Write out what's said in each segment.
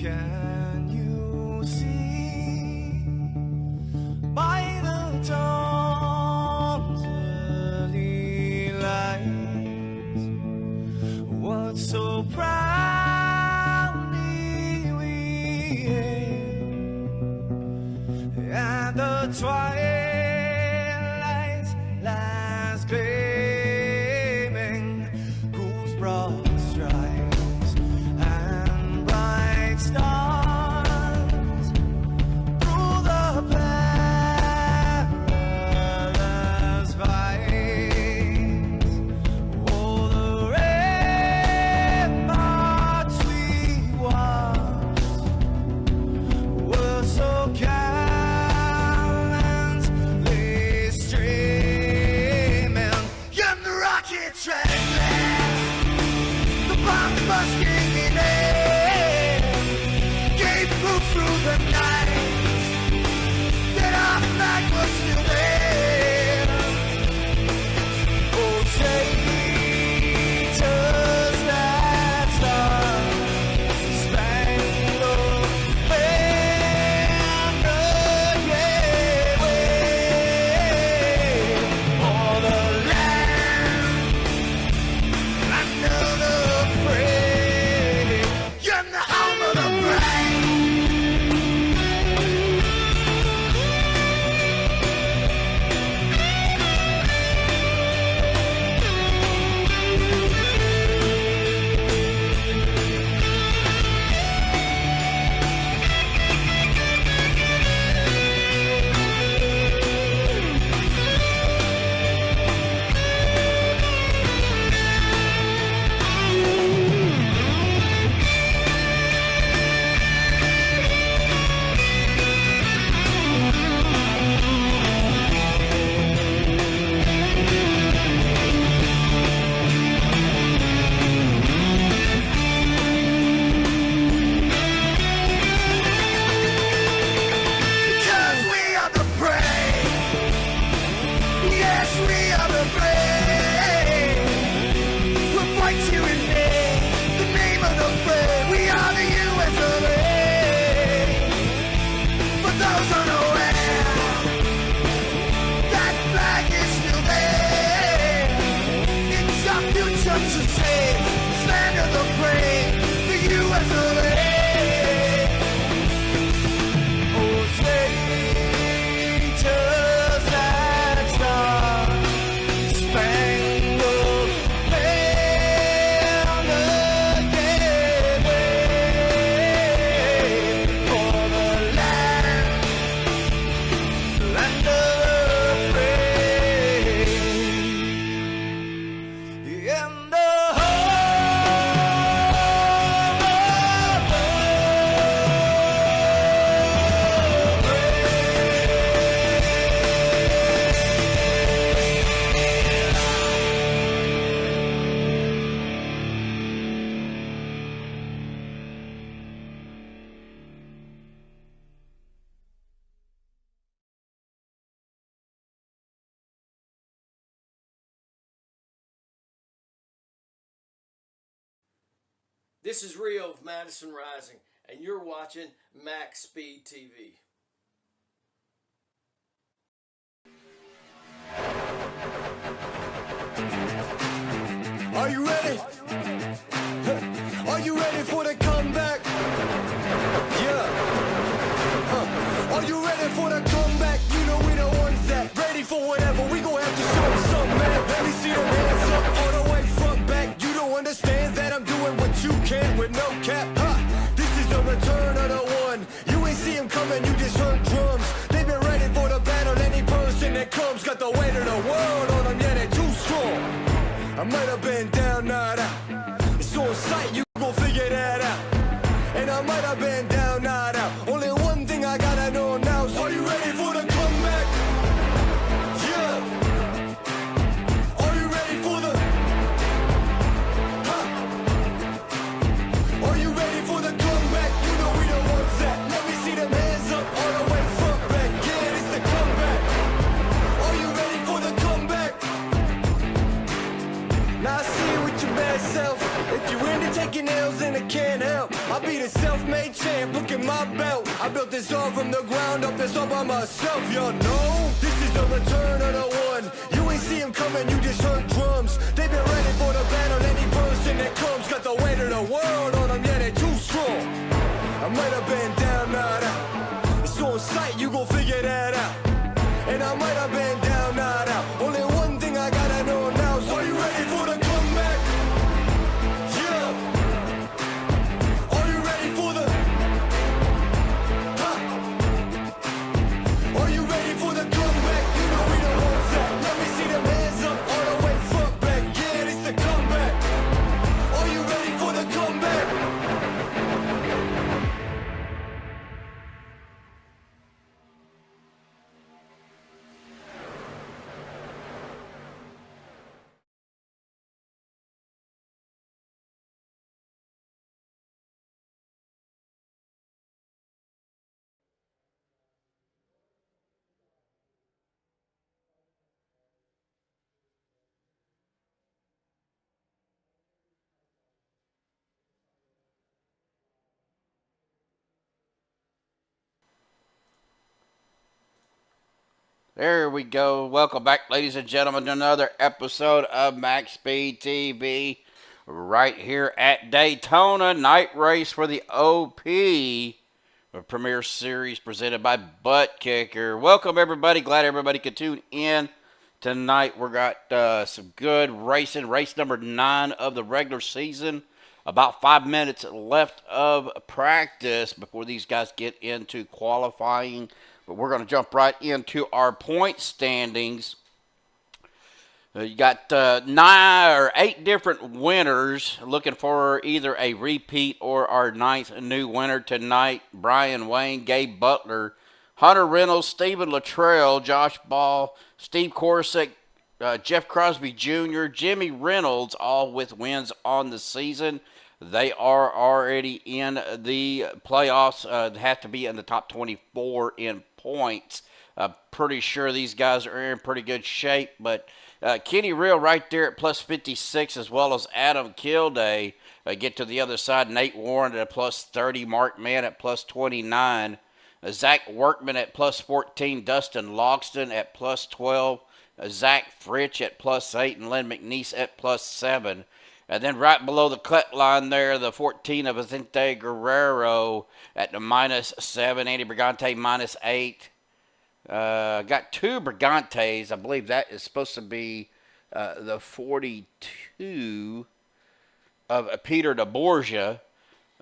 Can you see by the dawn's early light what so proudly we hailed at the twilight's last gleaming, whose broad stripes and bright stars through the perilous fights, oh, the ramparts we watched were so gallantly streaming, and the rocket trailers, the bomb busting in air, gave proof through the night that our flag was still there. Oh, traitors that star-spangled banner, yeah, wave for the land under the frame, and the home of the brave. Because we are the brave. Yes, we are the brave. We'll fight you in name, the name of the brave. We are the US of A. For those unaware, that flag is still there. It's our future to save, this land of the brave, the US of A. Oh, traitors that star-spangled banner, yeah, wave for the land of the free, and the This is Rio of Madison Rising, and you're watching MaxSpeed TV. Are you ready? Are you ready for the comeback? Yeah. Are you ready for the comeback? You know we the ones that ready for whatever. We gon' have to show them something, man. Let me see them hands up all the way front back. You don't understand that I'm doing what you can with no cap. This is the return of the one. You ain't see him coming, you just heard drums. They've been ready for the battle. Any person that comes got the weight of the world on them. Yeah, they're too strong. I might have been down, not out. It's on sight, you gon' figure that out. And I might have been down, not out. Only one thing I gotta know now is, are you ready for the comeback? Yeah. Are you ready for the... Are you ready for the comeback? You know we the ones that... Let me see them hands up all the way front back. Yeah, it's the comeback. Are you ready for the comeback? Now I see it with your bad self. If you're into taking L's, then it can't help. I'll be the a self-made champ, look at my belt. I built this all from the ground up, this all by myself, y'all know. This is the return of the one. You ain't see him coming, you just heard drums. They've been ready for the battle, any person that comes. Got the weight of the world on them, yeah, they too strong. I might have been down, not out. It's on sight, you gon' figure that out. And I might have been down, not out. Only one thing I gotta know now is, are you ready for the comeback? Yeah. Are you ready for the... Huh? Are you ready for the comeback? You know we the ones that. Let me see them hands up all the way front back. Yeah, this the comeback. Are you ready for the comeback? There we go. Welcome back, ladies and gentlemen, to another episode of MaxSpeed TV. Right here at Daytona, night race for the OP, a Premier Series presented by Buttkicker. Welcome, everybody. Glad everybody could tune in tonight. We got some good racing. Race number 9 of the regular season. About 5 minutes left of practice before these guys get into qualifying. But we're going to jump right into our point standings. You got 9 or 8 different winners looking for either a repeat or our 9th new winner tonight. Brian Wayne, Gabe Butler, Hunter Reynolds, Stephen Luttrell, Josh Ball, Steve Korsick, Jeff Crosby Jr., Jimmy Reynolds, all with wins on the season. They are already in the playoffs. They have to be in the top 24 in points. Pretty sure these guys are in pretty good shape. But Kenny Real right there at plus 56, as well as Adam Kilday. Get to the other side. Nate Warren at a plus 30. Mark Mann at plus 29. Zach Workman at plus 14. Dustin Logston at plus 12. Zach Fritch at plus 8. And Len McNeese at plus 7. And then right below the cut line there, the 14 of Vicente Guerrero at the minus 7. Andy Brigante minus 8. Got 2 Brigantes. I believe that is supposed to be the 42 of Peter de Borgia.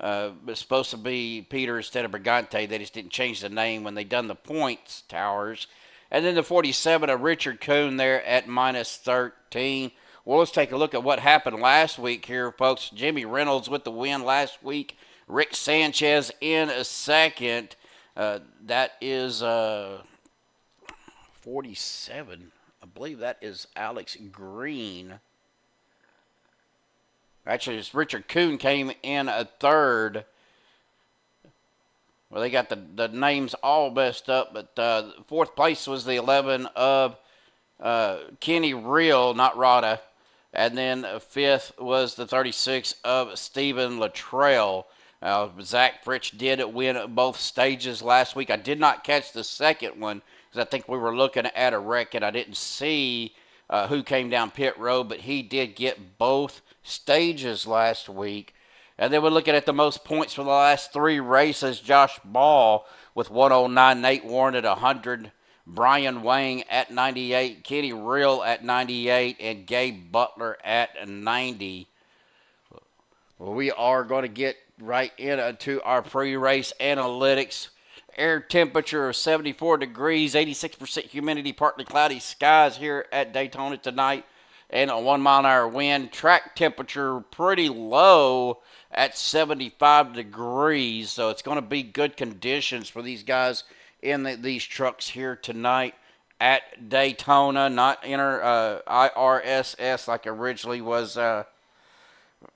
It's supposed to be Peter instead of Brigante. They just didn't change the name when they done the points towers. And then the 47 of Richard Kuhn there at minus 13. Well, let's take a look at what happened last week here, folks. Jimmy Reynolds with the win last week. Rick Sanchez in a second. That is 47. I believe that is Alex Green. Actually, it's Richard Kuhn came in a third. Well, they got the names all messed up, but fourth place was the 11 of Kenny Real, not Rada. And then fifth was the 36 of Stephen Luttrell. Zach Fritch did win both stages last week. I did not catch the second one because I think we were looking at a wreck and I didn't see who came down pit road, but he did get both stages last week. And then we're looking at the most points for the last 3 races. Josh Ball with 109, Nate Warren at 100, Brian Wang at 98, Kenny Real at 98, and Gabe Butler at 90. Well, we are going to get right into our pre-race analytics. Air temperature of 74 degrees, 86% humidity, partly cloudy skies here at Daytona tonight, and a 1 mile an hour wind. Track temperature pretty low at 75 degrees, so it's going to be good conditions for these guys in these trucks here tonight at Daytona. Not IRSS like originally was in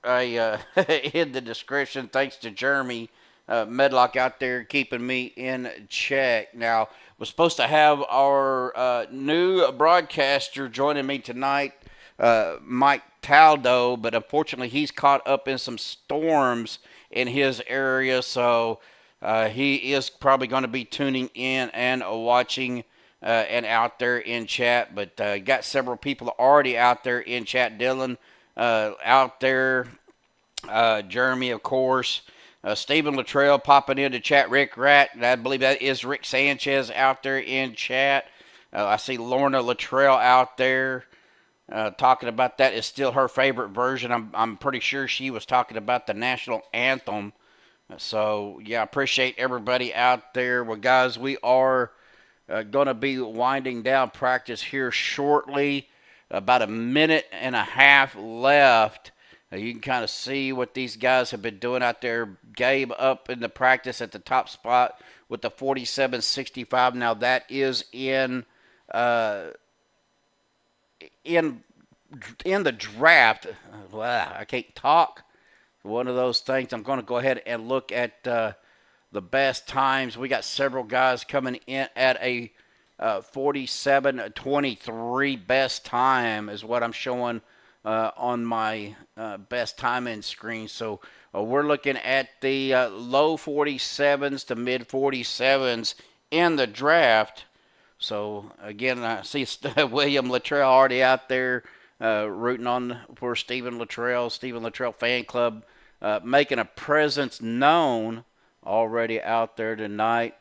the description. Thanks to Jeremy Medlock out there keeping me in check. Now, we're supposed to have our new broadcaster joining me tonight, Mike Taldo, but unfortunately he's caught up in some storms in his area, so he is probably going to be tuning in and watching and out there in chat. But got several people already out there in chat. Dylan out there, Jeremy, of course. Stephen Luttrell popping into chat. Rick Rat, I believe that is Rick Sanchez out there in chat. I see Lorna Luttrell out there talking about that is still her favorite version. I'm pretty sure she was talking about the national anthem. So, yeah, appreciate everybody out there. Well, guys, we are going to be winding down practice here shortly. About a minute and a half left. You can kind of see what these guys have been doing out there. Gabe up in the practice at the top spot with the 47.65. Now that is in the draft. Wow, I can't talk. One of those things. I'm going to go ahead and look at the best times. We got several guys coming in at a 47.23 best time is what I'm showing on my best timing screen. So we're looking at the low 47s to mid 47s in the draft. So again, I see William Luttrell already out there rooting on for Stephen Luttrell fan club, making a presence known already out there tonight.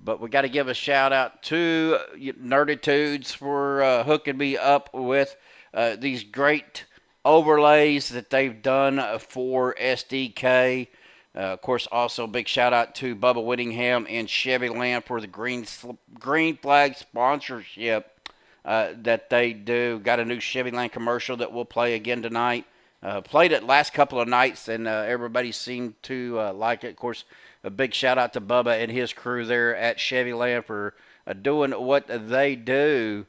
But we got to give a shout out to Nerditudes for hooking me up with these great overlays that they've done for SDK. Of course, also big shout out to Bubba Whittingham and Chevyland for the green flag sponsorship that they do. Got a new Chevyland commercial that we'll play again tonight. Played it last couple of nights, and everybody seemed to like it. Of course, a big shout out to Bubba and his crew there at Chevyland for doing what they do.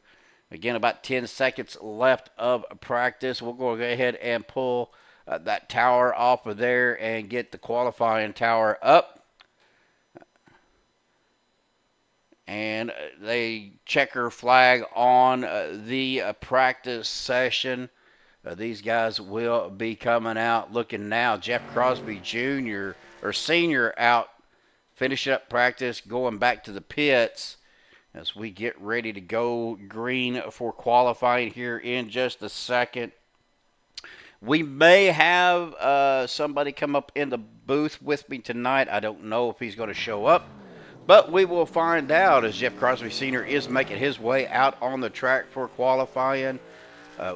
Again, about 10 seconds left of practice. We'll go ahead and pull that tower off of there and get the qualifying tower up. And the checker flag on the practice session. These guys will be coming out looking now. Jeff Crosby Jr. or Senior out, finishing up practice, going back to the pits as we get ready to go green for qualifying here in just a second. We may have somebody come up in the booth with me tonight. I don't know if he's going to show up, but we will find out as Jeff Crosby Sr. is making his way out on the track for qualifying.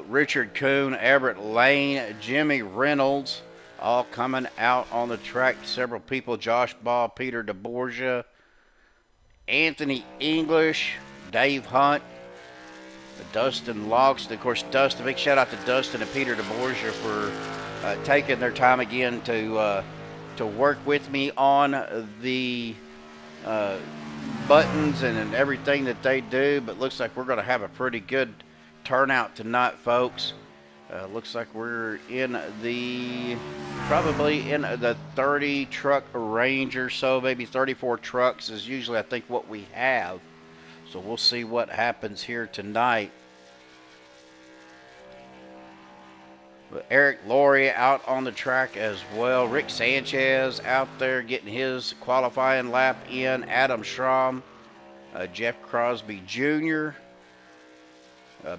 Richard Kuhn, Everett Lane, Jimmy Reynolds, all coming out on the track. Several people, Josh Ball, Peter DeBorgia, Anthony English, Dave Hunt, Dustin Logston. Of course, Dustin, big shout out to Dustin and Peter DeBorgia for taking their time again to work with me on the buttons and everything that they do. But looks like we're going to have a pretty good turnout tonight, folks. Looks like we're probably in the 30 truck range or so, maybe 34 trucks is usually I think what we have. So we'll see what happens here tonight. But Eric Laurie out on the track as well. Rick Sanchez out there getting his qualifying lap in. Adam Schramm, Jeff Crosby Jr.,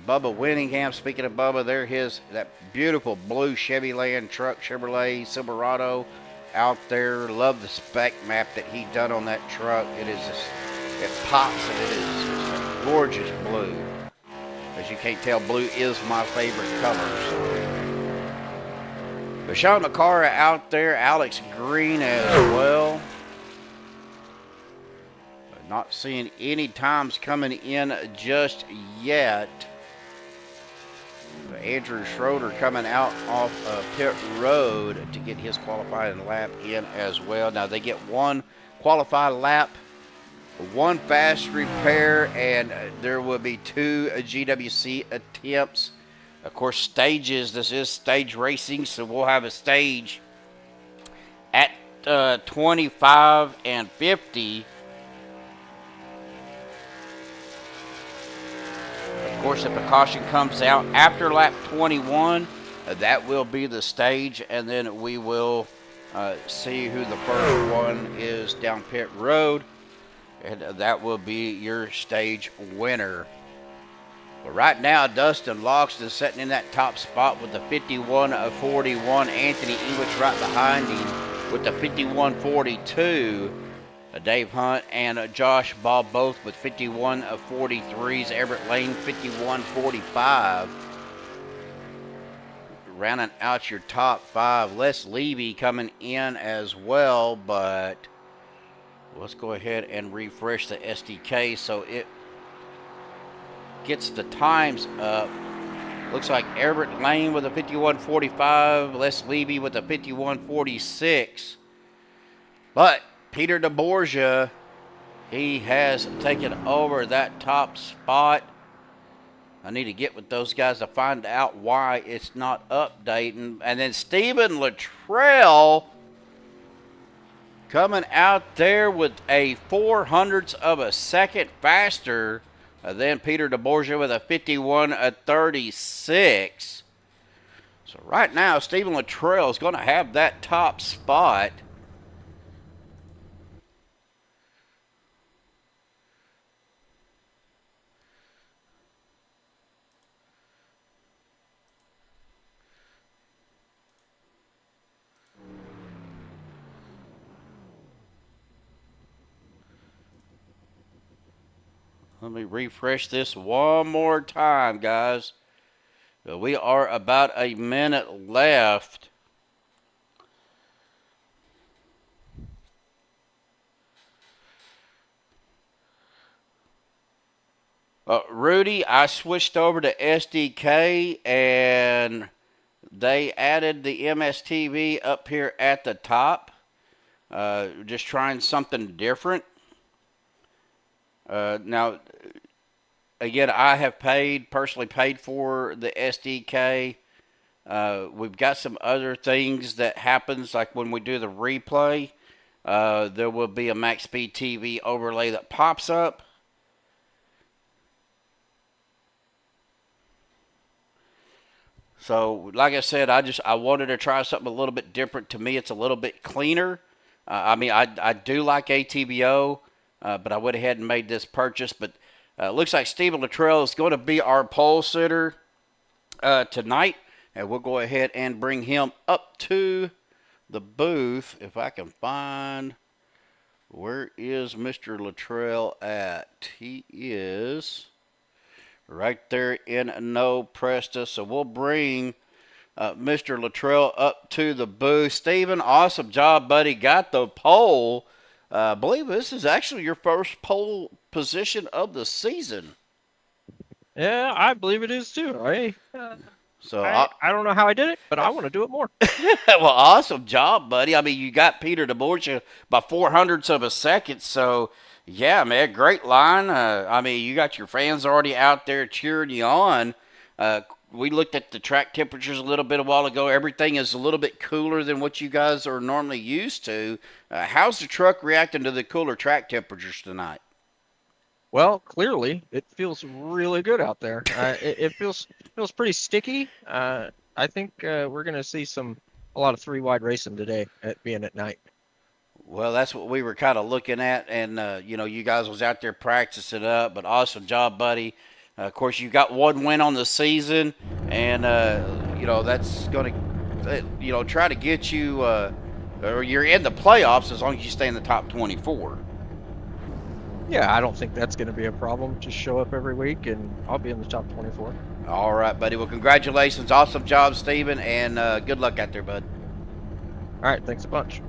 Bubba Whittingham. Speaking of Bubba, that beautiful blue Chevyland truck, Chevrolet Silverado out there. Love the spec map that he done on that truck. It pops and it is just a gorgeous blue. As you can't tell, blue is my favorite color. So. Sean McCara out there, Alex Green as well. Not seeing any times coming in just yet. Andrew Schroeder coming out off pit road to get his qualifying lap in as well. Now they get one qualified lap, one fast repair, and there will be 2 GWC attempts. Of course, stages. This is stage racing, so we'll have a stage at 25 and 50. Of course, if a caution comes out after lap 21, that will be the stage, and then we will see who the first one is down pit road, and that will be your stage winner. But right now, Dustin Loxton is sitting in that top spot with the 51.41. Anthony English right behind him with the 51.42. Dave Hunt and Josh Ball both with 51.43s. Everett Lane 51.45. Rounding out your top five, Les Levy coming in as well, but let's go ahead and refresh the SDK so it gets the times up. Looks like Everett Lane with a 51.45, Les Levy with a 51.46. But Peter DeBorgia, he has taken over that top spot. I need to get with those guys to find out why it's not updating. And then Stephen Luttrell coming out there with a 0.04 of a second faster than Peter DeBorgia with a 51.36. So right now, Stephen Luttrell is going to have that top spot. Let me refresh this one more time, guys. We are about a minute left. Rudy, I switched over to SDK and they added the MSTV up here at the top. Just trying something different. Now, again, I have personally paid for the SDK. We've got some other things that happens, like when we do the replay, there will be a MaxSpeed TV overlay that pops up. So, like I said, I wanted to try something a little bit different. To me, it's a little bit cleaner. I do like ATBO. But I went ahead and made this purchase. But looks like Stephen Luttrell is going to be our pole sitter tonight. And we'll go ahead and bring him up to the booth. If I can find, where is Mr. Luttrell at? He is right there in No Presta. So we'll bring Mr. Luttrell up to the booth. Stephen, awesome job, buddy. Got the pole. I believe this is actually your first pole position of the season. Yeah, I believe it is too. I don't know how I did it, but I want to do it more. Well, awesome job, buddy. I mean, you got Peter DeBorgia by 0.04 of a second, so yeah, man, great line. I mean, you got your fans already out there cheering you on. We looked at the track temperatures a little bit a while ago. Everything is a little bit cooler than what you guys are normally used to. How's the truck reacting to the cooler track temperatures tonight? Well, clearly, it feels really good out there. It feels pretty sticky. I think we're going to see a lot of three-wide racing today being at night. Well, that's what we were kind of looking at, and you guys was out there practicing up, but awesome job, buddy. Of course, you got one win on the season, and, that's going to, try to get you, or you're in the playoffs as long as you stay in the top 24. Yeah, I don't think that's going to be a problem. Just show up every week, and I'll be in the top 24. All right, buddy. Well, congratulations. Awesome job, Steven, and good luck out there, bud. All right, thanks a bunch.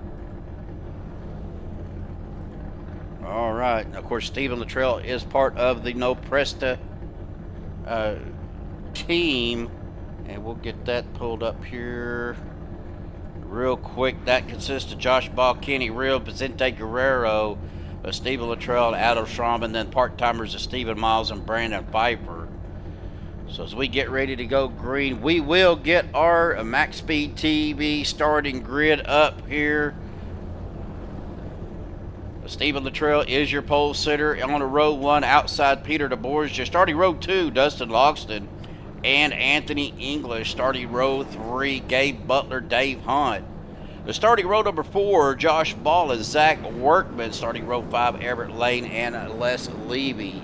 All right. Of course, Stephen Luttrell is part of the No Presta team, and we'll get that pulled up here real quick. That consists of Josh Ball, Kenny Real, Vicente Guerrero, Stephen Luttrell, and Adam Schramm, then part-timers of Stephen Miles and Brandon Pfeiffer. So as we get ready to go green, we will get our MaxSpeed TV starting grid up here. Stephen Luttrell is your pole sitter on row 1 outside Peter DeBorgia. Starting row 2, Dustin Loxton and Anthony English. Starting row 3, Gabe Butler, Dave Hunt. Starting row number 4, Josh Ball and Zach Workman. Starting row 5, Everett Lane and Les Levy.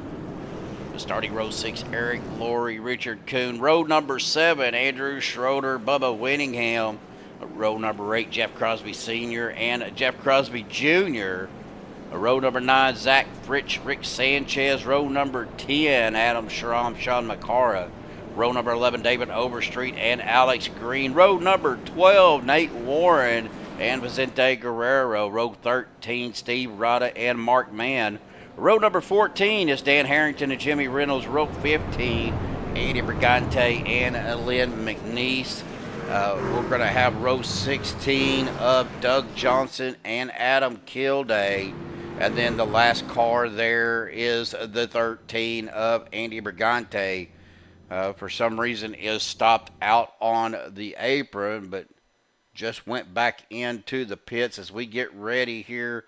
Starting row 6, Eric Laurie, Richard Kuhn. Row number 7, Andrew Schroeder, Bubba Winningham. Row number 8, Jeff Crosby Sr. and Jeff Crosby Jr. Row number 9, Zach Fritsch, Rick Sanchez. Row number 10, Adam Schramm, Sean McCara. Row number 11, David Overstreet and Alex Green. Row number 12, Nate Warren and Vicente Guerrero. Row 13, Steve Rada and Mark Mann. Row number 14 is Dan Harrington and Jimmy Reynolds. Row 15, Andy Brigante and Lynn McNeese. We're going to have row 16 of Doug Johnson and Adam Kilday. And then the last car there is the 13 of Andy Brigante. For some reason is stopped out on the apron, but just went back into the pits as we get ready here.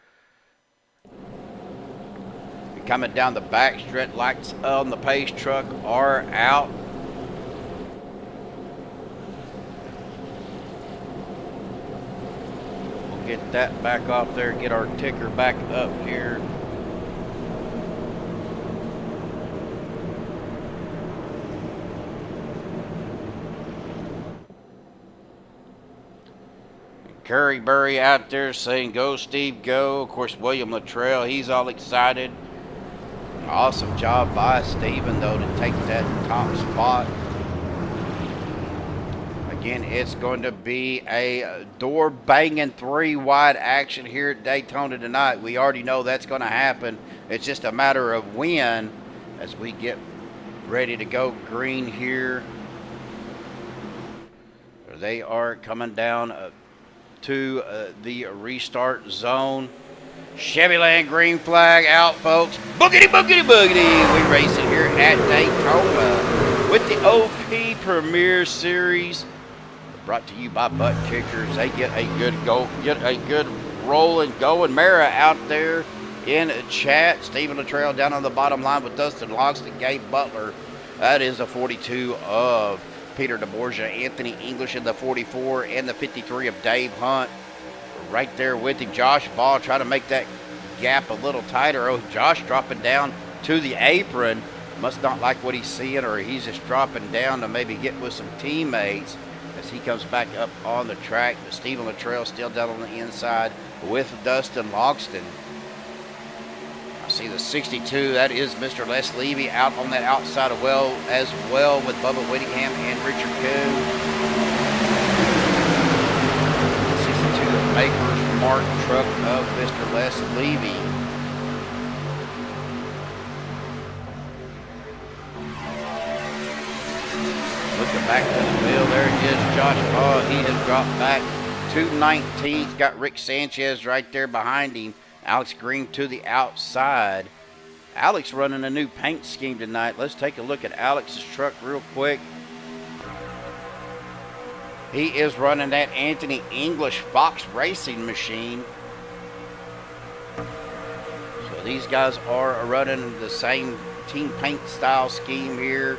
Coming down the back stretch, lights on the pace truck are out. We'll get that back off there, get our ticker back up here. Curry Burry out there saying, "Go, Steve, go." Of course, William Luttrell, he's all excited. Awesome job by Steven, though, to take that top spot. Again, it's going to be a door-banging 3-wide action here at Daytona tonight. We already know that's going to happen. It's just a matter of when as we get ready to go green here. They are coming down to the restart zone. Chevyland green flag out, folks. Boogity, boogity, boogity. We racing here at Daytona with the OP Premier Series, brought to you by Buttkickers. They get a good rolling going. Mara out there in chat. Stephen Luttrell down on the bottom line with Dustin Logston, Gabe Butler. That is a 42 of Peter DeBorgia, Anthony English in the 44, and the 53 of Dave Hunt. Right there with him. Josh Ball trying to make that gap a little tighter. Oh, Josh dropping down to the apron. Must not like what he's seeing, or he's just dropping down to maybe get with some teammates as he comes back up on the track. But Stephen Luttrell still down on the inside with Dustin Logston. I see the 62. That is Mr. Les Levy out on that outside as well with Bubba Whittingham and Richard Kuhn. Maker's Mark truck of Mr. Les Levy. Looking back to the wheel, there is Josh Ball. He has dropped back to 19th. Got Rick Sanchez right there behind him. Alex Green to the outside. Alex running a new paint scheme tonight. Let's take a look at Alex's truck real quick. He is running that Anthony English Fox Racing machine. So these guys are running the same team paint style scheme here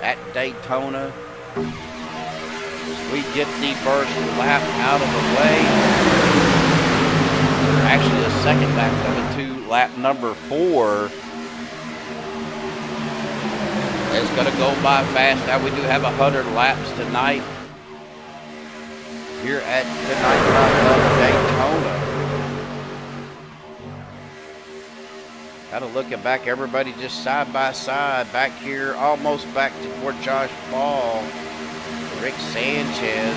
at Daytona. As we get the first lap out of the way. Actually, the second lap coming to lap number 4. It's going to go by fast. Now we do have 100 laps tonight here at the night of Daytona. Kind of looking back, everybody just side by side back here, almost back to where Josh Ball. Rick Sanchez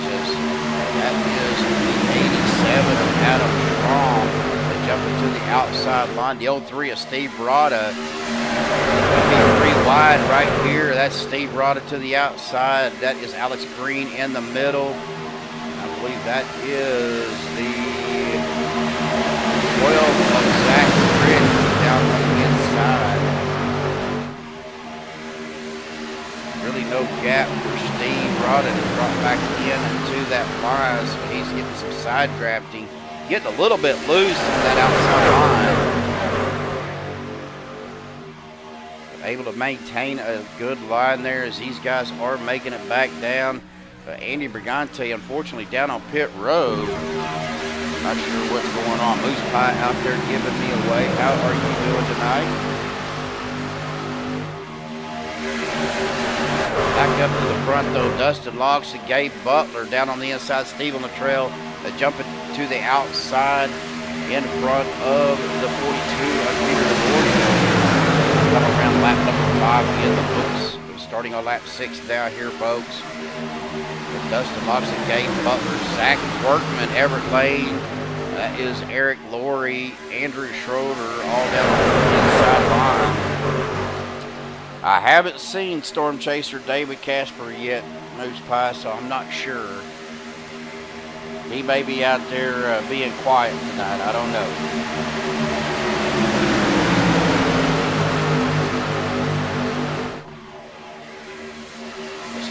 that is the 87 of Adam Strong. They jumping to the outside line. The 03 of Steve Rada. 3 wide right here. That's Steve Rada to the outside. That is Alex Green in the middle. I believe that is the 12 of Zach Fritsch down on the inside. Really no gap for Steve Rada to drop back into that line, so he's getting some side drafting. Getting a little bit loose in that outside line. Able to maintain a good line there as these guys are making it back down. Andy Brigante, unfortunately, down on pit road. Not sure what's going on. Moose Pie out there giving me away. How are you doing tonight? Back up to the front though. Dustin Locks and Gabe Butler down on the inside. Steve on the trail. Jumping to the outside in front of the 42 of Peter DeBoer. Come around lap number 5 in the books. Starting on lap 6 now here, folks. With Dustin Locks and Gabe Butler. Zach Workman, Everett Lane. That is Eric Laurie, Andrew Schroeder, all down on the inside line. I haven't seen Storm Chaser David Casper yet, Moose Pie, so I'm not sure. He may be out there being quiet tonight. I don't know.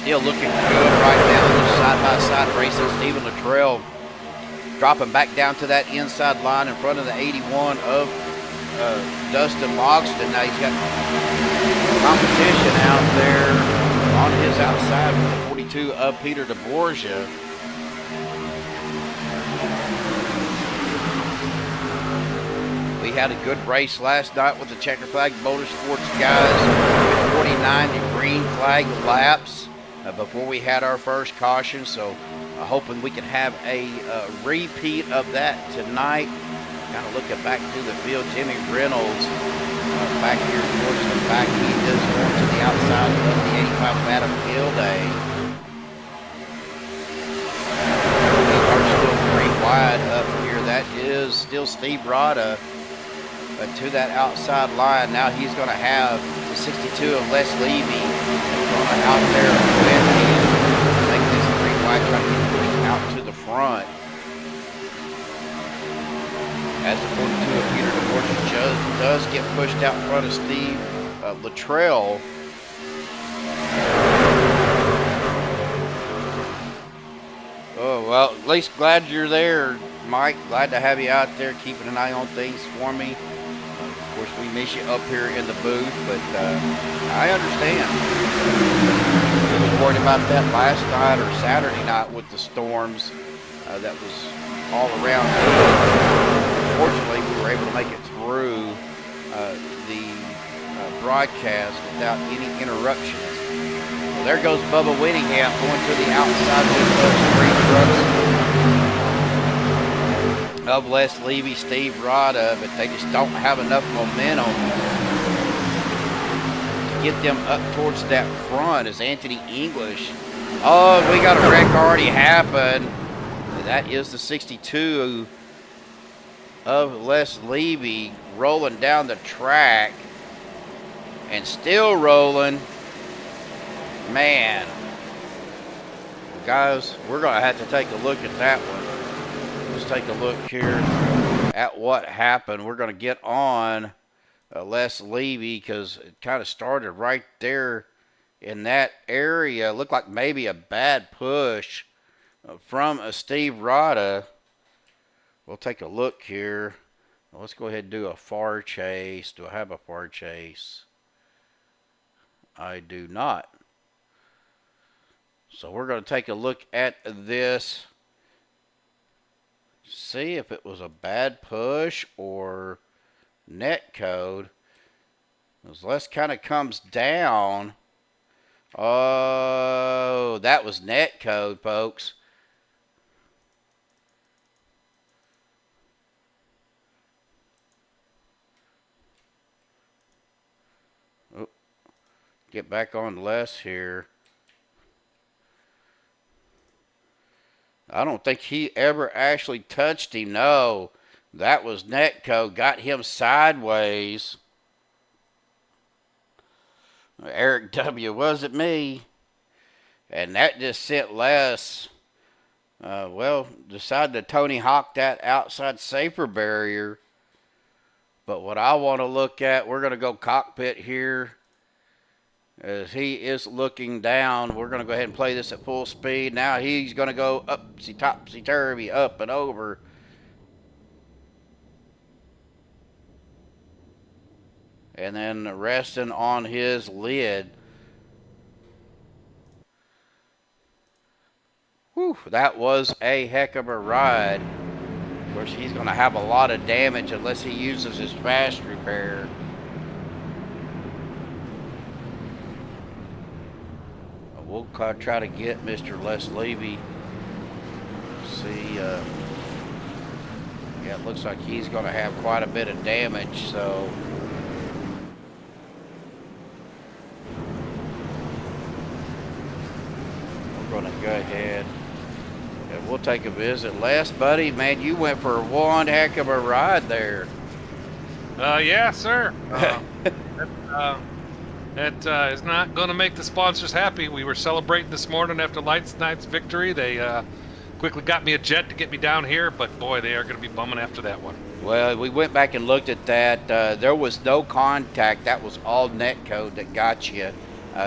Still looking good right now. Side-by-side racing. Stephen Luttrell dropping back down to that inside line in front of the 81 of Dustin Logston. Now he's got competition out there on his outside with the 42 of Peter DeBorgia. We had a good race last night with the Checker Flag Motorsports guys with 49 green flag laps before we had our first caution. So hoping we can have a repeat of that tonight. Kind of looking back to the field, Jimmy Reynolds back here towards the back. He is going to the outside of the 85 of Adam Gilday. We are still 3 wide up here. That is still Steve Rada to that outside line. Now he's going to have the 62 of Les Levy out there with him. Make this 3 wide, trying to get pushed out to the front. As the 42 of Peter DeBorgia does get pushed out in front of Steve Luttrell. Oh, well, at least glad you're there, Mike. Glad to have you out there keeping an eye on things for me. Of course, we miss you up here in the booth, but I understand. I was worried about that last night or Saturday night with the storms that was all around here. Fortunately, we were able to make it through the broadcast without any interruptions. Well, there goes Bubba Winningham going to the outside with those 3 trucks of Les Levy, Steve Rada, but they just don't have enough momentum to get them up towards that front as Anthony English. Oh, we got a wreck already happen. That is the 62 of Les Levy rolling down the track and still rolling. Man, guys, we're going to have to take a look at that one. Let's take a look here at what happened. We're going to get on Les Levy because it kind of started right there in that area. Looked like maybe a bad push from Steve Rada. We'll take a look here. Let's go ahead and do a far chase. Do I have a far chase? I do not. So we're going to take a look at this. See if it was a bad push or net code. As Les kind of comes down. Oh, that was net code, folks. Get back on Les here. I don't think he ever actually touched him. No, that was Netco. Got him sideways. Eric W. Wasn't me. And that just sent Les. Well, decided to Tony Hawk that outside safer barrier. But what I want to look at, we're going to go cockpit here. As he is looking down, we're going to go ahead and play this at full speed. Now he's going to go upsy topsy turvy, up and over. And then resting on his lid. Whew, that was a heck of a ride Of course, he's going to have a lot of damage unless he uses his fast repair. We'll try to get Mr. Les Levy. See, yeah, it looks like he's going to have quite a bit of damage, so we're going to go ahead and we'll take a visit. Les, buddy, man, you went for one heck of a ride there. Yeah, sir. That is not going to make the sponsors happy. We were celebrating this morning after last night's victory. They quickly got me a jet to get me down here, but boy, they are going to be bumming after that one. Well, we went back and looked at that. There was no contact. That was all net code that got you.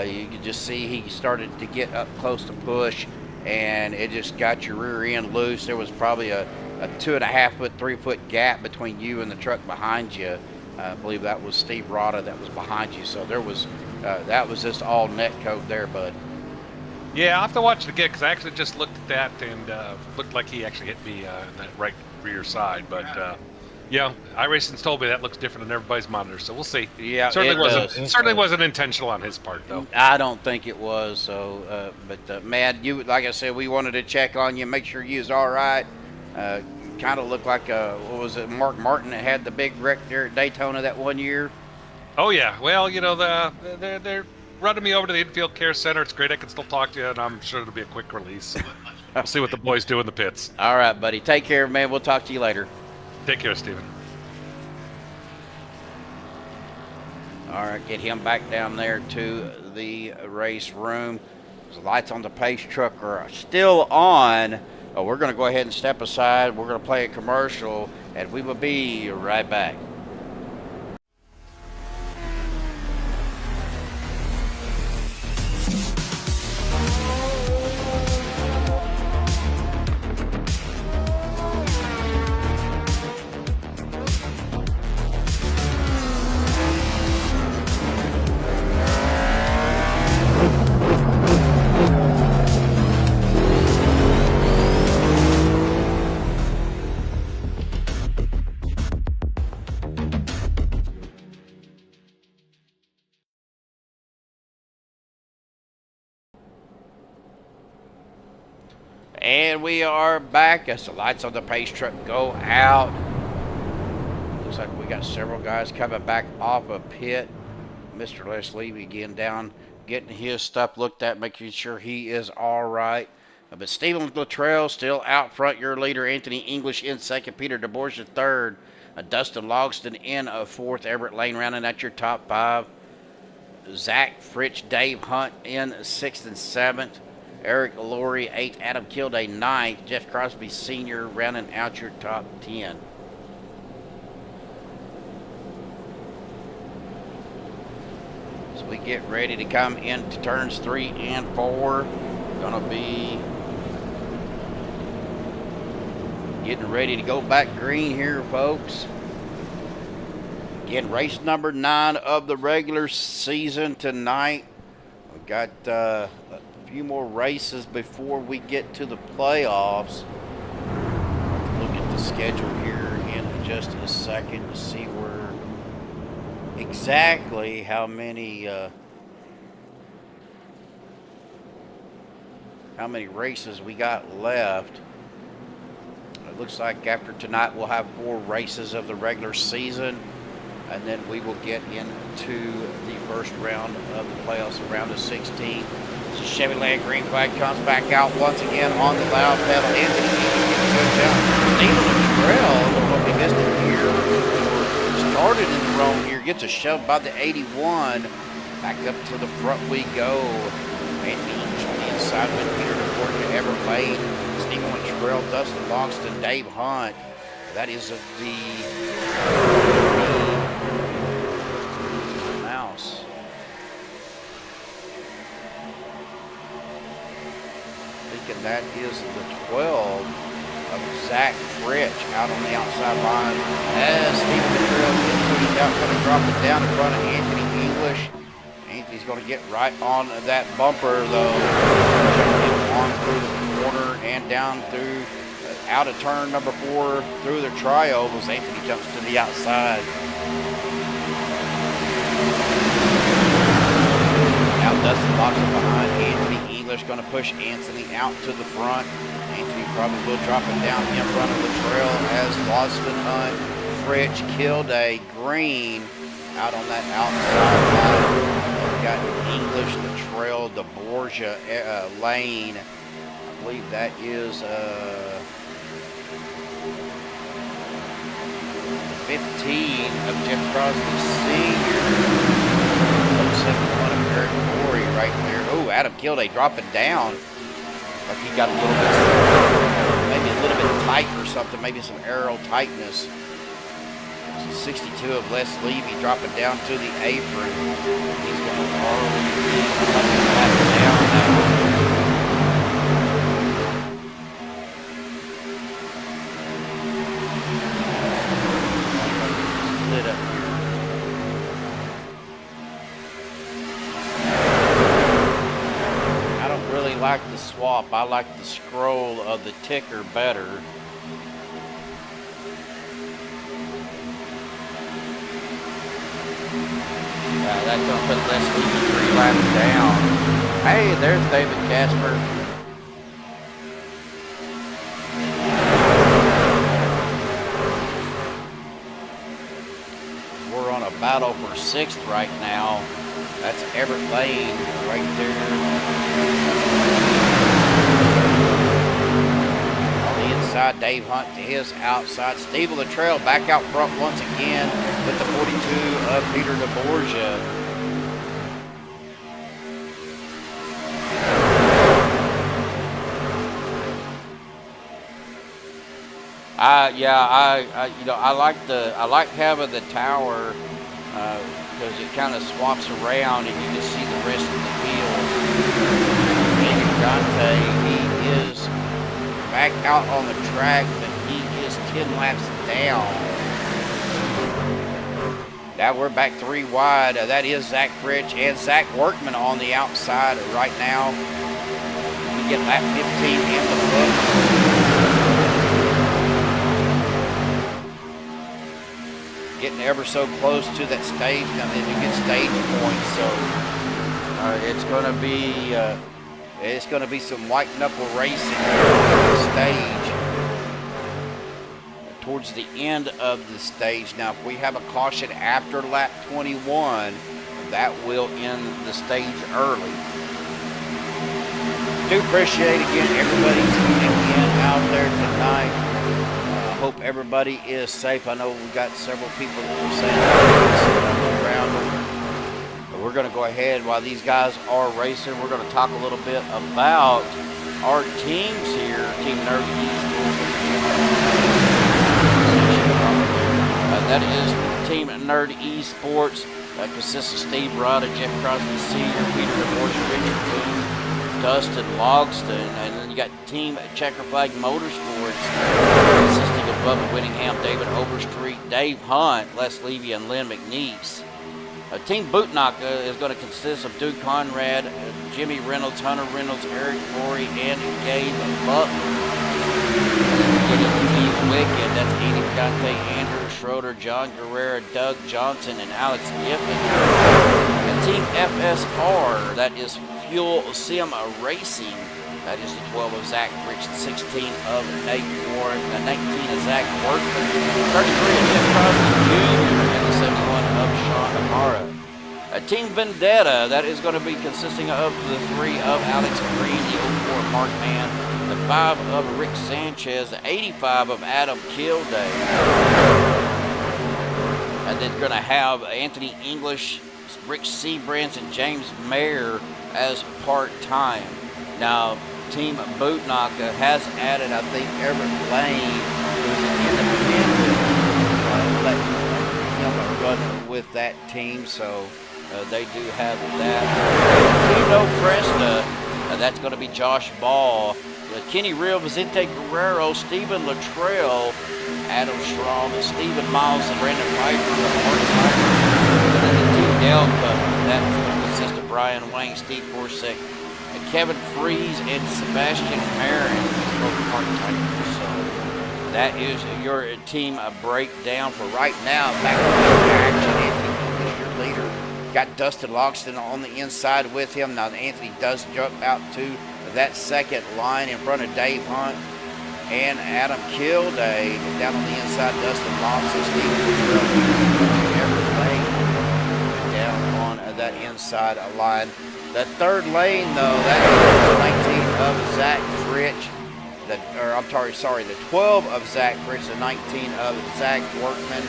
You could just see he started to get up close to push, and it just got your rear end loose. There was probably a 2.5 foot, 3 foot gap between you and the truck behind you. I believe that was Steve Rada that was behind you. So there was that was just all net code there, bud. Yeah, I'll have to watch it again because I actually just looked at that and looked like he actually hit me in that right rear side. But yeah, iRacing's told me that looks different than everybody's monitor, so we'll see. Yeah, certainly wasn't intentional on his part, though. I don't think it was. So, but man, you like I said, we wanted to check on you, make sure you was all right. Kind of looked like what was it, Mark Martin that had the big wreck there at Daytona that one year. Oh yeah, well, you know, they're running me over to the infield care center. It's great I can still talk to you, and I'm sure it'll be a quick release. We'll see what the boys do in the pits. All right, buddy. Take care, man. We'll talk to you later. Take care, Steven. All right, get him back down there to the race room. The lights on the pace truck are still on. We're going to go ahead and step aside. We're going to play a commercial, and we will be right back. And we are back as the lights on the pace truck go out. Looks like we got several guys coming back off a pit. Mr. Les Levy again down, getting his stuff looked at, making sure he is all right. But Stephen Luttrell still out front, your leader. Anthony English in second. Peter DeBourge third. Dustin Logston in fourth. Everett Lane rounding out your top five. Zach Fritch, Dave Hunt in sixth and seventh. Eric Laurie, 8th. Adam Kilday, 9th. Jeff Crosby, Sr., rounding out your top 10. So we get ready to come into turns 3 and 4. Going to be getting ready to go back green here, folks. Again, race number 9 of the regular season tonight. We've got a few more races before we get to the playoffs. Look at the schedule here in just a second to see where exactly how many races we got left. It looks like after tonight we'll have 4 races of the regular season, and then we will get into the first round of the playoffs, around of 16. So Chevy Land green flag comes back out once again on the loud pedal. Anthony goes down. Stephen Luttrell, I don't know if he missed it here or started in the wrong here, gets a shove by the 81. Back up to the front we go. Anthony English on the inside with Peter DeBourge to Everett Lane. Stephen Luttrell, Dustin Logston, Dave Hunt. That is the mouse. Thinking that is the 12 of Zach Fritch out on the outside line. As Stephen Luttrell gets pushed out, going to drop it down in front of Anthony English. Anthony's going to get right on that bumper, though. On through the corner and down through out of turn number 4 through the tri-ovals. Anthony jumps to the outside. Now Dustin locks it behind Anthony English, going to push Anthony out to the front. Anthony probably will drop him down in front of the trail as Boston Hunt, Fritch, Kilday, Green out on that outside line. We've got English, the trail, the Borgia lane. I believe that is 15 of Jeff Crosby Sr. 071 of Eric Corey right there. Oh, Adam Kilday dropping down. Like he got a little bit, maybe a little bit tight or something, maybe some aero tightness. 62 of Les Levy dropping down to the apron. He's going to down now. Split up here. I don't really like the swap. I like the scroll of the ticker better. That's going to put Leslie 3 laps down. Hey, there's David Casper. We're on a battle for 6th right now. That's Everett Lane right there. On the inside, Dave Hunt to his outside. Steve Latrell back out front once again with the 42 of Peter DeBorgia. I like having the tower because it kind of swaps around and you can see the rest of the field. Daniel Dante, he is back out on the track, but he is 10 laps down. Now we're back 3 wide. That is Zach Fritch and Zach Workman on the outside right now. We get lap 15 in the books. Getting ever so close to that stage, and then you get stage points. So it's going to be some white knuckle racing on the stage towards the end of the stage. Now, if we have a caution after lap 21, that will end the stage early. Do appreciate again everybody tuning in out there tonight. Hope everybody is safe. I know we got several people that were saying around them. But we're going to go ahead while these guys are racing. We're going to talk a little bit about our teams here. Team Nerd Esports. That is Team Nerd Esports. That consists of Steve Rada, Jeff Crosby Sr., Peter DeBorgia, Richard Booth, Dustin Logston, and then you got Team Checker Flag Motorsports, consisting of Bubba Whittingham, David Overstreet, Dave Hunt, Les Levy, and Lynn McNeese. Team Buttkicker is going to consist of Duke Conrad, Jimmy Reynolds, Hunter Reynolds, Eric Corey, and Gabe Butler. Team Wicked, that's Andy Gante, Andrew Schroeder, John Guerrero, Doug Johnson, and Alex Giffen. And Team FSR, that is Fuel Sim Racing. That is the 12 of Zach Rich, the 16 of Nate Warren, the 19 of Zach Workman, 33 of Jeff Crosby Jr., and the 71 of Sean Amara. Team Vendetta, that is going to be consisting of the 3 of Alex Green, the 04 Mark Mann, the 5 of Rick Sanchez, the 85 of Adam Kilday. And then going to have Anthony English, Rick Seabrants, and James Mayer as part-time. Now, Team Buttkicker has added, I think, Everett Lane, who's an independent, let him run with that team, so they do have that. Team No Cresta, that's going to be Josh Ball, Kenny Real, Vicente Guerrero, Stephen Latrell, Adam Schramm, Stephen Miles, and Brandon Piper, and then Team Delta, that consists of Brian Wayne, Steve Forsek, Kevin Freeze, and Sebastian Marin, both part-timers. So That is your team breakdown for right now. Back to action. Anthony, your leader, got Dustin Loxton on the inside with him. Now Anthony does jump out to that second line in front of Dave Hunt and Adam Kilday. Down on the inside, Dustin Loxton, Everett Lane down on that inside line. That third lane, though, that is 19 of Zach Fritch. The 12 of Zach Fritch, the 19 of Zach Workman.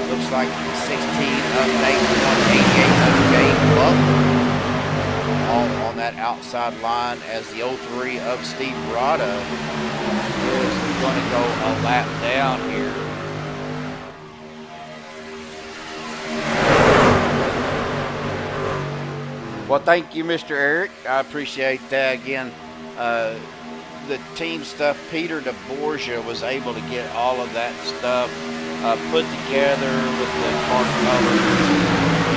Looks like 16 of Nathan, 188 of Gabe Butler. All on that outside line as the 03 of Steve Rada is going to go a lap down here. Well, thank you, Mr. Eric. I appreciate that. Again, the team stuff, Peter DeBorgia was able to get all of that stuff put together with the car colors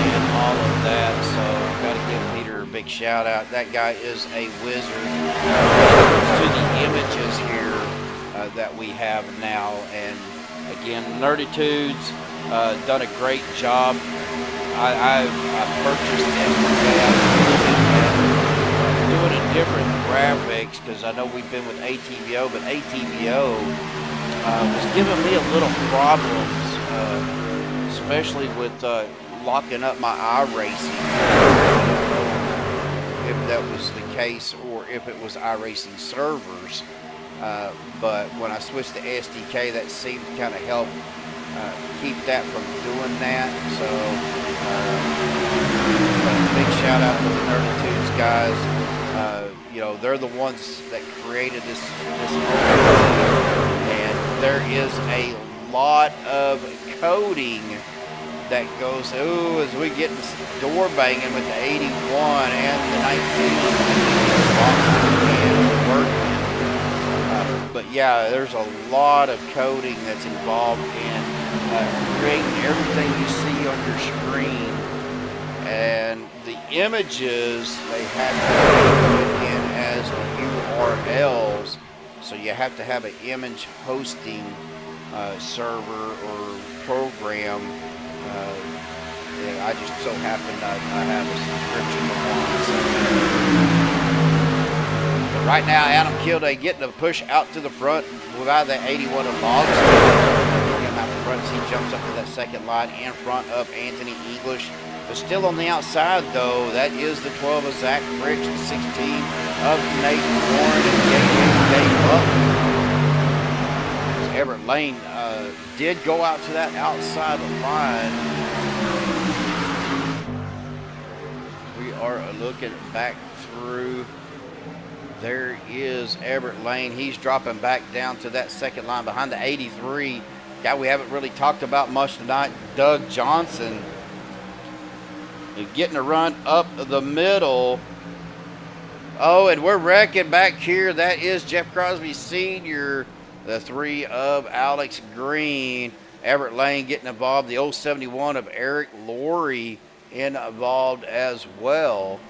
and all of that. So, got to give Peter a big shout out. That guy is a wizard. To the images here that we have now. And again, Nerditudes done a great job. I purchased doing a different graphics because I know we've been with ATVO, but ATVO was giving me a little problems, especially with locking up my iRacing. If that was the case, or if it was iRacing servers. But when I switched to SDK, that seemed to kind of help keep that from doing that. So, big shout out to the Nerditudes guys. You know, they're the ones that created this and there is a lot of coding that goes, as we get this door banging with the 81 and the 19. But yeah, there's a lot of coding that's involved in creating everything you see on your screen. And the images, they have to put in as URLs. So you have to have an image hosting server or program. I just so happen I have a subscription to one. But right now, Adam Kilday getting a push out to the front without the 81 of Logs. Out the front, he jumps up to that second line in front of Anthony English. But still on the outside, though, that is the 12 of Zach Fritch, the 16 of Nathan Warren and Dave Butler. Everett Lane did go out to that outside line. We are looking back through. There is Everett Lane. He's dropping back down to that second line behind the 83. Guy we haven't really talked about much tonight, Doug Johnson. Getting a run up the middle. Oh, and we're wrecking back here. That is Jeff Crosby Sr., the 3 of Alex Green. Everett Lane getting involved. The 071 of Eric Laurie involved as well.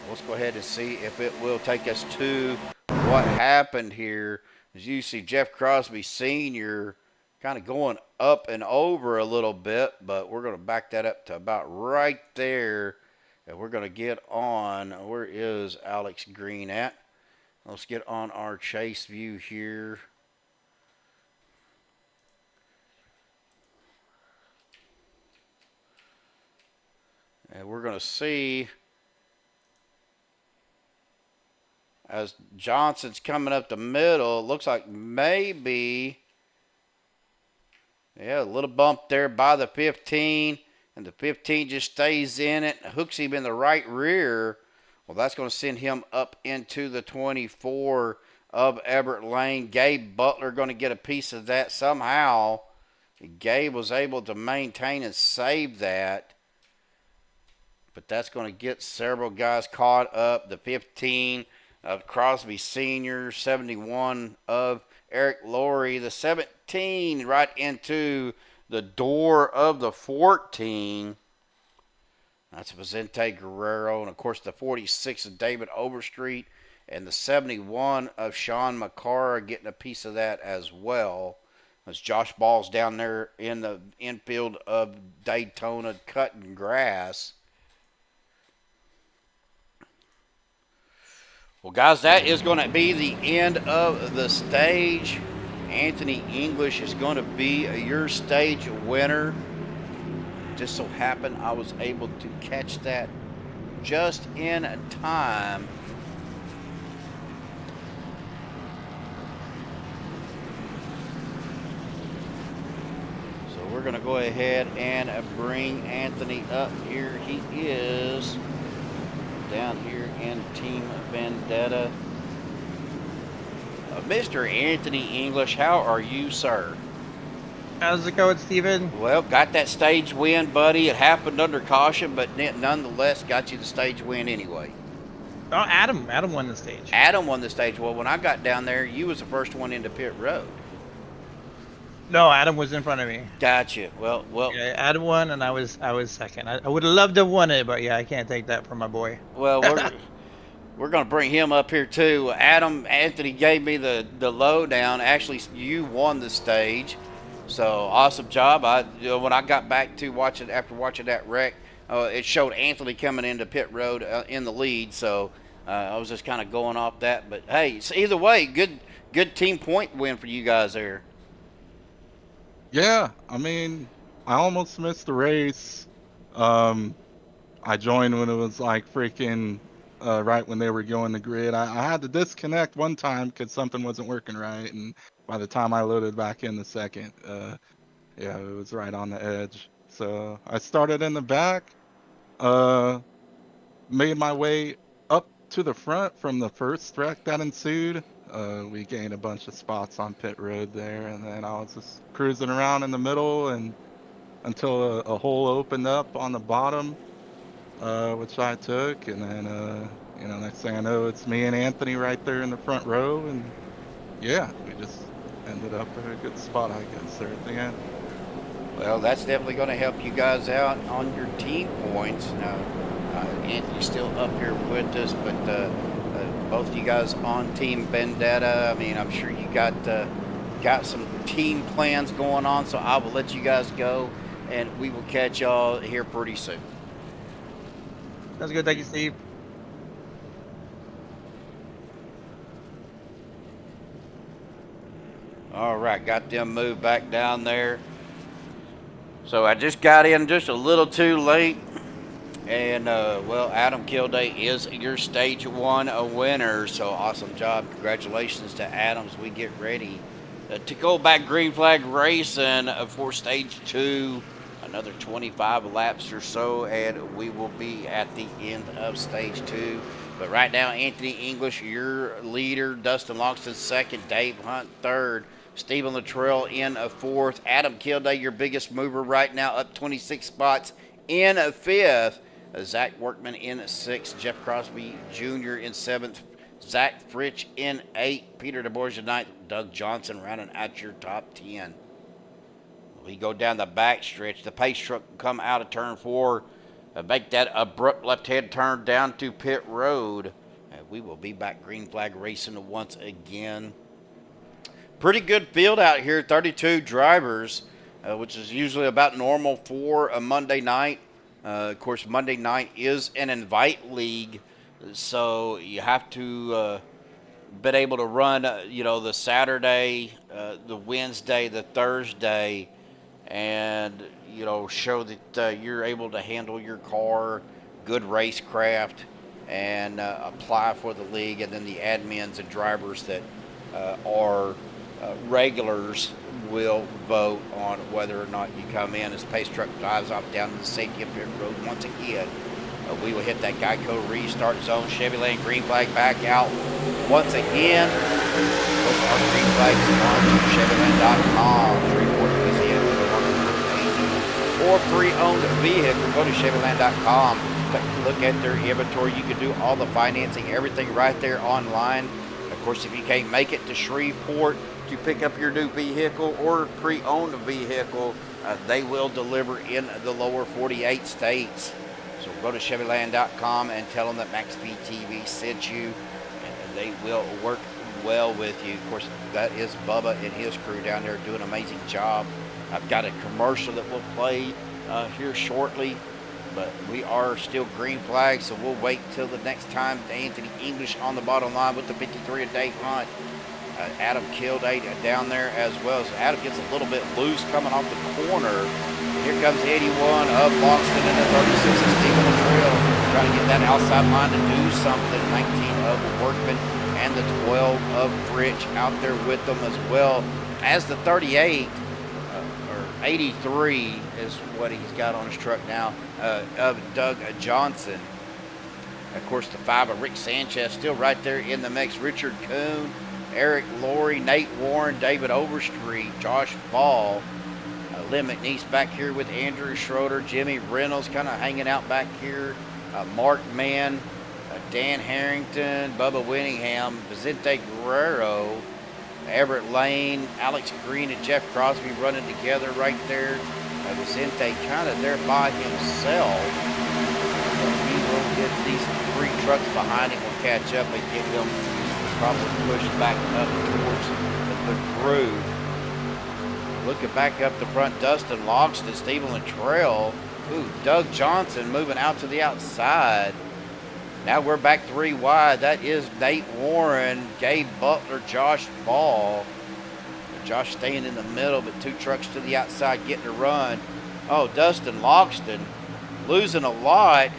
Let's go ahead and see if it will take us to what happened here. As you see, Jeff Crosby Sr. kind of going up and over a little bit, but we're going to back that up to about right there. And we're going to get on, where is Alex Green at? Let's get on our chase view here. And we're going to see as Johnson's coming up the middle, it looks like maybe, yeah, a little bump there by the 15, and the 15 just stays in it, hooks him in the right rear. Well, that's going to send him up into the 24 of Everett Lane. Gabe Butler going to get a piece of that somehow. Gabe was able to maintain and save that. But that's going to get several guys caught up. The 15 of Crosby Sr., 71 of Eric Laurie, the 17 right into the door of the 14. That's Vicente Guerrero. And, of course, the 46 of David Overstreet. and the 71 of Sean McCarr getting a piece of that as well. As Josh Ball's down there in the infield of Daytona cutting grass. Well, guys, that is going to be the end of the stage. Anthony English is going to be your stage winner. Just so happened I was able to catch that just in time. So we're going to go ahead and bring Anthony up here. He is down here in Team Vendetta. Mr. Anthony English, how are you, sir? How's it going, Steven? Well, got that stage win, buddy. It happened under caution, but nonetheless got you the stage win anyway. Oh, Adam won the stage. Adam won the stage. Well, when I got down there, you was the first one into pit road. No, Adam was in front of me. Gotcha. Well. Yeah, Adam won, and I was second. I would have loved to have won it, but yeah, I can't take that from my boy. Well, we're going to bring him up here too. Anthony gave me the lowdown. Actually, you won the stage, so awesome job. When I got back to after watching that wreck, it showed Anthony coming into pit road in the lead. So I was just kind of going off that. But hey, so either way, good team point win for you guys there. Yeah, I mean, I almost missed the race. I joined when it was like freaking right when they were going to grid. I had to disconnect one time because something wasn't working right, and by the time I loaded back in the second, yeah, it was right on the edge. So I started in the back, made my way up to the front from the first wreck that ensued. We gained a bunch of spots on pit road there, and then I was just cruising around in the middle and until a hole opened up on the bottom, which I took, and then next thing I know, it's me and Anthony right there in the front row, and yeah, we just ended up in a good spot, I guess, there at the end. Well, that's definitely going to help you guys out on your team points. Now, Anthony's still up here with us, but both of you guys on Team Vendetta. I mean, I'm sure you got some team plans going on, so I will let you guys go, and we will catch y'all here pretty soon. That's good. Thank you, Steve. All right, got them moved back down there. So I just got in just a little too late. And, well, Adam Kilday is your stage one winner. So awesome job. Congratulations to Adam as we get ready to go back green flag racing for stage two. Another 25 laps or so, and we will be at the end of stage two. But right now, Anthony English, your leader. Dustin Longston second. Dave Hunt third. Stephen Luttrell in fourth. Adam Kilday, your biggest mover right now, up 26 spots in fifth. Zach Workman in sixth. Jeff Crosby Jr. in seventh. Zach Fritch in eighth. Peter DeBourge in ninth. Doug Johnson rounding out your top 10. We go down the back stretch. The pace truck will come out of turn four, make that abrupt left-hand turn down to pit road. And we will be back green flag racing once again. Pretty good field out here, 32 drivers, which is usually about normal for a Monday night. Of course, Monday night is an invite league, so you have to been able to run, the Saturday, the Wednesday, the Thursday, and, show that you're able to handle your car, good racecraft, and apply for the league. And then the admins and drivers that are regulars will vote on whether or not you come in. As pace truck drives off down to the safety of pit road once again, we will hit that Geico restart zone. Chevy Lane green flag back out once again. Those are green flags on ChevyLane.com. Shreveport, Louisiana, or pre-owned vehicle. Go to ChevyLane.com. Take a look at their inventory. You can do all the financing, everything right there online. Of course, if you can't make it to Shreveport to pick up your new vehicle or pre-owned vehicle, they will deliver in the lower 48 states. So go to ChevyLand.com and tell them that MaxSpeed TV sent you. And they will work well with you. Of course, that is Bubba and his crew down there doing an amazing job. I've got a commercial that we'll play here shortly, but we are still green flag, so we'll wait till the next time. Anthony English on the bottom line with the 53 a day hunt. Adam killed 8 down there as well. So Adam gets a little bit loose coming off the corner. Here comes the 81 of Longston and the 36 of Stephen Latrell, trying to get that outside line to do something. 19 of Workman and the 12 of Fritch out there with them as well as the 38 or 83 is what he's got on his truck now of Doug Johnson. Of course, the 5 of Rick Sanchez still right there in the mix. Richard Kuhn, Eric Laurie, Nate Warren, David Overstreet, Josh Ball, Lynn McNeese back here with Andrew Schroeder, Jimmy Reynolds kind of hanging out back here, Mark Mann, Dan Harrington, Bubba Winningham, Vicente Guerrero, Everett Lane, Alex Green, and Jeff Crosby running together right there. Vicente kind of there by himself. He will get these 3 trucks behind him, will catch up and get him probably pushed back up towards the groove. Looking back up the front, Dustin Logston, Stephen Latrell. Ooh, Doug Johnson moving out to the outside. Now we're back 3 wide. That is Nate Warren, Gabe Butler, Josh Ball. Josh staying in the middle, but 2 trucks to the outside getting a run. Oh, Dustin Logston losing a lot,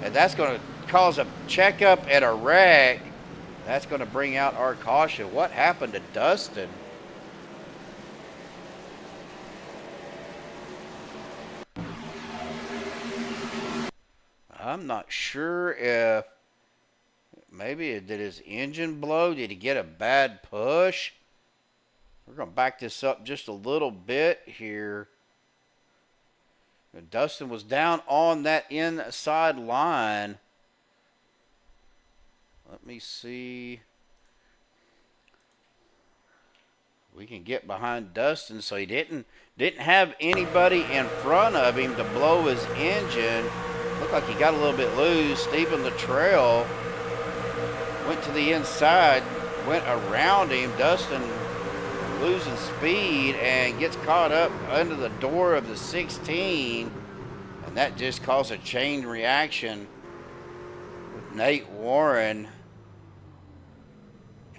and that's going to cause a checkup and a wreck. That's going to bring out our caution. What happened to Dustin? I'm not sure if maybe did his engine blow? Did he get a bad push? We're going to back this up just a little bit here. Dustin was down on that inside line. Let me see. We can get behind Dustin, so he didn't have anybody in front of him to blow his engine. Looked like he got a little bit loose. Stephen Latrell went to the inside, went around him. Dustin losing speed and gets caught up under the door of the 16, and that just caused a chain reaction with Nate Warren.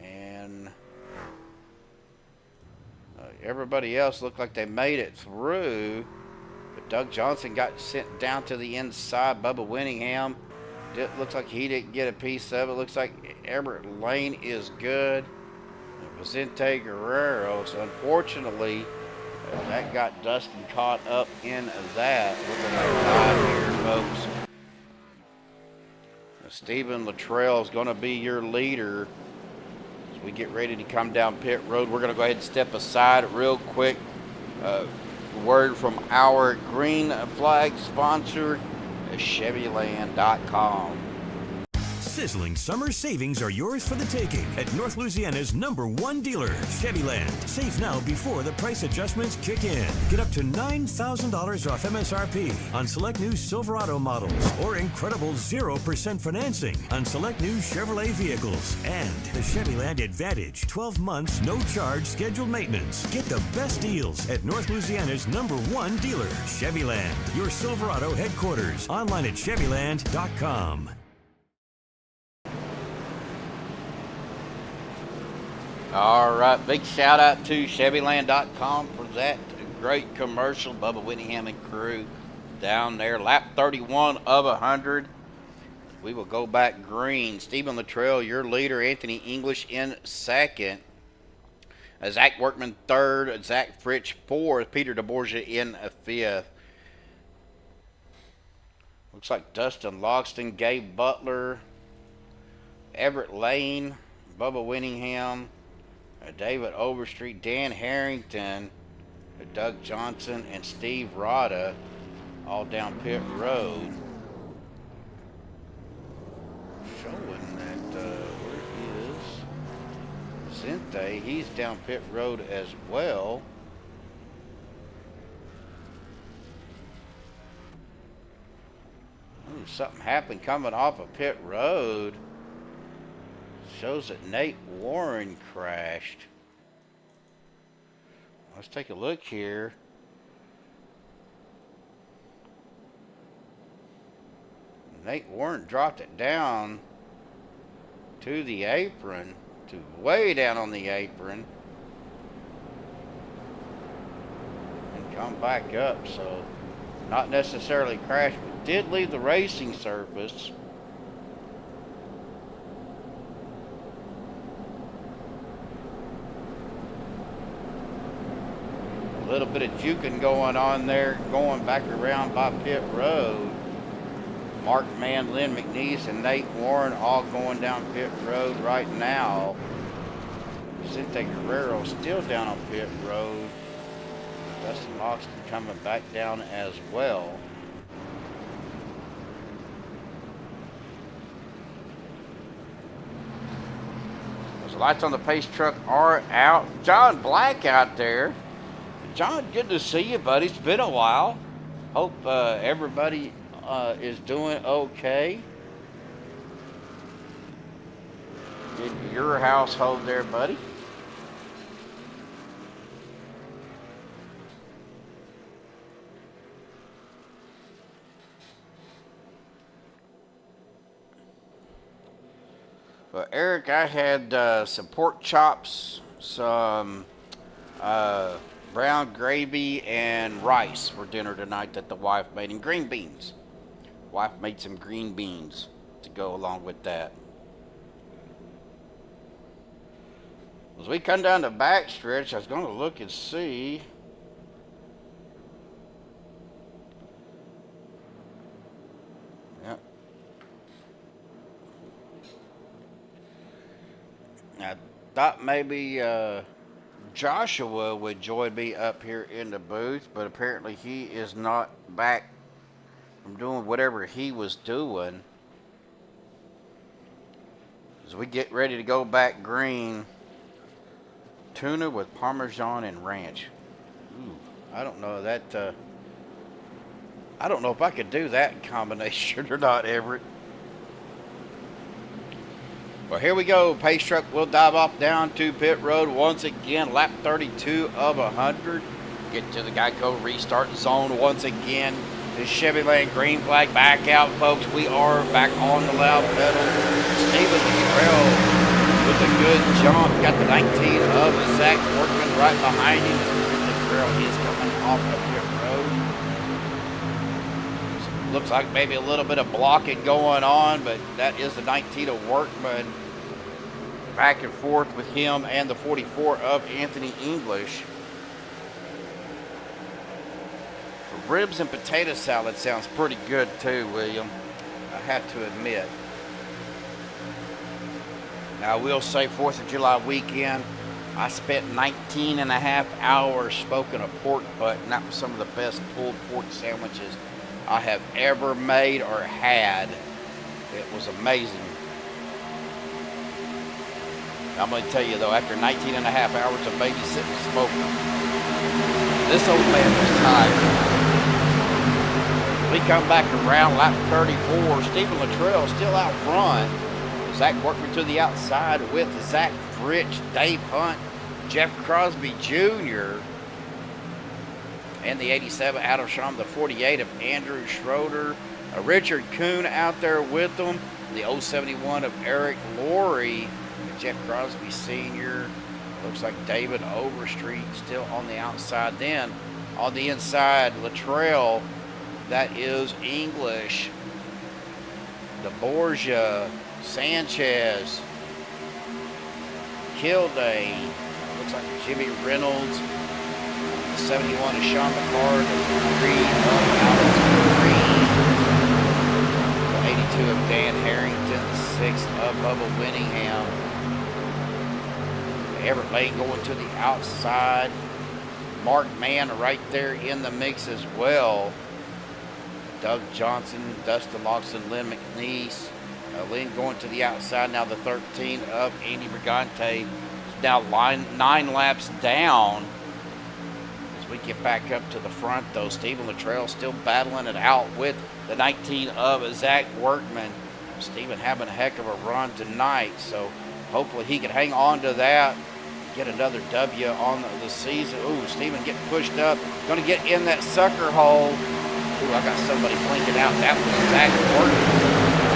And everybody else looked like they made it through. Doug Johnson got sent down to the inside. Bubba Winningham, it looks like he didn't get a piece of it. Looks like Everett Lane is good. Vicente Guerrero. So unfortunately, that got Dustin caught up in that. Looking like 5 here, folks. Stephen Latrell is going to be your leader. As we get ready to come down pit road, we're going to go ahead and step aside real quick. Word from our green flag sponsor, ChevyLand.com. Sizzling summer savings are yours for the taking at North Louisiana's #1 dealer, Chevyland. Save now before the price adjustments kick in. Get up to $9,000 off MSRP on select new Silverado models or incredible 0% financing on select new Chevrolet vehicles. And the Chevyland Advantage, 12 months, no charge scheduled maintenance. Get the best deals at North Louisiana's #1 dealer, Chevyland. Your Silverado headquarters. Online at ChevyLand.com. All right, big shout out to ChevyLand.com for that great commercial. Bubba Winningham and crew down there. Lap 31 of 100. We will go back green. Stephen Latrell, your leader. Anthony English in second. Zach Workman third. Zach Fritch fourth. Peter DeBorgia in fifth. Looks like Dustin Logston, Gabe Butler, Everett Lane, Bubba Winningham, David Overstreet, Dan Harrington, Doug Johnson, and Steve Rada all down pit road. Showing that where he is. Vicente, he's down pit road as well. Ooh, something happened coming off of pit road. shows that Nate Warren crashed. Let's take a look here. Nate Warren dropped it down to the apron, to way down on the apron, and come back up. So not necessarily crashed, but did leave the racing surface. A little bit of juking going on there, going back around by pit road. Mark Mann, Lynn McNeese, and Nate Warren all going down pit road right now. Vicente Guerrero still down on pit road. Dustin Loxton coming back down as well. Those lights on the pace truck are out. John Black out there. John, good to see you, buddy. It's been a while. Hope everybody is doing okay in your household there, buddy. Well, Eric, I had some pork chops, some brown gravy, and rice for dinner tonight that the wife made, and green beans. Wife made some green beans to go along with that. As we come down the back stretch, I was going to look and see. Yep. I thought maybe Joshua would join me up here in the booth, but apparently he is not back from doing whatever he was doing. As we get ready to go back green, tuna with Parmesan and ranch. Ooh, I don't know that. I don't know if I could do that combination or not, Everett. Well, here we go. Pace truck will dive off down to pit road once again. Lap 32 of 100. Get to the Geico restart zone once again. The Chevrolet green flag back out, folks. We are back on the loud pedal. Steven Trail with a good jump. Got the 19 of Zach Workman right behind him. The Trail is coming off the pit road. Looks like maybe a little bit of blocking going on, but that is the 19 of Workman. Back and forth with him and the 44 of Anthony English. Ribs and potato salad sounds pretty good too, William. I have to admit. Now I will say 4th of July weekend, I spent 19 and a half hours smoking a pork butt, and that was some of the best pulled pork sandwiches I have ever made or had. It was amazing. I'm going to tell you though, after 19 and a half hours of babysitting and smoking, this old man was tired. We come back around lap 34. Stephen Luttrell still out front. Zach Workman to the outside with Zach Fritsch, Dave Hunt, Jeff Crosby Jr. And the 87 Adam Schramm, the 48 of Andrew Schroeder. Richard Kuhn out there with them. The 071 of Eric Laurie. Jeff Crosby Sr. Looks like David Overstreet still on the outside. Then on the inside, Luttrell. That is English, the Borgia, Sanchez, Kildane, looks like Jimmy Reynolds, the 71 is Sean McCard, the 3 of Alex Green, the 82 of Dan Harrington, the 6 of Bubba Winningham, Everett Lane going to the outside, Mark Mann right there in the mix as well. Doug Johnson, Dustin Loxton, Lynn McNeese. Lynn going to the outside. Now the 13 of Andy Brigante. Now 9 laps down. As we get back up to the front, though, Stephen Luttrell still battling it out with the 19 of Zach Workman. Stephen having a heck of a run tonight. So hopefully he can hang on to that, get another W on the season. Ooh, Steven getting pushed up, going to get in that sucker hole. Ooh, I got somebody blinking out. That was Zach Morgan.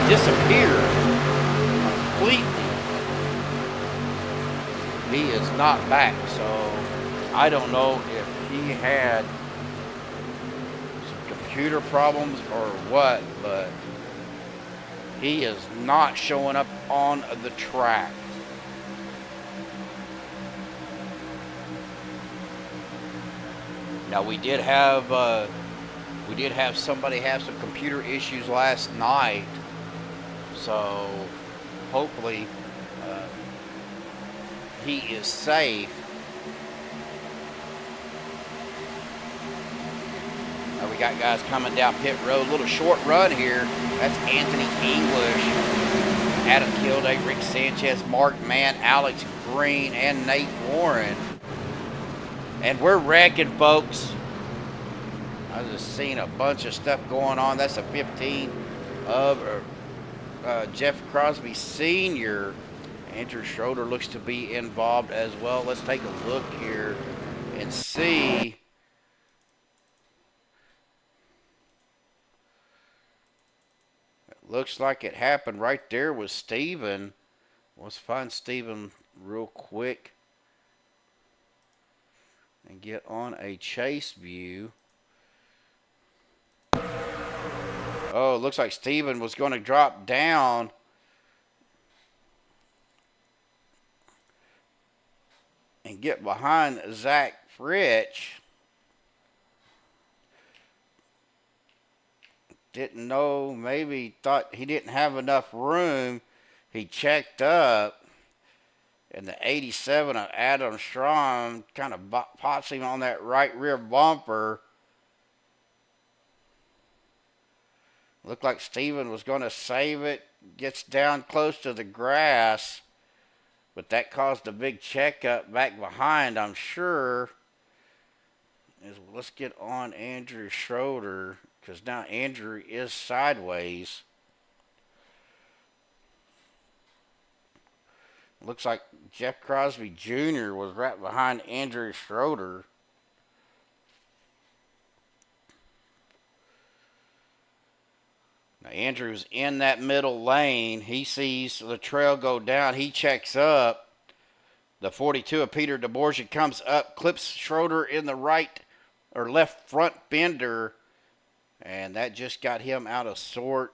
Disappeared completely. He is not back, so I don't know if he had some computer problems or what, but he is not showing up on the track. Now we did have somebody have some computer issues last night, so hopefully he is safe. Now we got guys coming down pit road. Little short run here. That's Anthony English, Adam Kilday, Rick Sanchez, Mark Mann, Alex Green, and Nate Warren. And we're wrecking, folks. I was just seeing a bunch of stuff going on. That's a 15 of Jeff Crosby Sr. Andrew Schroeder looks to be involved as well. Let's take a look here and see. It looks like it happened right there with Steven. Let's find Steven real quick and get on a chase view. Oh, it looks like Steven was going to drop down. And get behind Zach Fritch. Didn't know, maybe thought he didn't have enough room. He checked up. And the 87 of Adam Strom kind of pops him on that right rear bumper. Looked like Steven was going to save it. Gets down close to the grass. But that caused a big checkup back behind, I'm sure. Let's get on Andrew Schroeder, because now Andrew is sideways. Looks like Jeff Crosby Jr. was right behind Andrew Schroeder. Now Andrew's in that middle lane. He sees the trail go down. He checks up. The 42 of Peter DeBorgia comes up, clips Schroeder in the right or left front fender, and that just got him out of sort.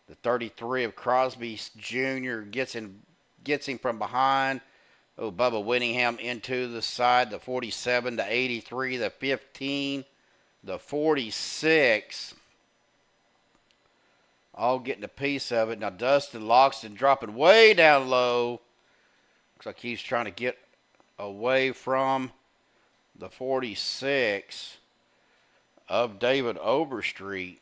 The 33 of Crosby Jr. gets him from behind. Oh, Bubba Winningham into the side. The 47, the 83, the 15, the 46. All getting a piece of it. Now Dustin Loxton dropping way down low. Looks like he's trying to get away from the 46 of David Overstreet.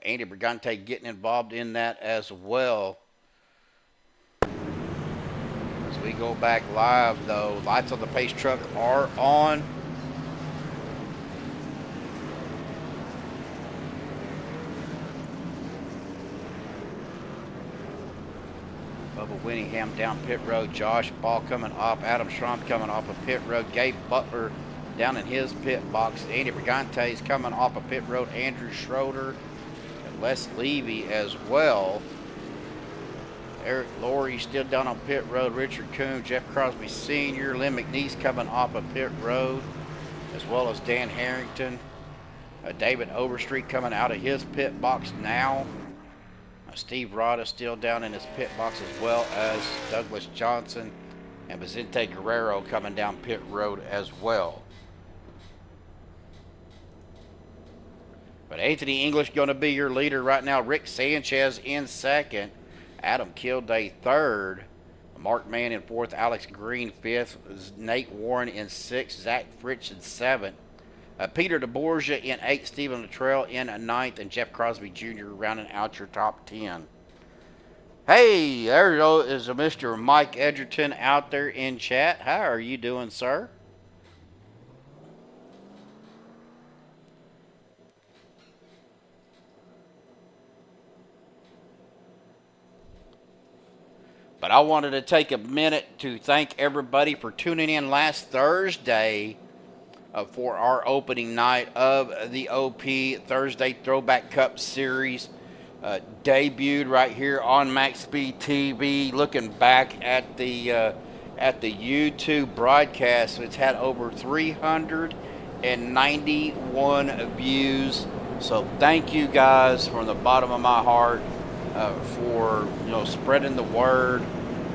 Andy Brigante getting involved in that as well. As we go back live, though, lights on the pace truck are on. Bubba Winningham down pit road. Josh Ball coming off. Adam Strom coming off of pit road. Gabe Butler down in his pit box. Andy Brigante is coming off of pit road. Andrew Schroeder and Les Levy as well. Eric Laurie still down on pit road. Richard Coon, Jeff Crosby Sr., Lynn McNeese coming off of pit road, as well as Dan Harrington. David Overstreet coming out of his pit box now. Steve Rada still down in his pit box, as well as Douglas Johnson and Vicente Guerrero coming down pit road as well. But Anthony English going to be your leader right now. Rick Sanchez in second. Adam Kilday third. Mark Mann in fourth. Alex Green fifth. Nate Warren in sixth. Zach Fritch in seventh. Peter DeBorgia in eighth. Stephen Luttrell in ninth. And Jeff Crosby Jr. rounding out your top 10. Hey, there is a Mr. Mike Edgerton out there in chat. How are you doing, sir? But I wanted to take a minute to thank everybody for tuning in last Thursday for our opening night of the OP Thursday Throwback Cup Series. Debuted right here on MaxSpeed TV. Looking back at the YouTube broadcast, it's had over 391 views. So thank you guys from the bottom of my heart for spreading the word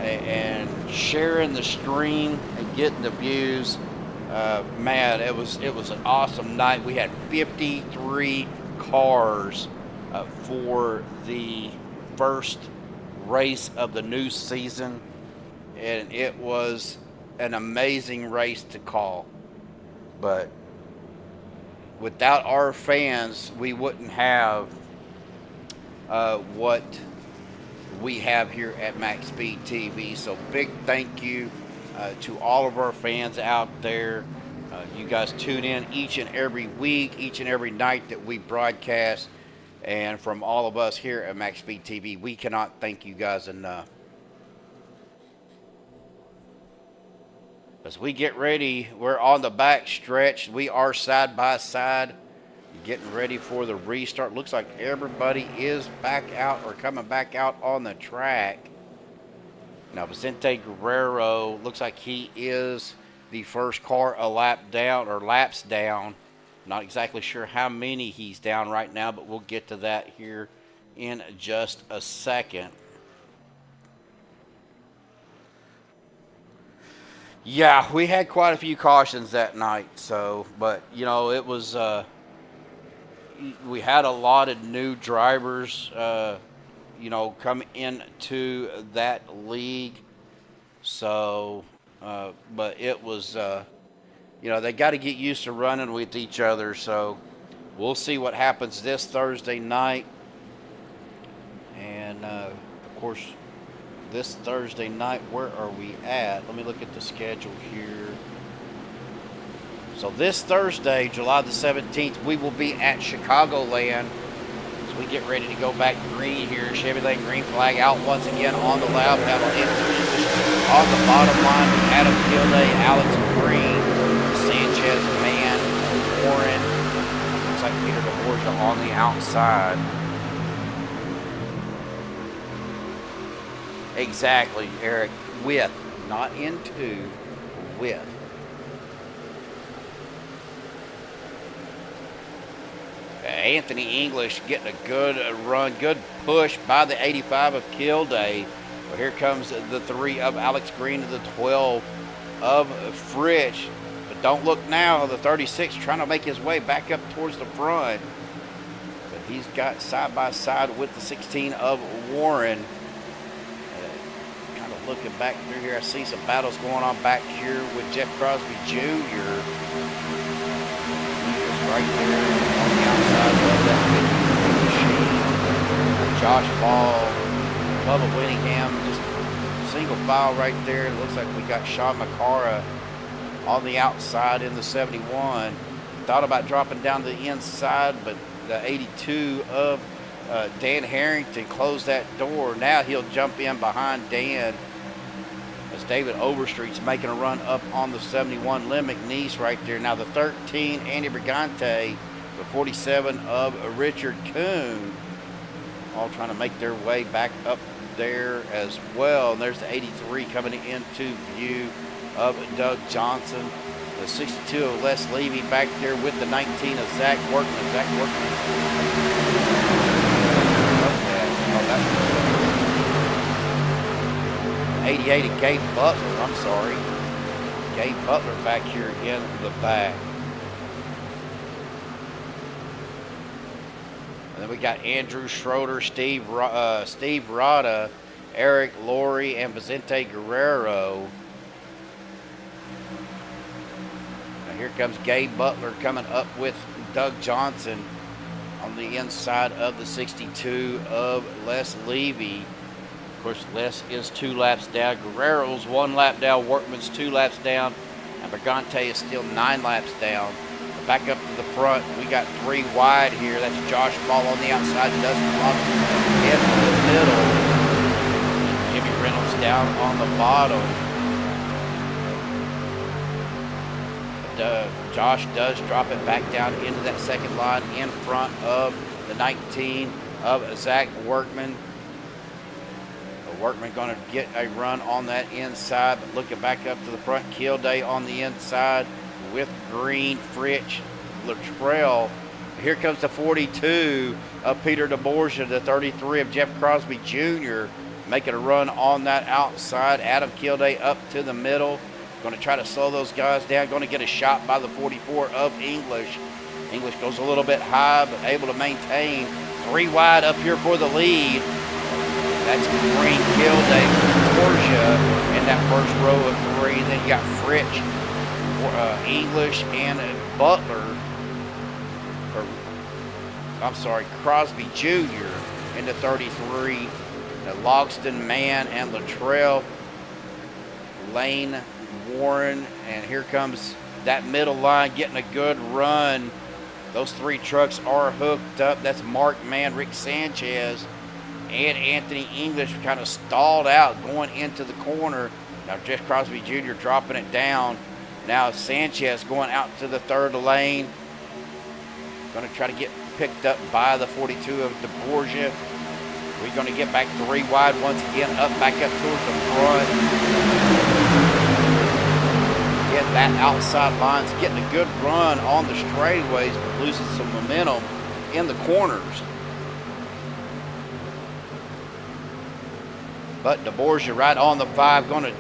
and sharing the stream and getting the views. Man, it was an awesome night. We had 53 cars for the first race of the new season, and it was an amazing race to call. But without our fans, we wouldn't have what we have here at MaxSpeed TV. So big thank you to all of our fans out there. You guys tune in each and every week, each and every night that we broadcast. And from all of us here at MaxSpeed TV, we cannot thank you guys enough. As we get ready, we're on the back stretch. We are side by side, getting ready for the restart. Looks like everybody is back out or coming back out on the track. Now, Vicente Guerrero looks like he is the first car a lap down or laps down. Not exactly sure how many he's down right now, but we'll get to that here in just a second. Yeah, we had quite a few cautions that night, but it was we had a lot of new drivers come into that league. So but it was they got to get used to running with each other. So we'll see what happens this Thursday night. And of course, this Thursday night, where are we at? Let me look at the schedule here. So this Thursday, July the 17th, we will be at Chicagoland. So we get ready to go back green here. Chevy Lane green flag out once again on the lap. Battle on the bottom line with Adam Gilday, Alex Green, Sanchez, Mann, Warren. Looks like Peter DeBorgia on the outside. Exactly, Eric. With, not into, with. Anthony English getting a good run, good push by the 85 of Kilday. Well, here comes the 3 of Alex Green to the 12 of Fritsch. But don't look now, the 36 trying to make his way back up towards the front. But he's got side by side with the 16 of Warren. Kind of looking back through here, I see some battles going on back here with Jeff Crosby Jr. Right there on the outside of that machine. Josh Ball, Bubba Winningham, just single file right there. It looks like we got Sean McCara on the outside in the 71. Thought about dropping down to the inside, but the 82 of Dan Harrington closed that door. Now he'll jump in behind Dan as David Overstreet's making a run up on the 71. Lynn McNeese right there. Now the 13, Andy Brigante, the 47 of Richard Kuhn, all trying to make their way back up there as well. And there's the 83 coming into view of Doug Johnson. The 62 of Les Levy back there with the 19 of Zach Workman. Zach Workman. Oh, that 88 of Gabe Butler, I'm sorry. Gabe Butler back here in the back. And then we got Andrew Schroeder, Steve Rada, Eric Laurie, and Vicente Guerrero. Now here comes Gabe Butler coming up with Doug Johnson on the inside of the 62 of Les Levy. Of course, Les is 2 laps down. Guerrero's 1 lap down. Workman's 2 laps down. And Brigante is still 9 laps down. Back up to the front, we got 3 wide here. That's Josh Ball on the outside. Dustin Lawson in the middle. Jimmy Reynolds down on the bottom. Josh does drop it back down into that second line in front of the 19 of Zach Workman. Workman going to get a run on that inside, but looking back up to the front, Kilday on the inside with Green, Fritch, Luttrell. Here comes the 42 of Peter DeBorgia, the 33 of Jeff Crosby Jr. making a run on that outside. Adam Kilday up to the middle. Going to try to slow those guys down. Going to get a shot by the 44 of English. English goes a little bit high, but able to maintain. 3 wide up here for the lead. That's Green, Kilday, Borgia in that first row of 3. Then you got Fritch, English, and Butler. Crosby Jr. into 33. Logston, Mann, and Luttrell. Lane, Warren, and here comes that middle line getting a good run. Those 3 trucks are hooked up. That's Mark Mann, Rick Sanchez, and Anthony English kind of stalled out going into the corner. Now Jeff Crosby Jr. dropping it down. Now Sanchez going out to the 3rd lane. Going to try to get picked up by the 42 of DeBorgia. We're going to get back 3 wide once again, back up towards the front. Get that outside line's getting a good run on the straightaways, but losing some momentum in the corners. But DeBorgia right on the 5, going to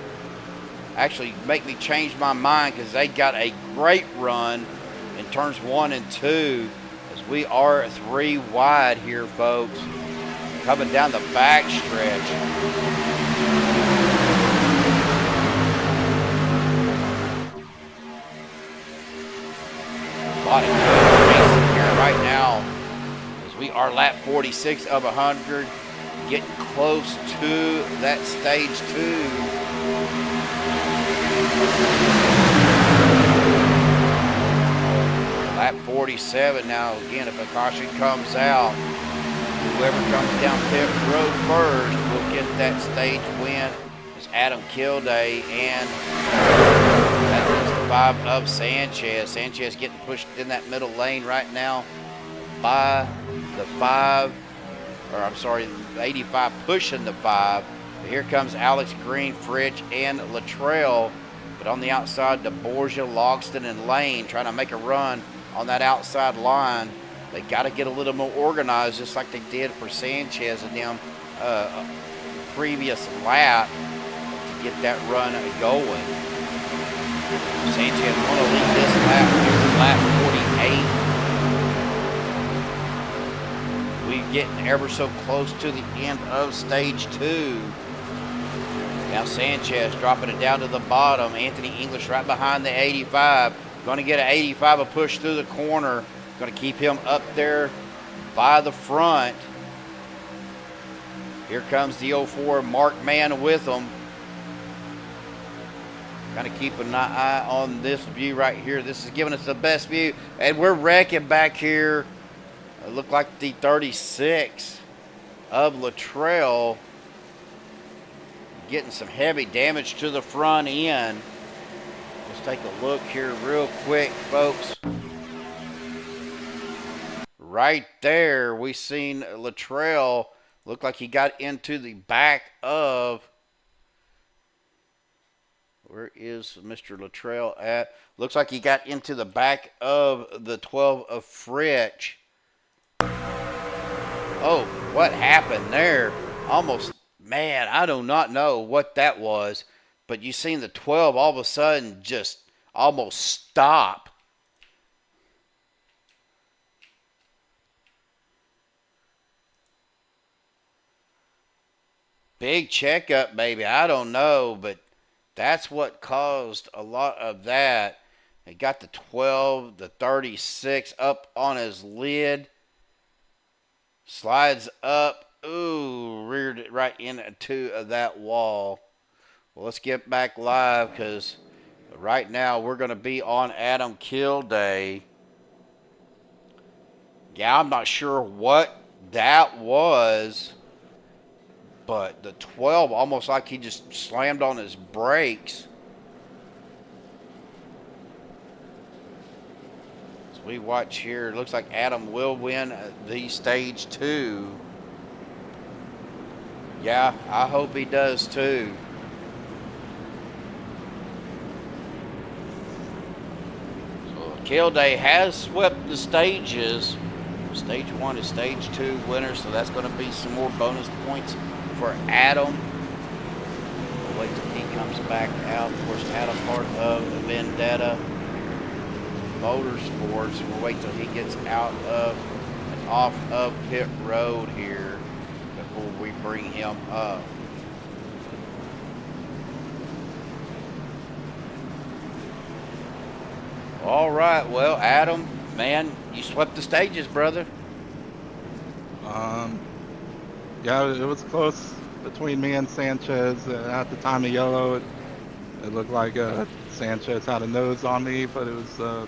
actually make me change my mind because they got a great run in turns 1 and 2 as we are 3 wide here, folks. Coming down the back stretch. A lot of good racing here right now as we are lap 46 of 100, getting close to that stage 2. Lap 47 now. Again, if a caution comes out, whoever comes down pit road first will get that stage win. It's Adam Kilday, and that is the 5 of Sanchez. Sanchez getting pushed in that middle lane right now by the 85 pushing the 5. But here comes Alex Green, Fritch, and Luttrell. But on the outside, DeBorgia, Logston, and Lane trying to make a run on that outside line. They got to get a little more organized, just like they did for Sanchez and them previous lap to get that run going. Sanchez want to lead this lap here, lap 48. We're getting ever so close to the end of stage 2. Now Sanchez dropping it down to the bottom. Anthony English right behind the 85. Going to get an 85 a push through the corner. Going to keep him up there by the front. Here comes the 04 Mark Mann with him. Kind of keep an eye on this view right here. This is giving us the best view. And we're wrecking back here. It looked like the 36 of Luttrell getting some heavy damage to the front end. Let's take a look here real quick, folks. Right there, we seen Luttrell look like he got into the back of, where is Mr. Luttrell at? Looks like he got into the back of the 12 of Fritch. Oh, what happened there? Almost, man, I do not know what that was, but you seen the 12 all of a sudden just almost stop. Big checkup, maybe. I don't know, but that's what caused a lot of that. He got the 12, the 36 up on his lid. Slides up. Ooh, reared it right into that wall. Well, let's get back live because right now we're going to be on Adam Kilday. Yeah, I'm not sure what that was. but the 12 almost like he just slammed on his brakes. As we watch here, it looks like Adam will win the stage 2. Yeah, I hope he does too. So Kilday has swept the stages. Stage 1 is stage 2 winner, so that's going to be some more bonus points for Adam. We'll wait till he comes back out. Of course, Adam part of the Vendetta Motorsports. We'll wait till he gets out of and off of pit road here before we bring him up. All right, well, Adam, man, you swept the stages, brother. Yeah, it was close between me and Sanchez. At the time of yellow, it looked like Sanchez had a nose on me, but it was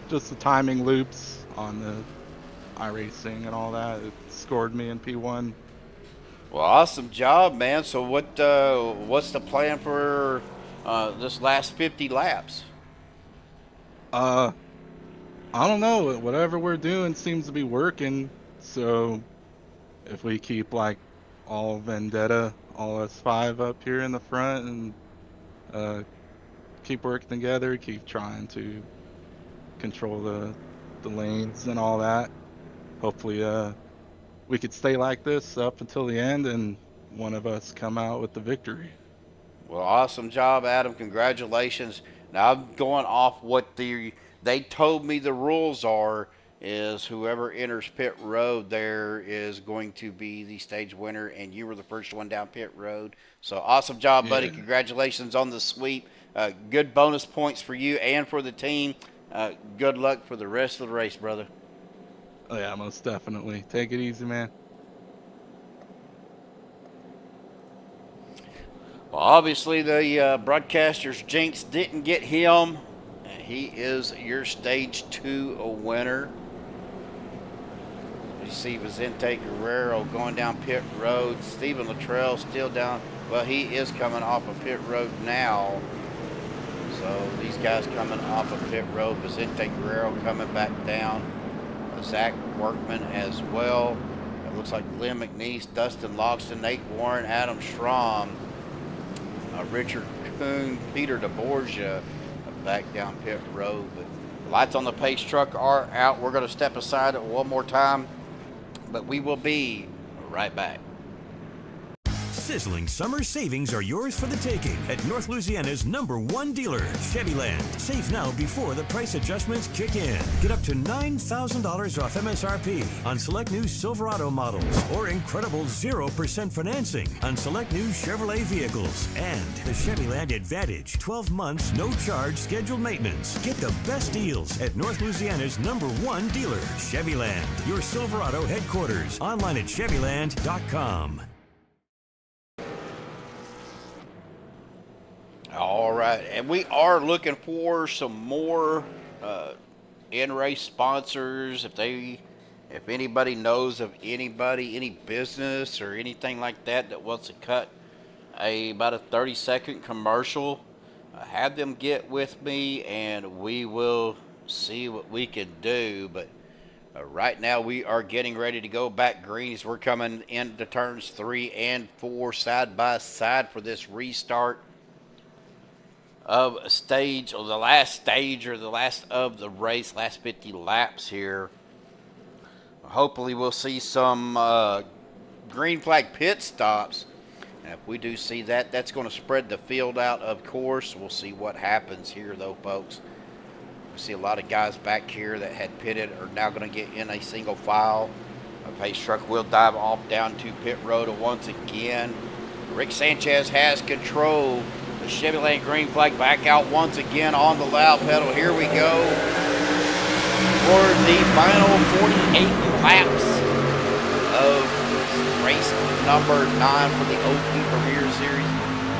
just the timing loops on the iRacing and all that. It scored me in P1. Well, awesome job, man. So what's the plan for this last 50 laps? I don't know. Whatever we're doing seems to be working. So if we keep like all Vendetta, all us 5 up here in the front, and keep working together, keep trying to control the lanes and all that, hopefully we could stay like this up until the end and one of us come out with the victory. Well, awesome job, Adam. Congratulations. Now, I'm going off what they told me the rules are, is whoever enters pit road there is going to be the stage winner, and you were the first one down pit road. So awesome job, buddy. Yeah. Congratulations on the sweep. Good bonus points for you and for the team. Good luck for the rest of the race, brother. Oh yeah, most definitely. Take it easy, man. Well, obviously the broadcaster's jinx didn't get him. He is your stage 2 winner. You see Vicente Guerrero going down pit road. Stephen Luttrell still down. Well, he is coming off of pit road now. So these guys coming off of pit road. Vicente Guerrero coming back down. Zach Workman as well. It looks like Glenn McNeese, Dustin Logston, Nate Warren, Adam Schramm, Richard Kuhn, Peter DeBorgia back down pit road. But the lights on the pace truck are out. We're going to step aside one more time, but we will be right back. Sizzling summer savings are yours for the taking at North Louisiana's #1 dealer, Chevyland. Save now before the price adjustments kick in. Get up to $9,000 off MSRP on select new Silverado models or incredible 0% financing on select new Chevrolet vehicles. And the Chevyland Advantage, 12 months, no charge scheduled maintenance. Get the best deals at North Louisiana's #1 dealer, Chevyland. Your Silverado headquarters. Online at Chevyland.com. All right, and we are looking for some more in-race sponsors. If anybody knows of anybody, any business or anything like that wants to cut about a 30-second commercial, have them get with me, and we will see what we can do. But right now, we are getting ready to go back green as we're coming into turns 3 and 4 side by side for this restart of a stage, or the last stage, or the last of the race, last 50 laps here. Hopefully we'll see some green flag pit stops. And if we do see that, that's going to spread the field out, of course. We'll see what happens here, though, folks. We see a lot of guys back here that had pitted are now going to get in a single file. A pace truck will dive off down to pit road once again. Rick Sanchez has control. The Chevyland green flag back out once again on the loud pedal. Here we go for the final 48 laps of race number 9 for the OP Premier Series,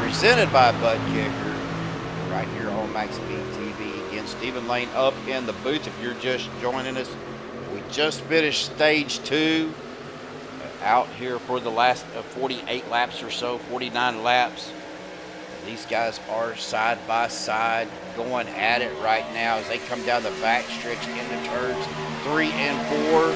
presented by Buttkicker, right here on MaxSpeed TV. Again, Stephen Lane up in the booth if you're just joining us. We just finished stage 2. out here for the last 48 laps or so, 49 laps. These guys are side by side going at it right now as they come down the back stretch into turns 3 and 4.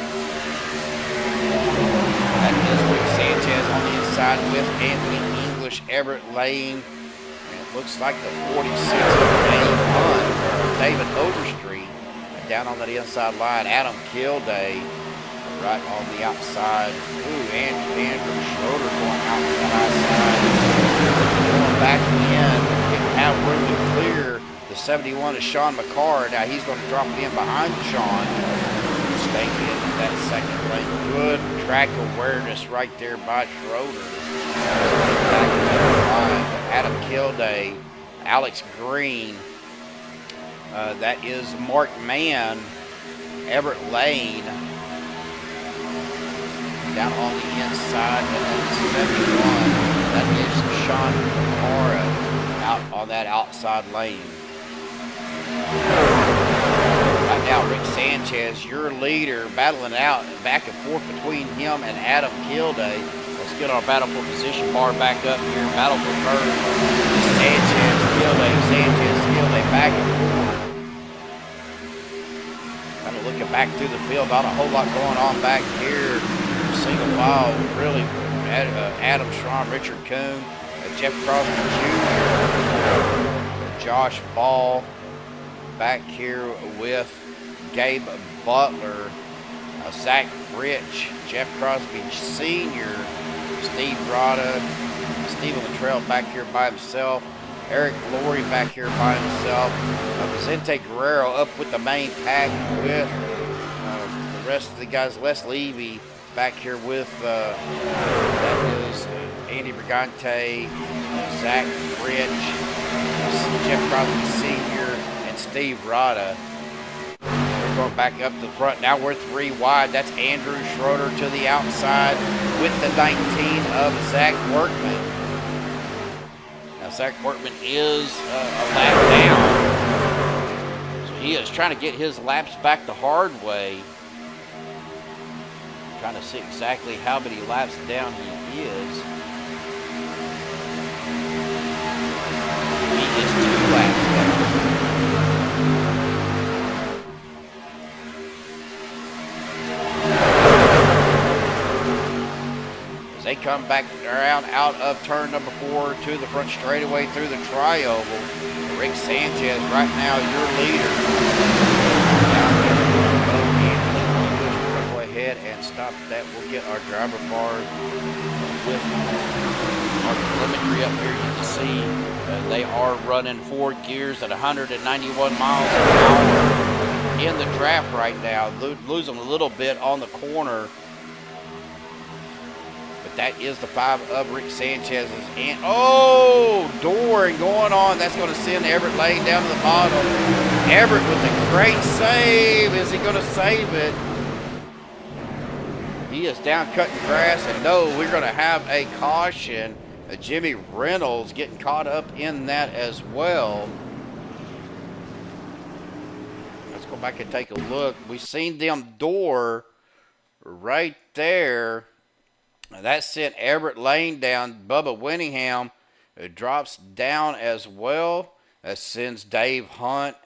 That is Rick Sanchez on the inside with Anthony English, Everett Lane. And it looks like the 46 of David Overstreet down on that inside line. Adam Kilday right on the outside. Ooh, Andrew Schroeder going out to the high side. Going back in, getting out room to clear. The 71 is Sean McCarr. Now he's going to drop it in behind Sean. Staying in that second lane. Good track awareness right there by Schroeder. Back in that line. Adam Kilday, Alex Green. That is Mark Mann, Everett Lane. Down on the inside, and then 71. That is Sean McCara out on that outside lane. Right now, Rick Sanchez, your leader, battling out back and forth between him and Adam Kilday. Let's get our battle for position bar back up here. Battle for first. Sanchez, Kilday, back and forth. Kind of looking back through the field, not a whole lot going on back here. Single file, really. Adam Schramm, Richard Kuhn, Jeff Crosby Jr., Josh Ball, back here with Gabe Butler, Zach Rich, Jeff Crosby Sr., Steve Rada, Stephen Luttrell back here by himself, Eric Laurie back here by himself, Vicente Guerrero up with the main pack with the rest of the guys, Les Levy back here with, that is Andy Brigante, Zach Rich, Jeff Crosby Sr., and Steve Rada. We're going back up to the front. Now we're 3 wide. That's Andrew Schroeder to the outside with the 19 of Zach Workman. Now Zach Workman is a lap down. So he is trying to get his laps back the hard way. Trying to see exactly how many laps down he is. He is 2 laps down. As they come back around out of turn number 4 to the front straightaway through the tri-oval. Rick Sanchez right now your leader. And stop that. We'll get our driver bar with our telemetry up here. You can see they are running 4 gears at 191 miles an hour in the draft right now. Losing a little bit on the corner. But that is the 5 of Rick Sanchez's. And Doran going on. That's going to send Everett Lane down to the bottom. Everett with a great save. Is he going to save it? He is down cutting grass, and no, we're going to have a caution. Jimmy Reynolds getting caught up in that as well. Let's go back and take a look. We've seen them door right there. That sent Everett Lane down. Bubba Winningham drops down as well. That sends Dave Hunt.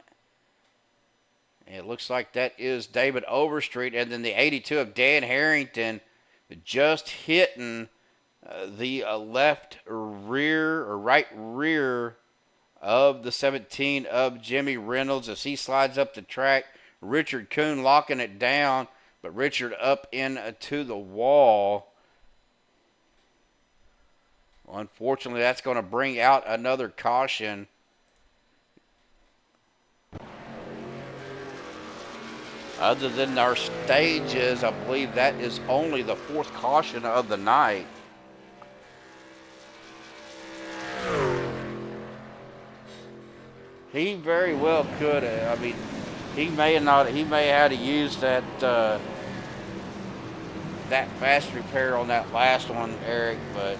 It looks like that is David Overstreet. And then the 82 of Dan Harrington just hitting the left rear or right rear of the 17 of Jimmy Reynolds as he slides up the track. Richard Kuhn locking it down, but Richard up into the wall. Unfortunately, that's going to bring out another caution. Other than our stages, I believe that is only the 4th caution of the night. He very well could have. I mean, he may have had to use that that fast repair on that last one, Eric, but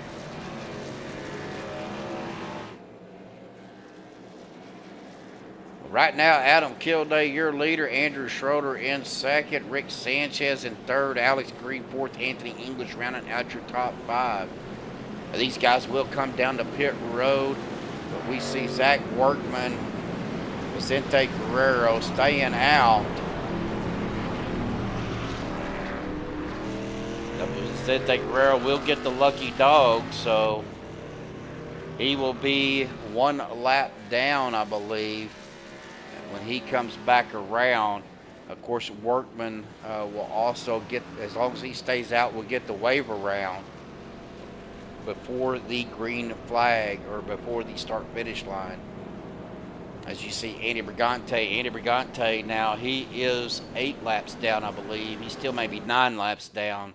Right now, Adam Kilday, your leader. Andrew Schroeder in second. Rick Sanchez in third. Alex Green fourth. Anthony English rounding out your top 5. These guys will come down to pit road. But we see Zach Workman, Vicente Guerrero staying out. Vicente Guerrero will get the lucky dog, so he will be 1 lap down, I believe, when he comes back around. Of course, Workman will also get, as long as he stays out, will get the waiver round before the green flag or before the start finish line. As you see, Andy Brigante now, he is 8 laps down, I believe. He still may be 9 laps down.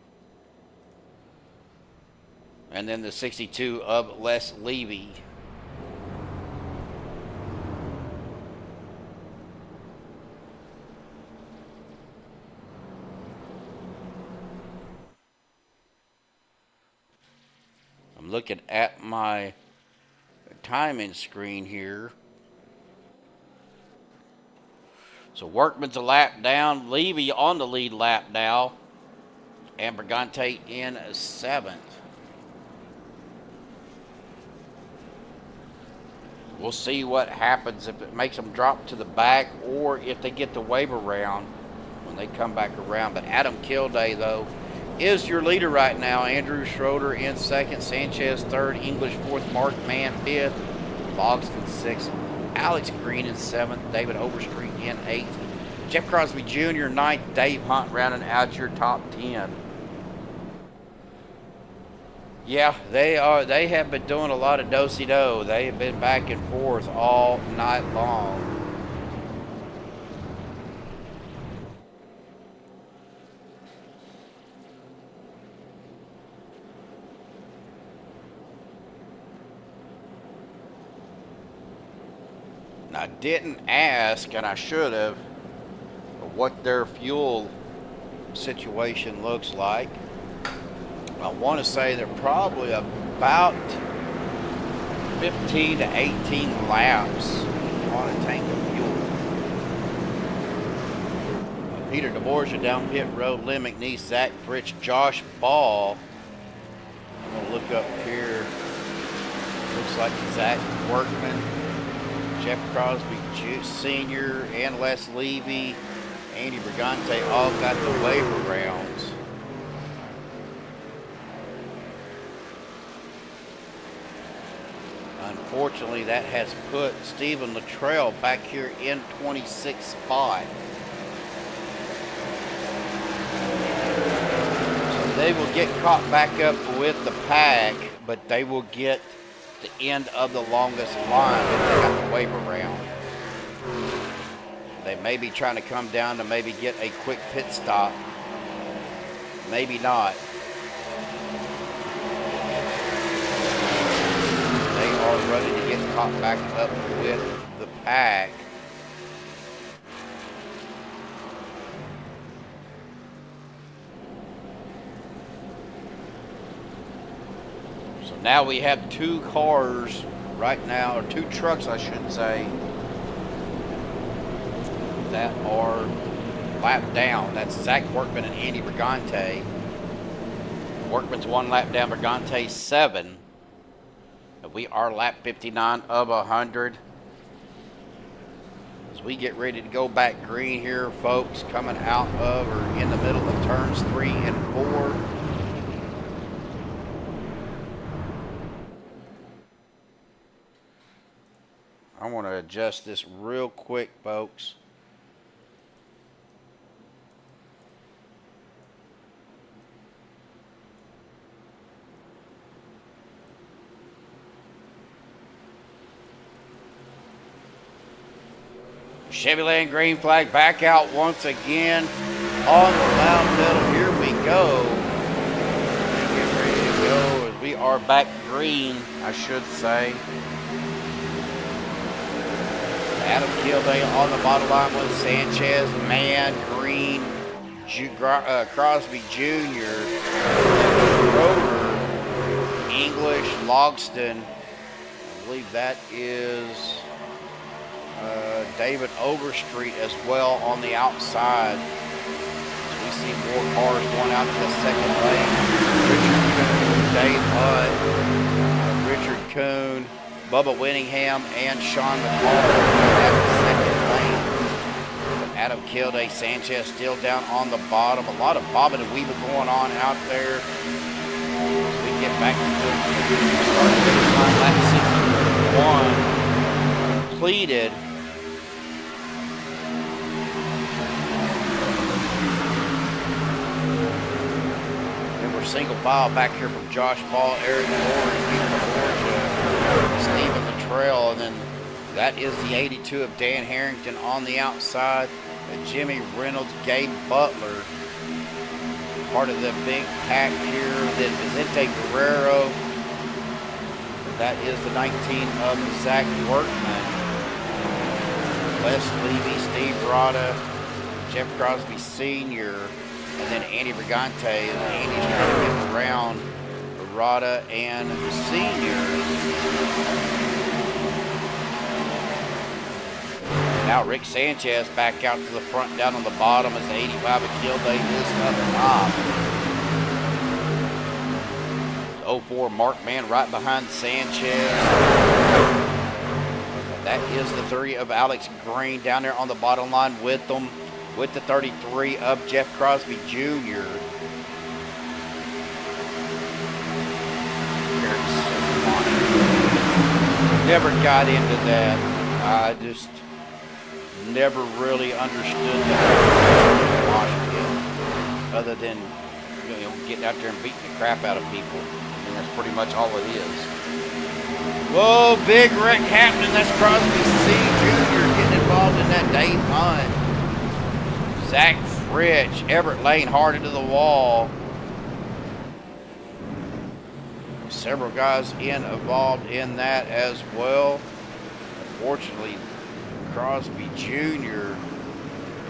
And then the 62 of Les Levy. I'm looking at my timing screen here. So Workman's a lap down. Levy on the lead lap now. And Brigante in 7th. We'll see what happens if it makes them drop to the back or if they get the waiver round when they come back around. But Adam Kilday, though, is your leader right now. Andrew Schroeder in 2nd, Sanchez 3rd, English 4th, Mark Mann 5th, Logston 6th, Alex Green in 7th, David Overstreet in 8th, Jeff Crosby Jr. 9th, Dave Hunt rounding out your top 10. Yeah, they have been doing a lot of do-si-do. They have been back and forth all night long. And I didn't ask, and I should have, what their fuel situation looks like. I want to say they're probably about 15 to 18 laps on a tank of fuel. Peter DeBorgia down pit road, Lynn McNeese, Zach Fritsch, Josh Ball. I'm going to look up here. Looks like Zach Workman, Jeff Crosby Sr., and Les Levy, Andy Brigante all got the waiver rounds. Unfortunately, that has put Stephen Luttrell back here in 26th spot. So they will get caught back up with the pack, but they will get the end of the longest line if they got the waiver round. They may be trying to come down to maybe get a quick pit stop. Maybe not. Are ready to get caught back up with the pack. So now we have 2 cars right now, or 2 trucks I should say, that are lap down. That's Zach Workman and Andy Brigante. Workman's 1 lap down, Brigante 7. We are lap 59 of 100. As we get ready to go back green here, folks, coming out of or in the middle of turns 3 and 4. I want to adjust this real quick, folks. Chevyland green flag back out once again on the loud middle. Here we go. Get ready to go as we are back green, I should say. Adam Kilday on the bottom line with Sanchez, Mann, Green, Crosby Jr., Rover, English, Logston. I believe that is David Overstreet as well on the outside. We see more cars going out to the second lane. Richard Coon, Dave Hunt, Richard Coon, Bubba Winningham, and Sean McCall at the second lane. Adam Kilday, Sanchez still down on the bottom. A lot of bobbing and weaving going on out there. As we get back to the start of the lap 61 completed. Single file back here from Josh Ball, Eric Lauren, Peter Georgia, Stephen Luttrell, and then that is the 82 of Dan Harrington on the outside, and Jimmy Reynolds, Gabe Butler, part of the big pack here, then Vicente Guerrero, that is the 19 of Zach Workman, Les Levy, Steve Rada, Jeff Crosby Sr., and then Andy Brigante, and Andy's trying to get around Rada and the senior. Now Rick Sanchez back out to the front down on the bottom as the 85 of Kilday is up top. 04 Mark Mann right behind Sanchez. That is the 30 of Alex Green down there on the bottom line with them. With the 33 of Jeff Crosby Jr. Never got into that. I just never really understood that Washington, other than getting out there and beating the crap out of people. I mean, that's pretty much all it is. Whoa, big wreck happening. That's Crosby Jr. getting involved in that Dave Hunt. Zach Fritch, Everett Lane hard into the wall. Several guys involved in that as well. Unfortunately, Crosby Jr.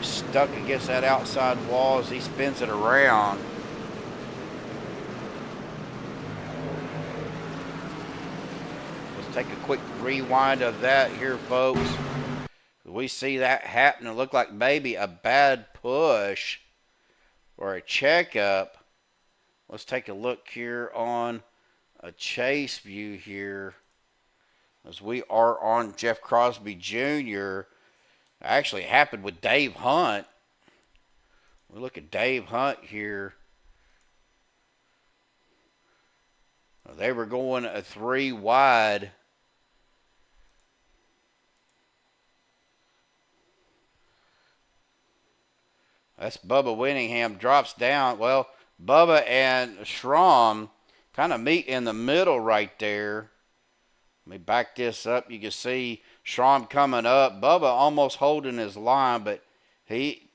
is stuck against that outside wall as he spins it around. Let's take a quick rewind of that here, folks. We see that happen. It looked like maybe a bad push or a checkup. Let's take a look here on a chase view here as we are on Jeff Crosby Jr. Actually happened with Dave Hunt. We look at Dave Hunt here. They were going a 3 wide. That's Bubba Winningham drops down. Well, Bubba and Schramm kind of meet in the middle right there. Let me back this up. You can see Schramm coming up. Bubba almost holding his line, but he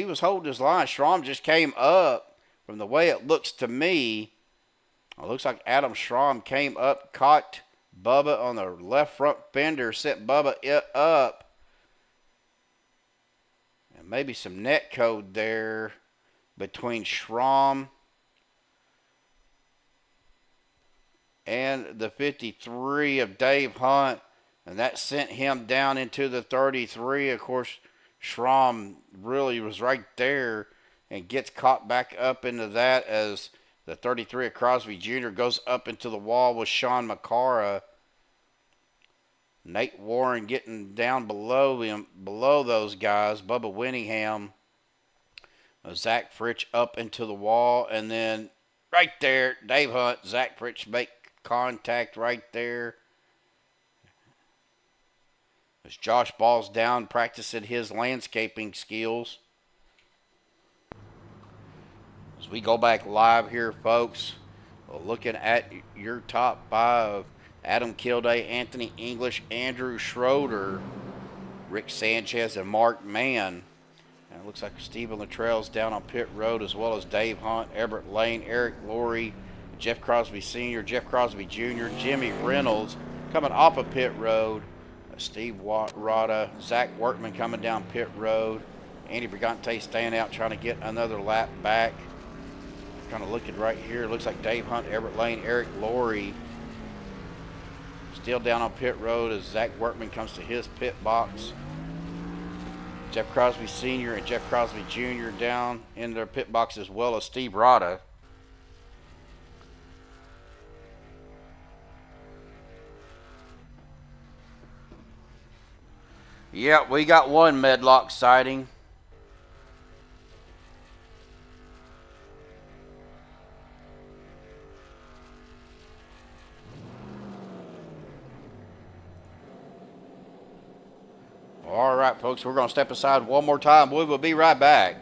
was holding his line. Schramm just came up from the way it looks to me. It looks like Adam Schramm came up, caught Bubba on the left front fender, sent Bubba up. Maybe some net code there between Schramm and the 53 of Dave Hunt, and that sent him down into the 33. Of course, Schramm really was right there and gets caught back up into that as the 33 of Crosby Jr. goes up into the wall with Sean McCara. Nate Warren getting down below him, below those guys. Bubba Winningham. Zach Fritch up into the wall. And then right there, Dave Hunt, Zach Fritch make contact right there. As Josh Ball's down practicing his landscaping skills. As we go back live here, folks, looking at your top 5. Adam Kilday, Anthony English, Andrew Schroeder, Rick Sanchez, and Mark Mann. And it looks like Stephen Luttrell's down on pit road, as well as Dave Hunt, Everett Lane, Eric Laurie, Jeff Crosby Sr., Jeff Crosby Jr., Jimmy Reynolds coming off of pit road, Steve Rada, Zach Workman coming down pit road, Andy Brigante staying out trying to get another lap back. Kind of looking right here, it looks like Dave Hunt, Everett Lane, Eric Laurie, Still down on pit road as Zach Workman comes to his pit box. Jeff Crosby Sr. and Jeff Crosby Jr. down in their pit box, as well as Steve Rada. Yeah, we got one Medlock sighting. All right, folks, we're going to step aside one more time. We will be right back.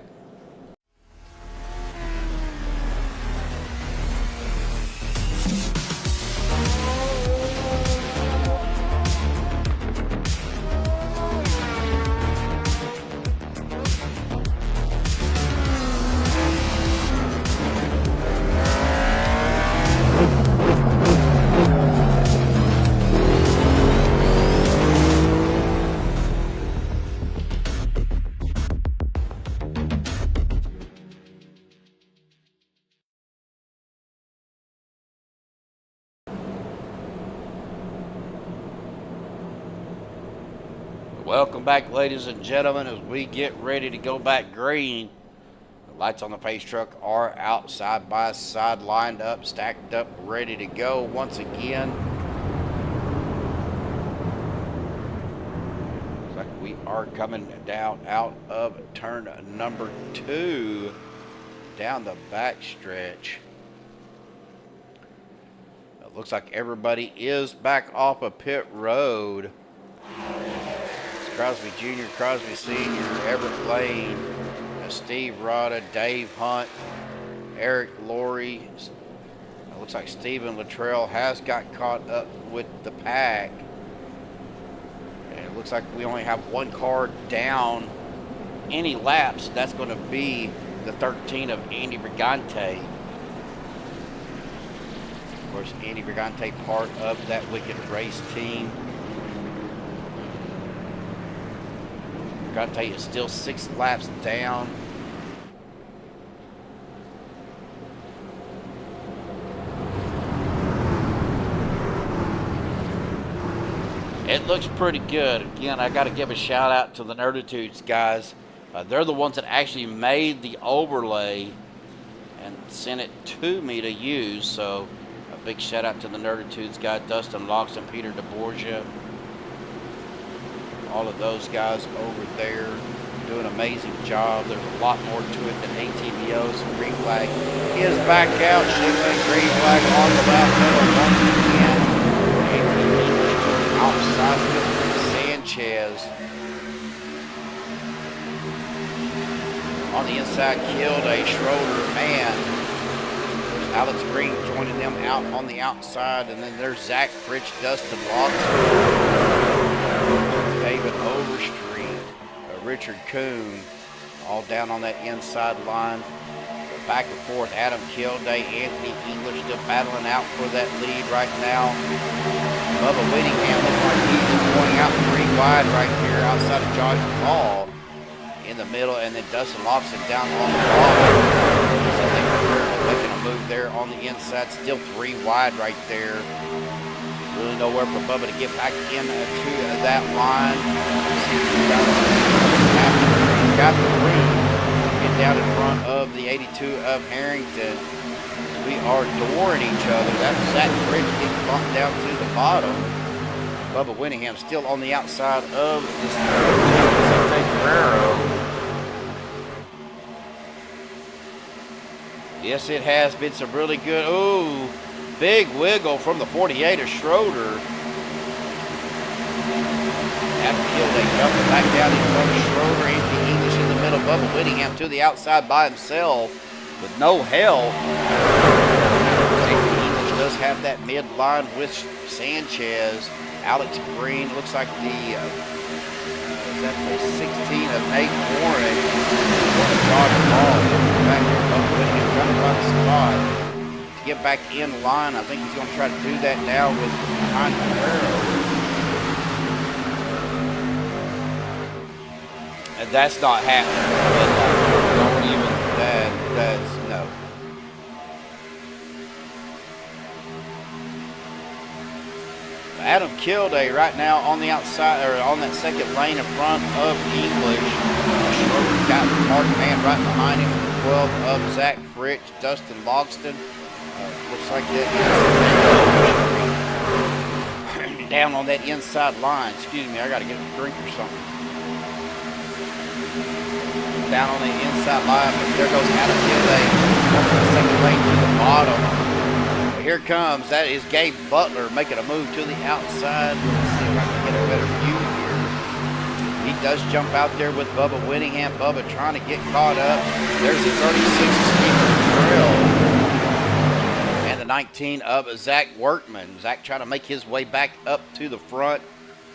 Welcome back, ladies and gentlemen, as we get ready to go back green. The lights on the pace truck are out side by side, lined up, stacked up, ready to go once again. Looks like we are coming down out of turn number 2, down the back stretch. It looks like everybody is back off of pit road. Crosby Jr., Crosby Sr., Everett Lane, Steve Rada, Dave Hunt, Eric Laurie. It looks like Stephen Luttrell has got caught up with the pack. And it looks like we only have one car down any laps. That's going to be the 13 of Andy Brigante. Of course, Andy Brigante, part of that Wicked Race team. Brigante is still 6 laps down. It looks pretty good. Again, I got to give a shout out to the Nerditudes guys. They're the ones that actually made the overlay and sent it to me to use. So a big shout out to the Nerditudes guy, Dustin Locks and Peter DeBorgia. All of those guys over there do an amazing job. There's a lot more to it than ATVO. So green flag is back out. Shifting green flag on the left middle once again. ATV outside with Sanchez. On the inside, killed a Schroeder man. There's Alex Green joining them out on the outside. And then there's Zach Rich, Dustin Lawson, David Overstreet, Richard Kuhn, all down on that inside line. Back and forth, Adam Kilday, Anthony English still battling out for that lead right now. Bubba Whittingham looks like he's just going out 3 wide right here outside of Josh Paul in the middle, and then Dustin Lobson down on the bottom. So I think we're making a move there on the inside, still 3 wide right there. Really nowhere for Bubba to get back into that line. Got the green. Get down in front of the 82 of Harrington. We are dooring each other. That's Zach Bridge getting bumped down to the bottom. Bubba Whittingham still on the outside of this Guerrero. Yes, it has been some really good. Ooh. Big wiggle from the 48 of Schroeder. Adam Kilday jumping back down in front of Schroeder. Anthony English in the middle. Bubba Whittingham to the outside by himself with no help. Anthony English does have that midline with Sanchez. Alex Green looks like the is that the 16 of Nate Warren. Josh Ball back here. Bubba Whittingham trying to run the spot. Get back in line. I think he's going to try to do that now with behind Guerrero. And that's not happening. Don't even, that's, no. Adam Kilday right now on the outside, or on that second lane in front of English. Schroeder's got Mark Man right behind him in the 12 of Zach Fritch, Dustin Logston. Looks like that down on that inside line. Excuse me, I got to get a drink or something. Down on the inside line, but there goes Adam Kilday over the second lane to the bottom. Here comes, that is Gabe Butler making a move to the outside. Let's see if I can get a better view here. He does jump out there with Bubba Winningham. Bubba trying to get caught up. There's the 36 Stephen Drill. And the 19 of Zach Workman. Zach trying to make his way back up to the front.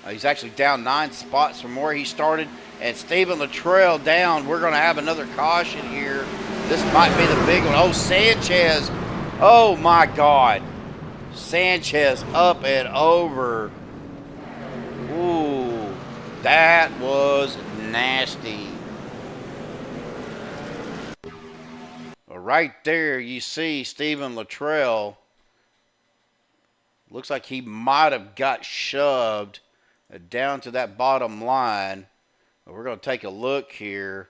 He's actually down 9 spots from where he started. And Stephen Luttrell down. We're going to have another caution here. This might be the big one. Oh, Sanchez. Oh my God. Sanchez up and over. Ooh, that was nasty. Right there you see Stephen Luttrell. Looks like he might have got shoved down to that bottom line. We're going to take a look here.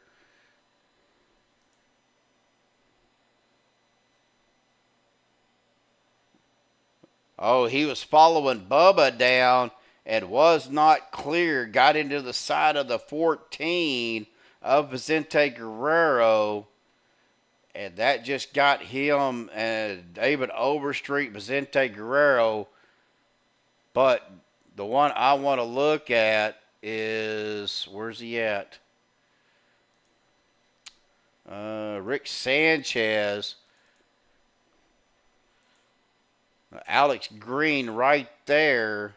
Oh, he was following Bubba down and was not clear. Got into the side of the 14 of Vicente Guerrero. And that just got him and David Overstreet, Vicente Guerrero. But the one I want to look at is, where's he at? Rick Sanchez. Alex Green right there.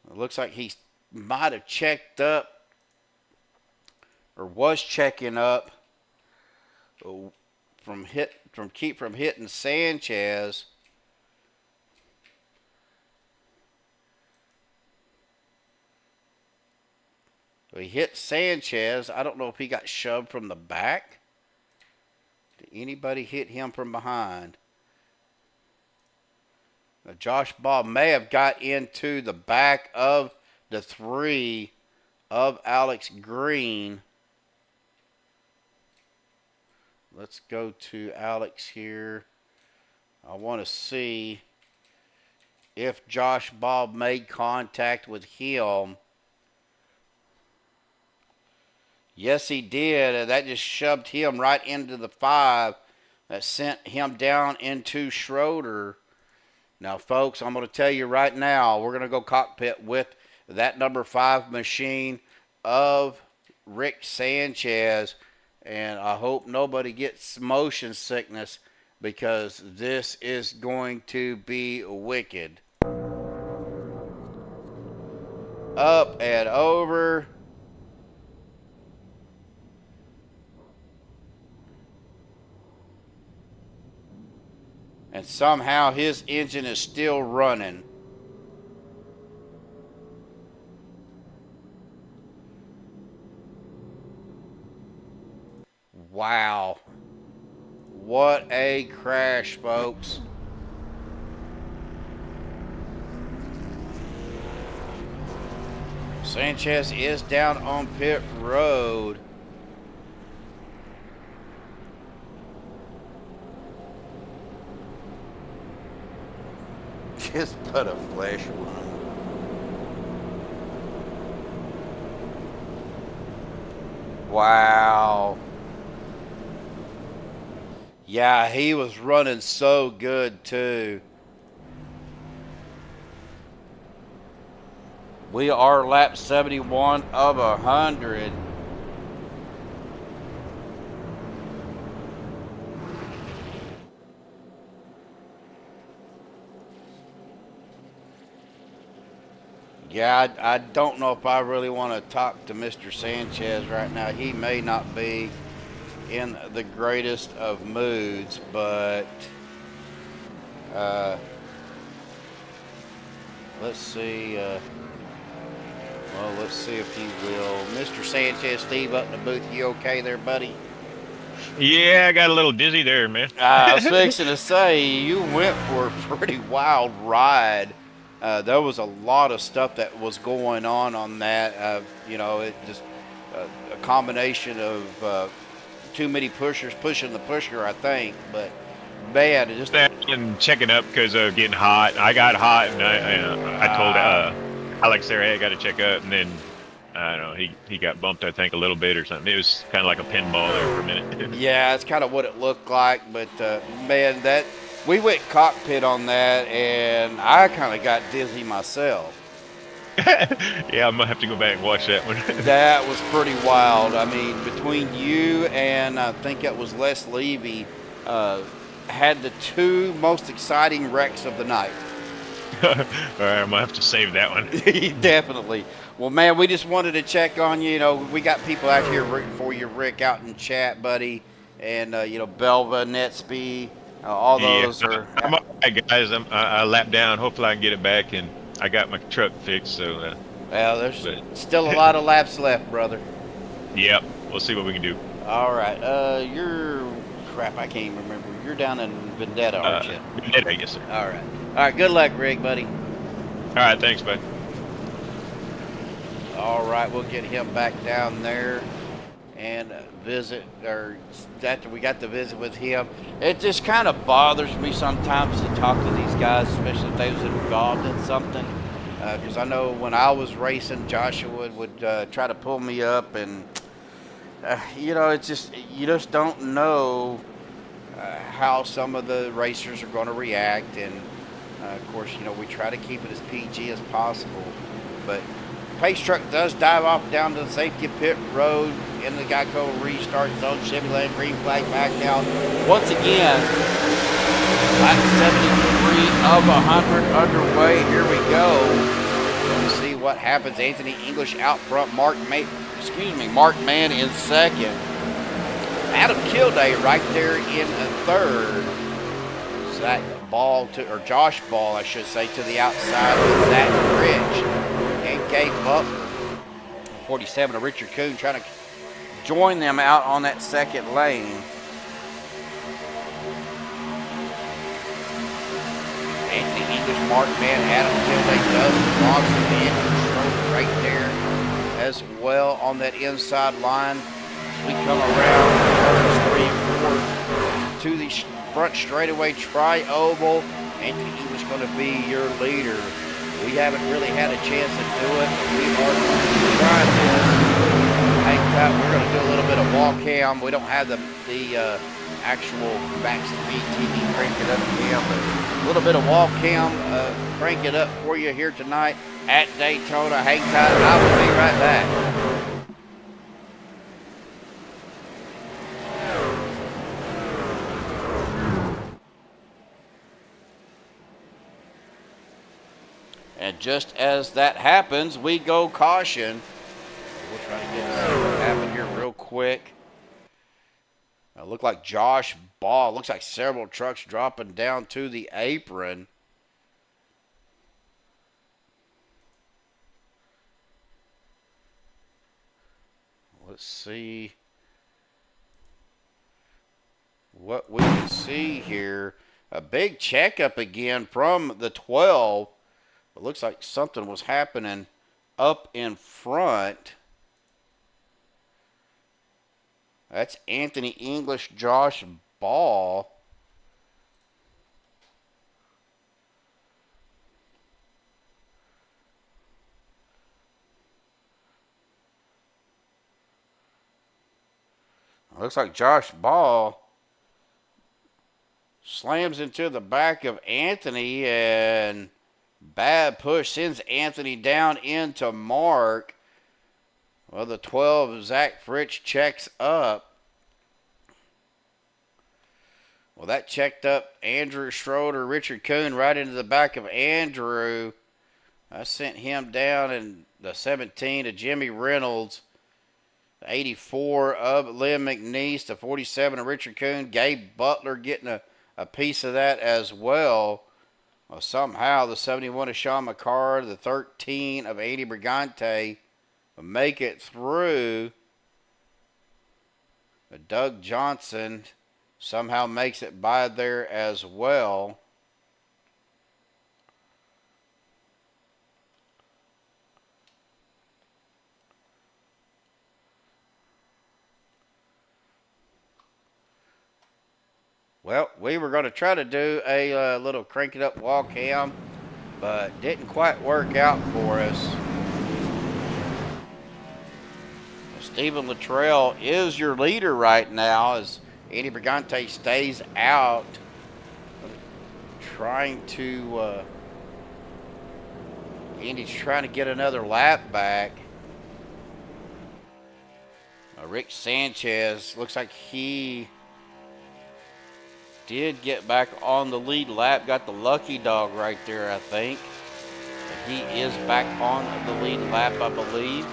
It looks like he might have checked up or was checking up from hitting Sanchez. He hit Sanchez. I don't know if he got shoved from the back. Did anybody hit him from behind? Now, Josh Ball may have got into the back of the 3 of Alex Green. Let's go to Alex here. I want to see if Josh Ball made contact with him. Yes, he did. And that just shoved him right into the 5. That sent him down into Schroeder. Now, folks, I'm going to tell you right now, we're going to go cockpit with that number 5 machine of Rick Sanchez. And I hope nobody gets motion sickness because this is going to be wicked. Up and over. And somehow his engine is still running. Wow. What a crash, folks. Sanchez is down on pit road. Just put a flash one. Wow. Yeah, he was running so good too. We are lap 71 of 100. Yeah, I don't know if I really want to talk to Mr. Sanchez right now. He may not be in the greatest of moods, but let's see. Well, let's see if he will. Mr. Sanchez, Steve up in the booth. You okay there, buddy? Yeah, I got a little dizzy there, man. I was fixing to say, you went for a pretty wild ride There was a lot of stuff that was going on that. You know, it just a combination of too many pushers pushing the pusher, I think. But man, it just And checking up because of getting hot. I got hot, and I told Alex there, hey, I got to check up, and then I don't know, he got bumped, I think, a little bit or something. It was kind of like a pinball there for a minute. yeah, it's kind of what it looked like. But man, that we went cockpit on that, and I kind of got dizzy myself. Yeah, I'm gonna have to go back and watch that one. That was pretty wild. I mean, between you and I think it was Les Levy, had the two most exciting wrecks of the night. All right, I'm gonna have to save that one. Definitely. Well, man, we just wanted to check on you. You know, we got people out here rooting for you, Rick, out in chat, buddy, and you know, Belva, NetSpeed, all those are. I'm all right, guys. I lap down. Hopefully, I can get it back, and I got my truck fixed. So. Well, there's still a lot of laps left, brother. Yep. We'll see what we can do. All right. You're crap. I can't even remember. You're down in Vendetta, aren't you? Vendetta, yes, sir. All right. All right. Good luck, Rick, buddy. All right. Thanks, bud. All right. We'll get him back down there and visit, or after we got to visit with him. It just kind of bothers me sometimes to talk to these guys, especially if they was involved in something. Because I know when I was racing, Joshua would try to pull me up, and you know, it's just, you just don't know how some of the racers are going to react, and of course, you know, we try to keep it as PG as possible. But Pace truck does dive off down to the safety pit road in the Geico restart zone. Chevy Land green flag back out once again. Lap 73 of 100 underway. Here we go. Let's see what happens. Anthony English out front. Mark Mann in second. Adam Kilday right there in third. Zach Ball or Josh Ball, I should say, to the outside of Zach Rich and Gabe Butler. 47 of Richard Kuhn trying to join them out on that second lane. Anthony English, Mark Mann, Adam Kilday, Dustin Lawson, Andrew Schroeder right there as well on that inside line. We come around to the front straightaway tri-oval. Anthony English going to be your leader. We haven't really had a chance to do it. We are trying this. Hang tight. We're going to do a little bit of wall cam. We don't have the actual MaxSpeed TV crank it up cam, but a little bit of wall cam crank it up for you here tonight at Daytona. Hang tight. I will be right back. And just as that happens, we go caution. We'll try to get what happened here real quick. Look like Josh Ball. Looks like several trucks dropping down to the apron. Let's see what we can see here. A big checkup again from the 12. It looks like something was happening up in front. That's Anthony English, Josh Ball. Looks like Josh Ball slams into the back of Anthony, and bad push sends Anthony down into Mark. Well, the 12, Zach Fritsch, checks up. Well, that checked up Andrew Schroeder, Richard Kuhn right into the back of Andrew. I sent him down in the 17 to Jimmy Reynolds. The 84 of Lynn McNeese, the 47 of Richard Kuhn. Gabe Butler getting a piece of that as well. Well, somehow the 71 of Sean McCarr, the 13 of Andy Brigante make it through. Doug Johnson somehow makes it by there as well. Well, we were going to try to do a little crank it up wall cam, but didn't quite work out for us. Stephen Luttrell is your leader right now as Andy Brigante stays out, trying to, Andy's trying to get another lap back. Rick Sanchez looks like he did get back on the lead lap, got the lucky dog right there, I think. But he is back on the lead lap, I believe.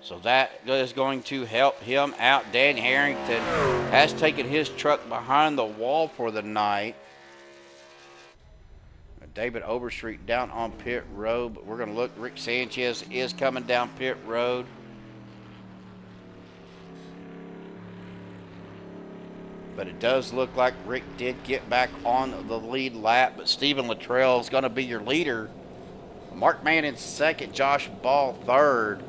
So that is going to help him out. Dan Harrington has taken his truck behind the wall for the night. David Overstreet down on pit road, but we're going to look. Rick Sanchez is coming down pit road. But it does look like Rick did get back on the lead lap, but Stephen Luttrell is going to be your leader. Mark Mann in second, Josh Ball third,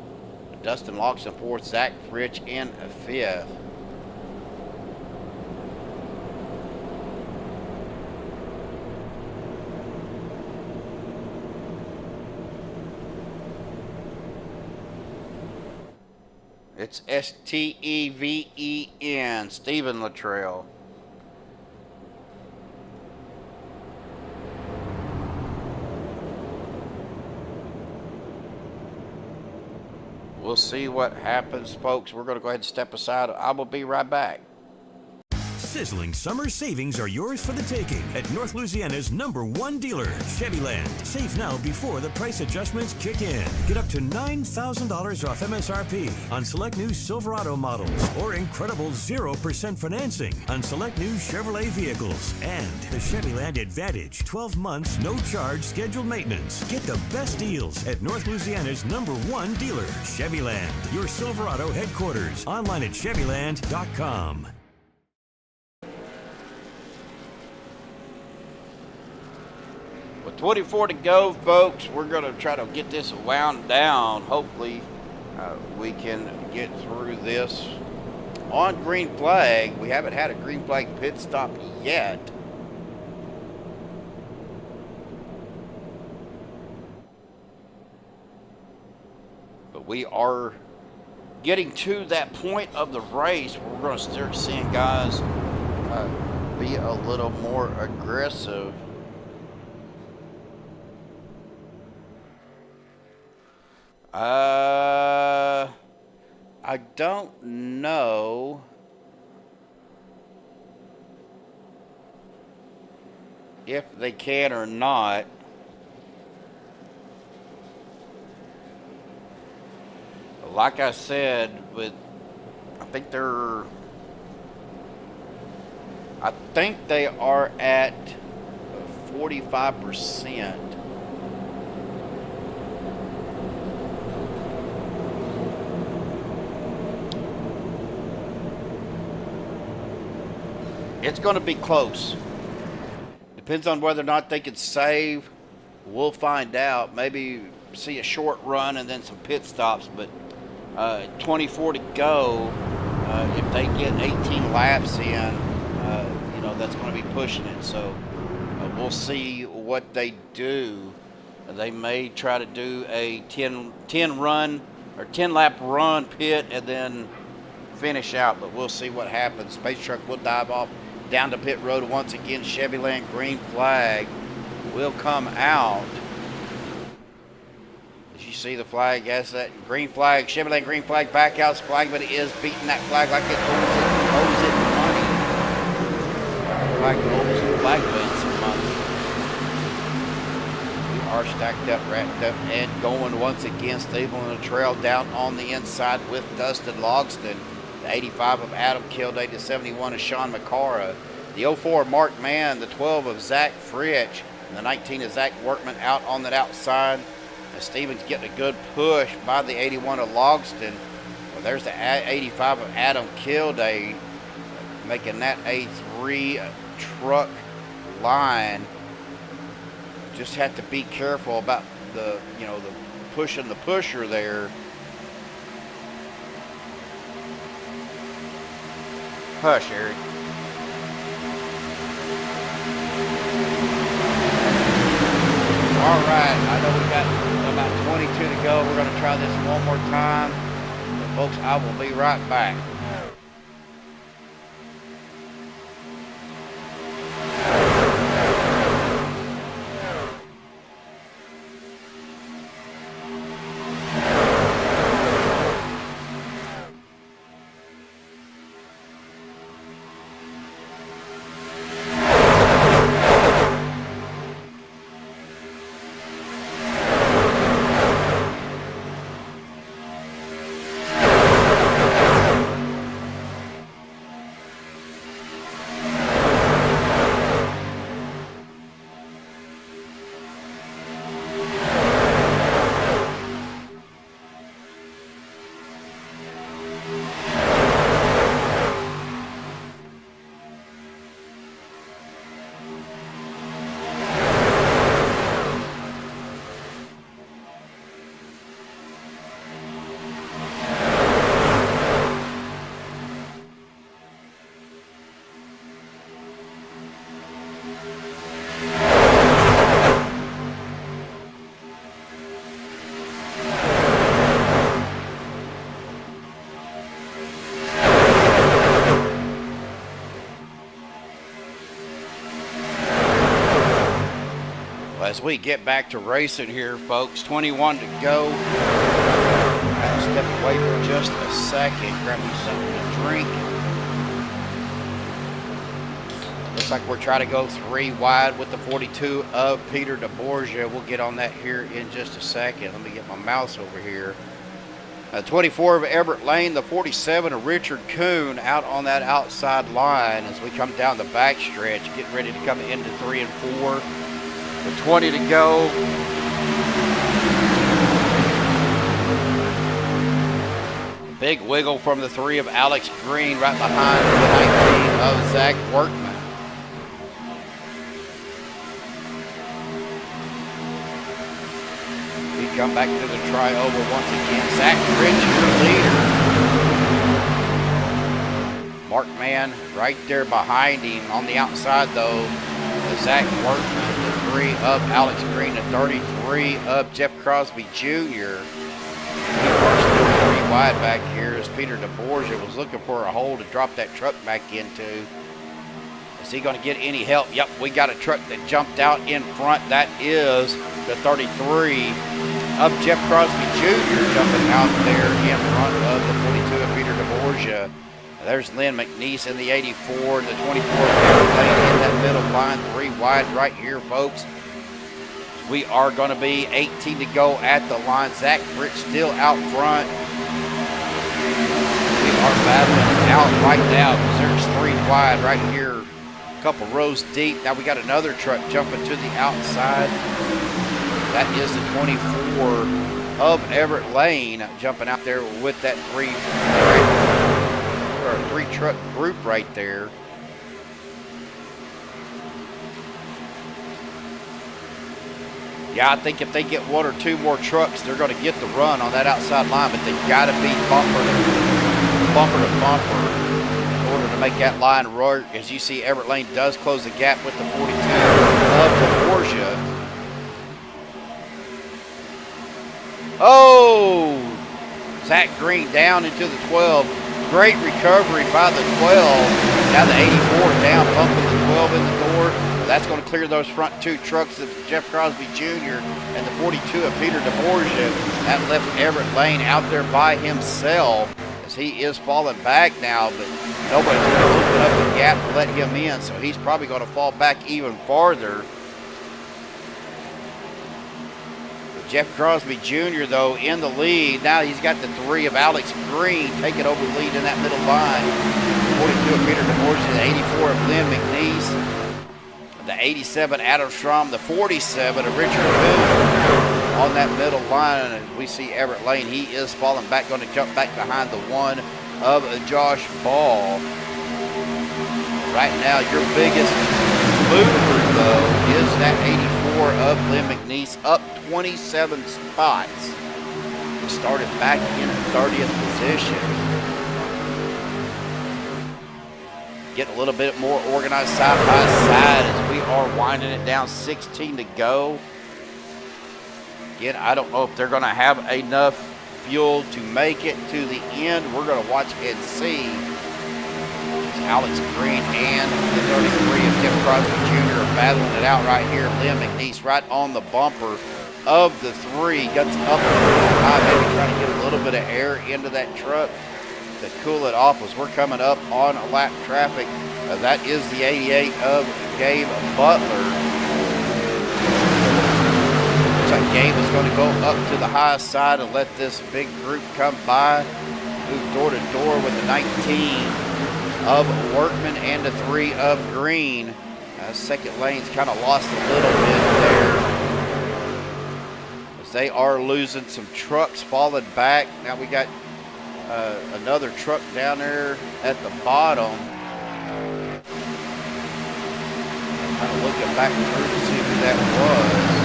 Dustin Loxton fourth, Zach Fritch in fifth. It's Steven, Stephen Luttrell. We'll see what happens, folks. We're going to go ahead and step aside. I will be right back. Sizzling summer savings are yours for the taking at North Louisiana's #1 dealer, Chevyland. Save now before the price adjustments kick in. Get up to $9,000 off MSRP on select new Silverado models or incredible 0% financing on select new Chevrolet vehicles. And the Chevyland Advantage, 12 months, no charge scheduled maintenance. Get the best deals at North Louisiana's #1 dealer, Chevyland. Your Silverado headquarters. Online at Chevyland.com. With 24 to go, folks, we're going to try to get this wound down. Hopefully, we can get through this on green flag. We haven't had a green flag pit stop yet. But we are getting to that point of the race where we're going to start seeing guys be a little more aggressive. I don't know if they can or not. Like I said, I think they are at 45%. It's going to be close. Depends on whether or not they can save. We'll find out. Maybe see a short run and then some pit stops. But 24 to go. If they get 18 laps in, that's going to be pushing it. So we'll see what they do. They may try to do a 10 run or 10 lap run pit and then finish out. But we'll see what happens. Space Truck will dive off down to pit road once again. Chevyland green flag will come out. As you see the flag, yes, that green flag, Chevyland green flag, back out flag, but it is beating that flag like it owes it money. Flag owes the flag some money. We are stacked up, wrapped up, and going once again. Stable in the trail down on the inside with Dustin Logston. The 85 of Adam Kilday, the 71 of Sean McCara, the 04 of Mark Mann, the 12 of Zach Fritch, and the 19 of Zach Workman out on that outside. And Stevens getting a good push by the 81 of Logston. Well, there's the 85 of Adam Kilday, making that a 3 truck line. Just have to be careful about the pushing the pusher there. Hush, Eric. All right, I know we got about 22 to go. We're going to try this one more time. But folks, I will be right back. As we get back to racing here, folks, 21 to go. I'll step away for just a second, grab me something to drink. Looks like we're trying to go 3 wide with the 42 of Peter DeBorgia. We'll get on that here in just a second. Let me get my mouse over here. 24 of Everett Lane, the 47 of Richard Kuhn out on that outside line as we come down the back stretch, getting ready to come into 3 and 4. With 20 to go. Big wiggle from the 3 of Alex Green right behind the 19 of Zach Workman. We come back to the tri-oval once again. Zach Rich, your leader. Mark Mann right there behind him. On the outside though, Zach Workman, the 3 of Alex Green, the 33 of Jeff Crosby Jr. He are still 3 wide back here as Peter DeBorgia was looking for a hole to drop that truck back into. Is he going to get any help? Yep, we got a truck that jumped out in front. That is the 33 of Jeff Crosby Jr. jumping out there in front of the 42 of Peter DeBorgia. There's Lynn McNeese in the 84, the 24 of Everett Lane in that middle line, 3 wide right here, folks. We are going to be 18 to go at the line. Zach Britt still out front. We are battling out right now because there's 3 wide right here, a couple rows deep. Now we got another truck jumping to the outside. That is the 24 of Everett Lane jumping out there with that 3 truck group right there. Yeah, I think if they get 1 or 2 more trucks, they're going to get the run on that outside line, but they've got to be bumper to bumper in order to make that line work. As you see, Everett Lane does close the gap with the 42 of DeBorgia. Oh! Zach Green down into the 12. Great recovery by the 12. Now the 84 down, bumping the 12 in the door. That's going to clear those front 2 trucks of Jeff Crosby Jr. and the 42 of Peter DeBorgia. That left Everett Lane out there by himself as he is falling back now, but nobody's going to open up a gap to let him in, so he's probably going to fall back even farther. Jeff Crosby Jr., though, in the lead. Now he's got the 3 of Alex Green taking over the lead in that middle line. 42 of Peter DeBorgia, the 84 of Lynn McNeese, the 87 Adam Strom, the 47 of Richard Kuhn on that middle line. And we see Everett Lane. He is falling back, going to jump back behind the 1 of Josh Ball. Right now, your biggest mover, though, is that 84 of Lynn McNeese, up 27 spots. He started back in 30th position. Getting a little bit more organized side by side as we are winding it down, 16 to go. Again, I don't know if they're going to have enough fuel to make it to the end. We're going to watch and see. It's Alex Green and the 33 of Tim Crosby Jr. are battling it out right here. Lynn McNeese right on the bumper of the 3. Gets up a little high, maybe trying to get a little bit of air into that truck to cool it off as we're coming up on lap traffic. That is the 88 of Gabe Butler. Gabe is going to go up to the high side and let this big group come by. Move door to door with the 19 of Workman and the 3 of Green. Second lane's kind of lost a little bit there, as they are losing some trucks falling back. Now we got another truck down there at the bottom. Kind of looking back through to see who that was.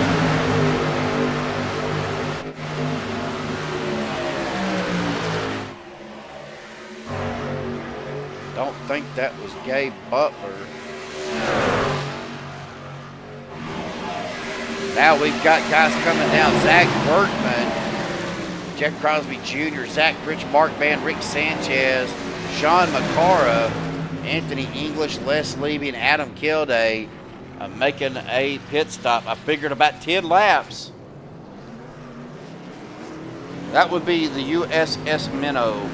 Don't think that was Gabe Butler. Now we've got guys coming down. Zach Berkman, Jeff Crosby Jr., Zach Rich, Mark Van, Rick Sanchez, Sean McCara, Anthony English, Les Levy, and Adam Kilday making a pit stop. I figured about 10 laps. That would be the USS Minnow.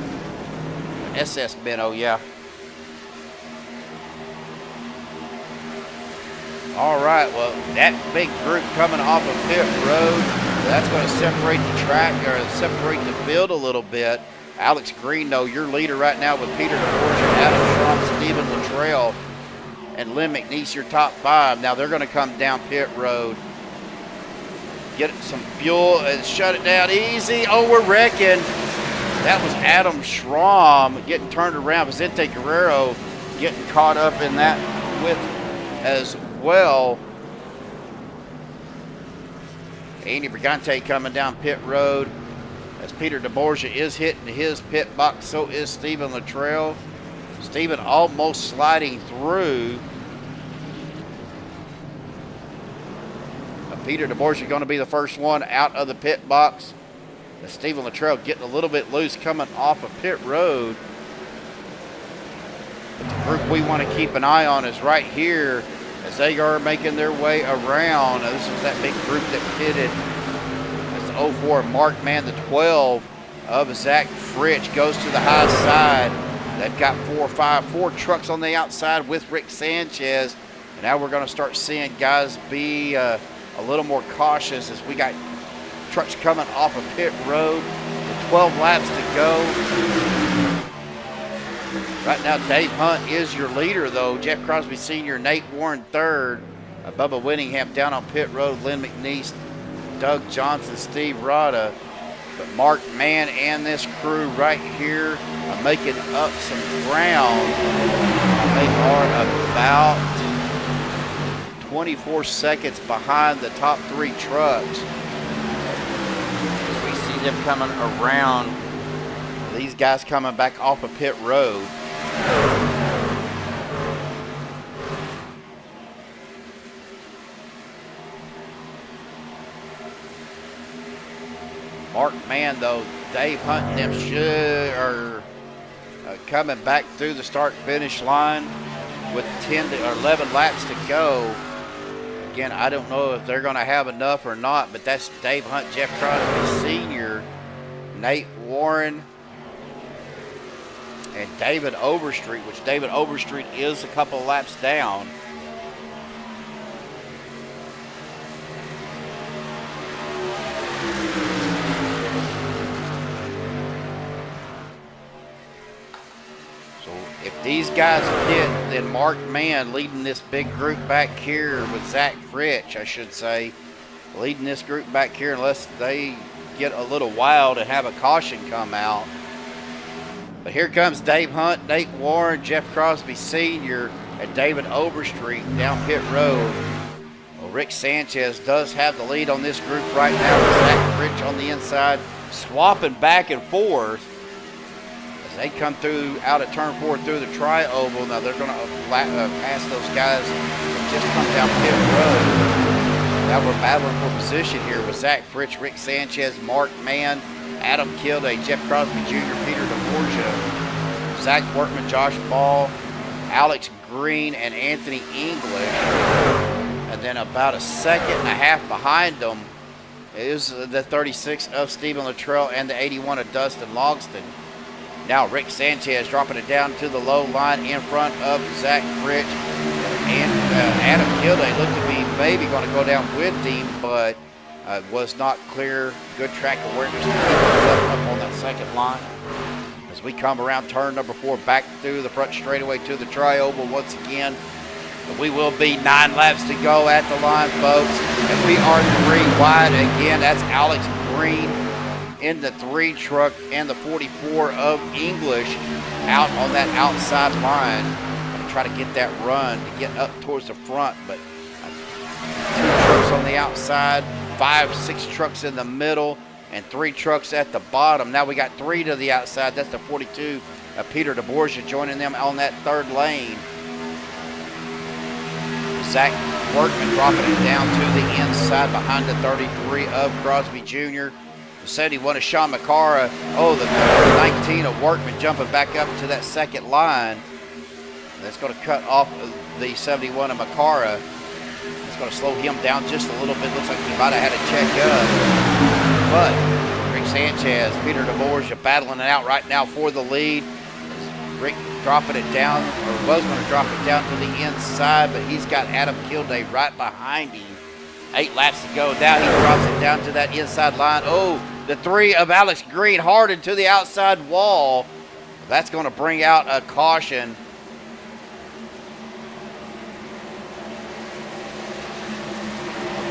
SS Minnow, yeah. All right, well, that big group coming off of pit road, that's going to separate the track, or separate the field a little bit. Alex Green, though, your leader right now with Peter DeForge, Adam Schramm, Stephen Luttrell, and Lynn McNeese, your top 5. Now they're going to come down pit road, get some fuel, and shut it down easy. Oh, we're wrecking. That was Adam Schramm getting turned around. Vicente Guerrero getting caught up in that with as well. Andy Brigante coming down pit road as Peter DeBorgia is hitting his pit box. So is Stephen Luttrell. Stephen almost sliding through. Peter DeBorgia going to be the first one out of the pit box. Stephen Luttrell getting a little bit loose coming off of pit road. But the group we want to keep an eye on is right here as they are making their way around. This was that big group that pitted. That's the 04 Mark Man, the 12 of Zach Fritch goes to the high side. They've got 4 trucks on the outside with Rick Sanchez. And now we're going to start seeing guys be a little more cautious as we got trucks coming off of pit road. 12 laps to go. Right now, Dave Hunt is your leader, though. Jeff Crosby Sr., Nate Warren third. Bubba Winningham down on pit road. Lynn McNeese, Doug Johnson, Steve Rada. But Mark Mann and this crew right here are making up some ground. They are about 24 seconds behind the top 3 trucks. We see them coming around. These guys coming back off of pit road. Mark Mann, though, Dave Hunt and them are coming back through the start-finish line with 10 or 11 laps to go. Again, I don't know if they're going to have enough or not, but that's Dave Hunt, Jeff Crosby Sr., Nate Warren, and David Overstreet, which David Overstreet is a couple laps down. So if these guys hit, then Mark Mann leading this big group back here with Zach Fritch, I should say, leading this group back here unless they get a little wild and have a caution come out. But here comes Dave Hunt, Nate Warren, Jeff Crosby Sr., and David Overstreet down pit road. Well, Rick Sanchez does have the lead on this group right now with Zach Fritch on the inside, swapping back and forth as they come through out of turn 4 through the tri-oval. Now they're going to pass those guys that just come down pit road. Now we're battling for position here with Zach Fritsch, Rick Sanchez, Mark Mann, Adam Kilday, Jeff Crosby Jr., Peter DeBorgia, Zach Workman, Josh Ball, Alex Green, and Anthony English. And then about a second and a half behind them is the 36 of Stephen Luttrell and the 81 of Dustin Logston. Now Rick Sanchez dropping it down to the low line in front of Zach Fritsch. And Adam Kilday looked to be maybe going to go down with him, but was not clear. Good track awareness to keep himself up on that second line. As we come around turn number 4, back through the front straightaway to the tri-oval once again. We will be 9 laps to go at the line, folks. And we are 3 wide again. That's Alex Green in the 3 truck and the 44 of English out on that outside line. Going to try to get that run to get up towards the front, but 2 trucks on the outside, 5, 6 trucks in the middle, and 3 trucks at the bottom. Now we got 3 to the outside. That's the 42 of Peter DeBorgia joining them on that 3rd lane. Zach Workman dropping it down to the inside behind the 33 of Crosby Jr. The 71 of Sean McCara. Oh, the 19 of Workman jumping back up to that second line. That's going to cut off the 71 of McCara. It's going to slow him down just a little bit. Looks like he might have had a check up. But Rick Sanchez, Peter DeBorgia battling it out right now for the lead. Rick dropping it down, or was going to drop it down to the inside, but he's got Adam Kilday right behind him. 8 laps to go. Now he drops it down to that inside line. Oh, the 3 of Alex Green hard into the outside wall. That's going to bring out a caution.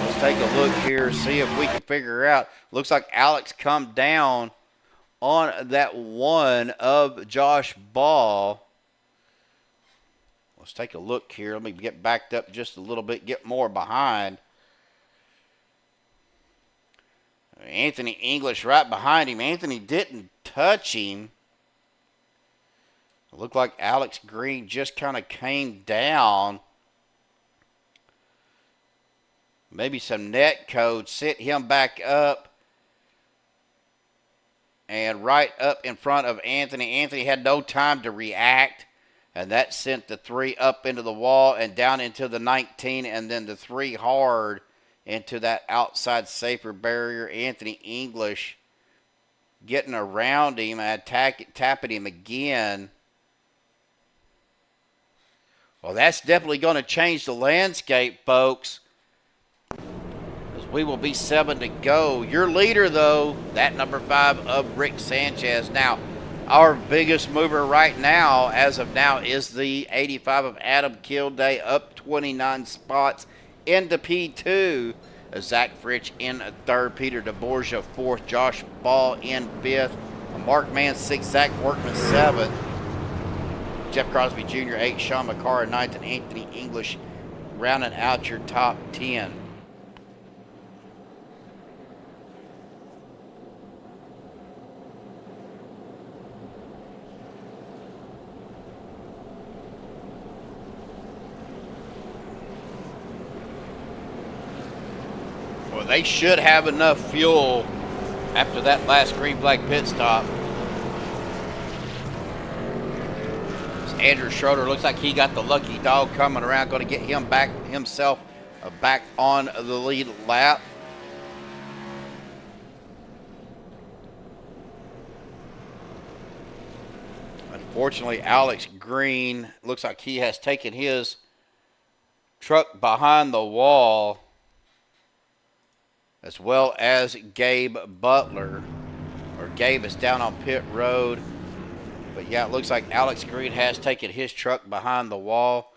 Let's take a look here, see if we can figure out. Looks like Alex come down on that 1 of Josh Ball. Let's take a look here. Let me get backed up just a little bit, get more behind. Anthony English right behind him. Anthony didn't touch him. It looked like Alex Green just kind of came down. Maybe some net code sent him back up. And right up in front of Anthony. Anthony had no time to react. And that sent the 3 up into the wall and down into the 19. And then the 3 hard into that outside safer barrier. Anthony English getting around him and tapping him again. Well, that's definitely going to change the landscape, folks. We will be 7 to go. Your leader, though, that number 5 of Rick Sanchez. Now, our biggest mover right now, as of now, is the 85 of Adam Kilday, up 29 spots into P2. Zach Fritsch in 3rd, Peter DeBorgia 4th, Josh Ball in 5th, Mark Mann 6th, Zach Workman 7th, Jeff Crosby Jr. 8th, Sean McCara 9th, and Anthony English rounding out your top 10. Well, they should have enough fuel after that last green flag pit stop. Andrew Schroeder looks like he got the lucky dog coming around, going to get him back himself back on the lead lap. Unfortunately, Alex Green looks like he has taken his truck behind the wall, as well as Gabe Butler. Or Gabe is down on pit road. But yeah, it looks like Alex Green has taken his truck behind the wall.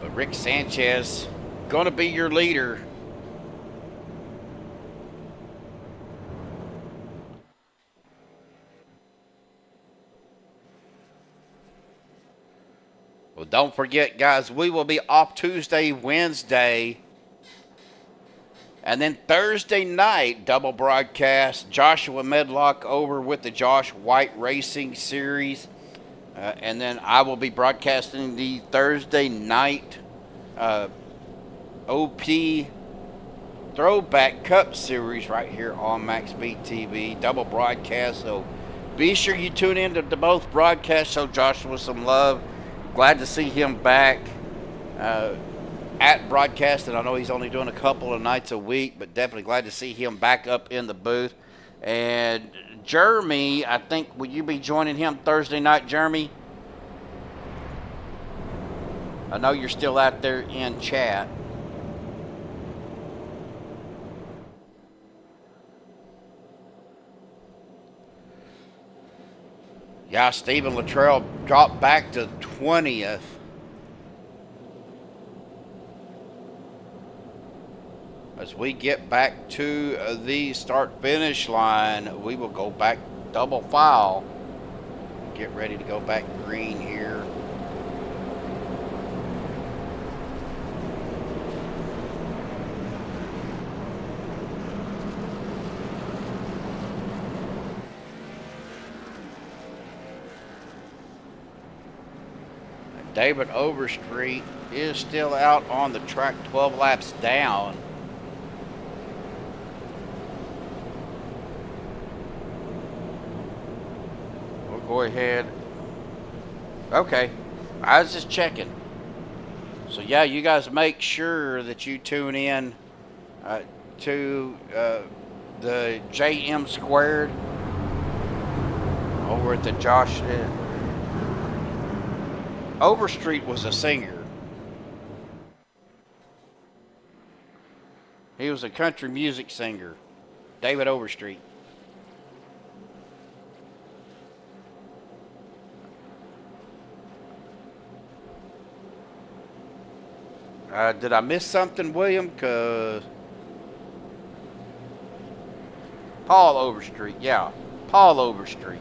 But Rick Sanchez going to be your leader. Well, don't forget, guys, we will be off Tuesday, Wednesday. And then Thursday night, double broadcast, Joshua Medlock over with the Josh White Racing Series. And then I will be broadcasting the Thursday night OP Throwback Cup Series right here on MaxSpeed TV, double broadcast. So be sure you tune in to both broadcasts. Show Joshua some love. Glad to see him back at broadcast, and I know he's only doing a couple of nights a week, but definitely glad to see him back up in the booth. And Jeremy, I think, will you be joining him Thursday night, Jeremy? I know you're still out there in chat. Yeah, Stephen Luttrell dropped back to 20th. As we get back to the start-finish line, we will go back double file. Get ready to go back green here. David Overstreet is still out on the track 12 laps down. We'll go ahead. Okay, I was just checking. So yeah, you guys make sure that you tune in to the JM Squared over at the Josh. Overstreet was a singer. He was a country music singer, David Overstreet. Did I miss something, William? Paul Overstreet, yeah, Paul Overstreet.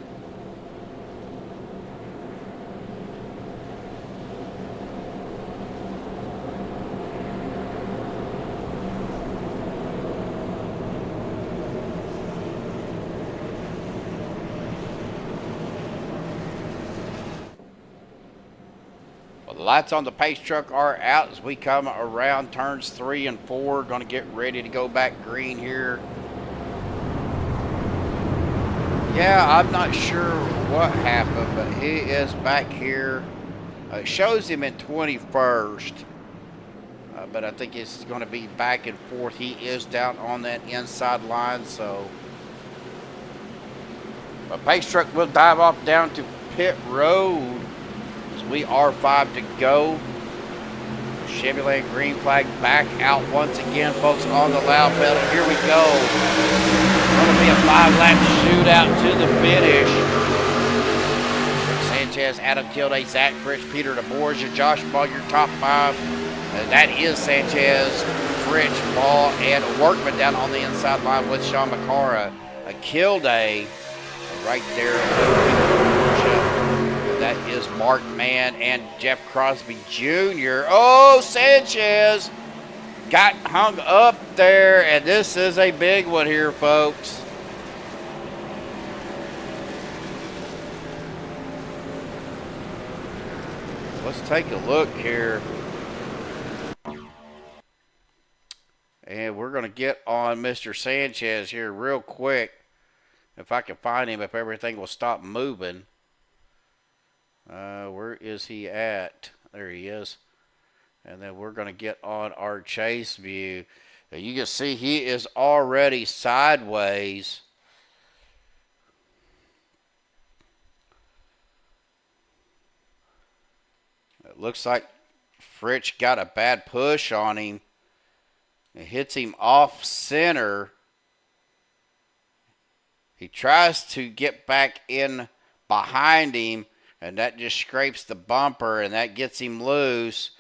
The lights on the pace truck are out as we come around turns 3 and 4. Going to get ready to go back green here. Yeah, I'm not sure what happened, but he is back here. It shows him in 21st, but I think it's going to be back and forth. He is down on that inside line, so the pace truck will dive off down to pit road. We are 5 to go. Chevrolet green flag back out once again, folks, on the loud pedal. Here we go. Going to be a 5-lap shootout to the finish. Sanchez, Adam Kilday, Zach Fritz, Peter DeBorgia, Josh Ball, your top 5. That is Sanchez, Fritz, Ball, and Workman down on the inside line with Sean McCara. A Kilday right there. That is Mark Mann and Jeff Crosby Jr. Oh, Sanchez got hung up there, and this is a big one here, folks. Let's take a look here. And we're going to get on Mr. Sanchez here real quick. If I can find him, if everything will stop moving. Where is he at? There he is. And then we're going to get on our chase view. You can see he is already sideways. It looks like Fritz got a bad push on him. It hits him off center. He tries to get back in behind him, and that just scrapes the bumper, and that gets him loose.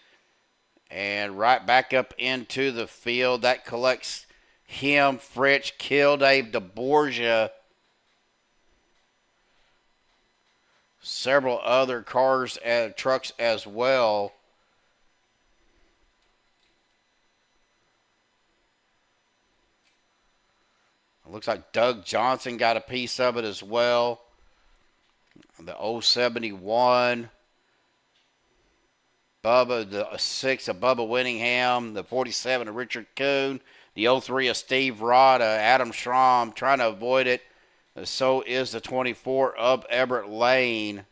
And right back up into the field. That collects him, Fritz, Kilday, DeBorgia. Several other cars and trucks as well. It looks like Doug Johnson got a piece of it as well. The 071. Bubba, the 6 of Bubba Winningham, the 47 of Richard Kuhn, the 03 of Steve Rada, Adam Schramm trying to avoid it. So is the 24 of Everett Lane.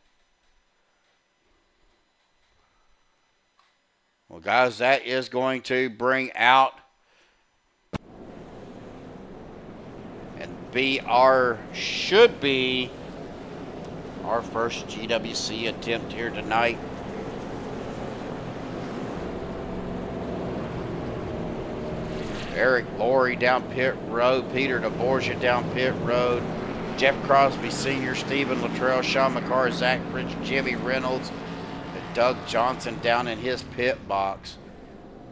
Well, guys, that is going to bring out and should be our first GWC attempt here tonight. Eric Laurie down pit road, Peter DeBorgia down pit road, Jeff Crosby Sr., Stephen Luttrell, Sean McCarr, Zach Fritz, Jimmy Reynolds, and Doug Johnson down in his pit box.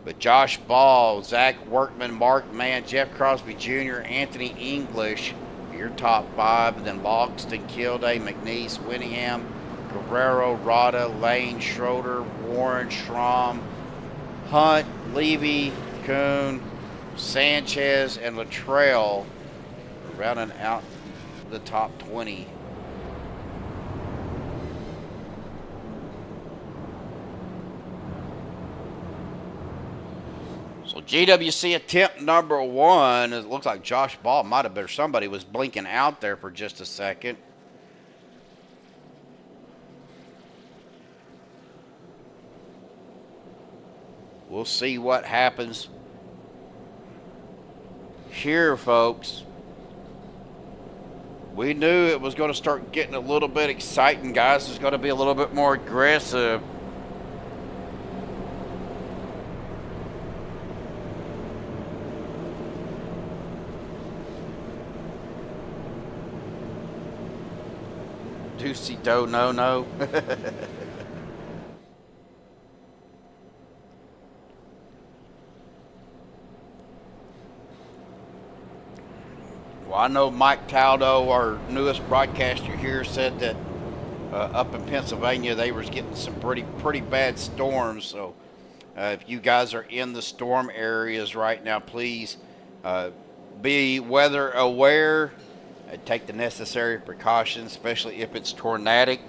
But Josh Ball, Zach Workman, Mark Mann, Jeff Crosby Jr., Anthony English, your top 5, and then Logston, Kilday, McNeese, Winningham, Guerrero, Rada, Lane, Schroeder, Warren, Schramm, Hunt, Levy, Kuhn, Sanchez, and Luttrell rounding out the top 20. So GWC attempt number 1. It looks like Josh Ball might have been, somebody was blinking out there for just a second. We'll see what happens here, folks. We knew it was going to start getting a little bit exciting, guys. It's going to be a little bit more aggressive. Deucey do no. Well, I know Mike Taldo, our newest broadcaster here, said that up in Pennsylvania they was getting some pretty bad storms. So if you guys are in the storm areas right now, please be weather aware and take the necessary precautions, especially if it's tornadic.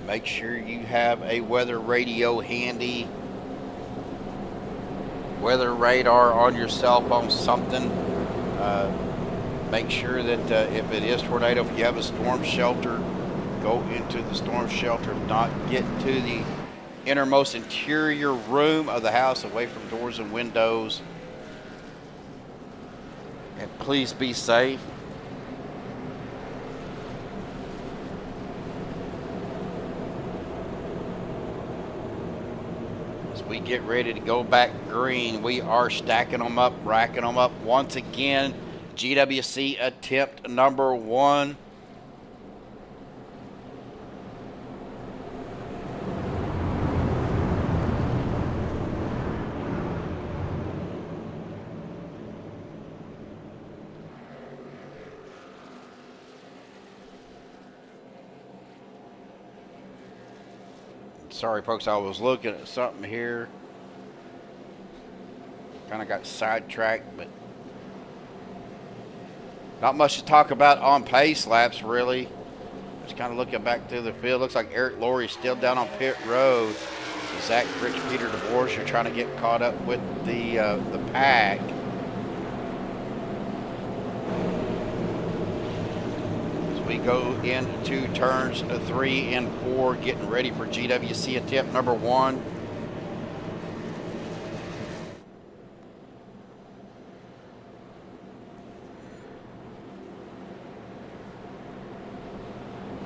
Make sure you have a weather radio handy. Weather radar on your cell phone, something. Make sure that if it is tornado, if you have a storm shelter, go into the storm shelter. If not, get to the innermost interior room of the house, away from doors and windows. And please be safe. We get ready to go back green. We are stacking them up, racking them up once again. GWC attempt number 1. Sorry, folks, I was looking at something here. Kind of got sidetracked, but not much to talk about on pace laps, really. Just kind of looking back through the field. Looks like Eric Laurie still down on pit road. Zach Rich, Peter DeBorge are trying to get caught up with the pack. We go into turns 3 and 4, getting ready for GWC attempt number 1.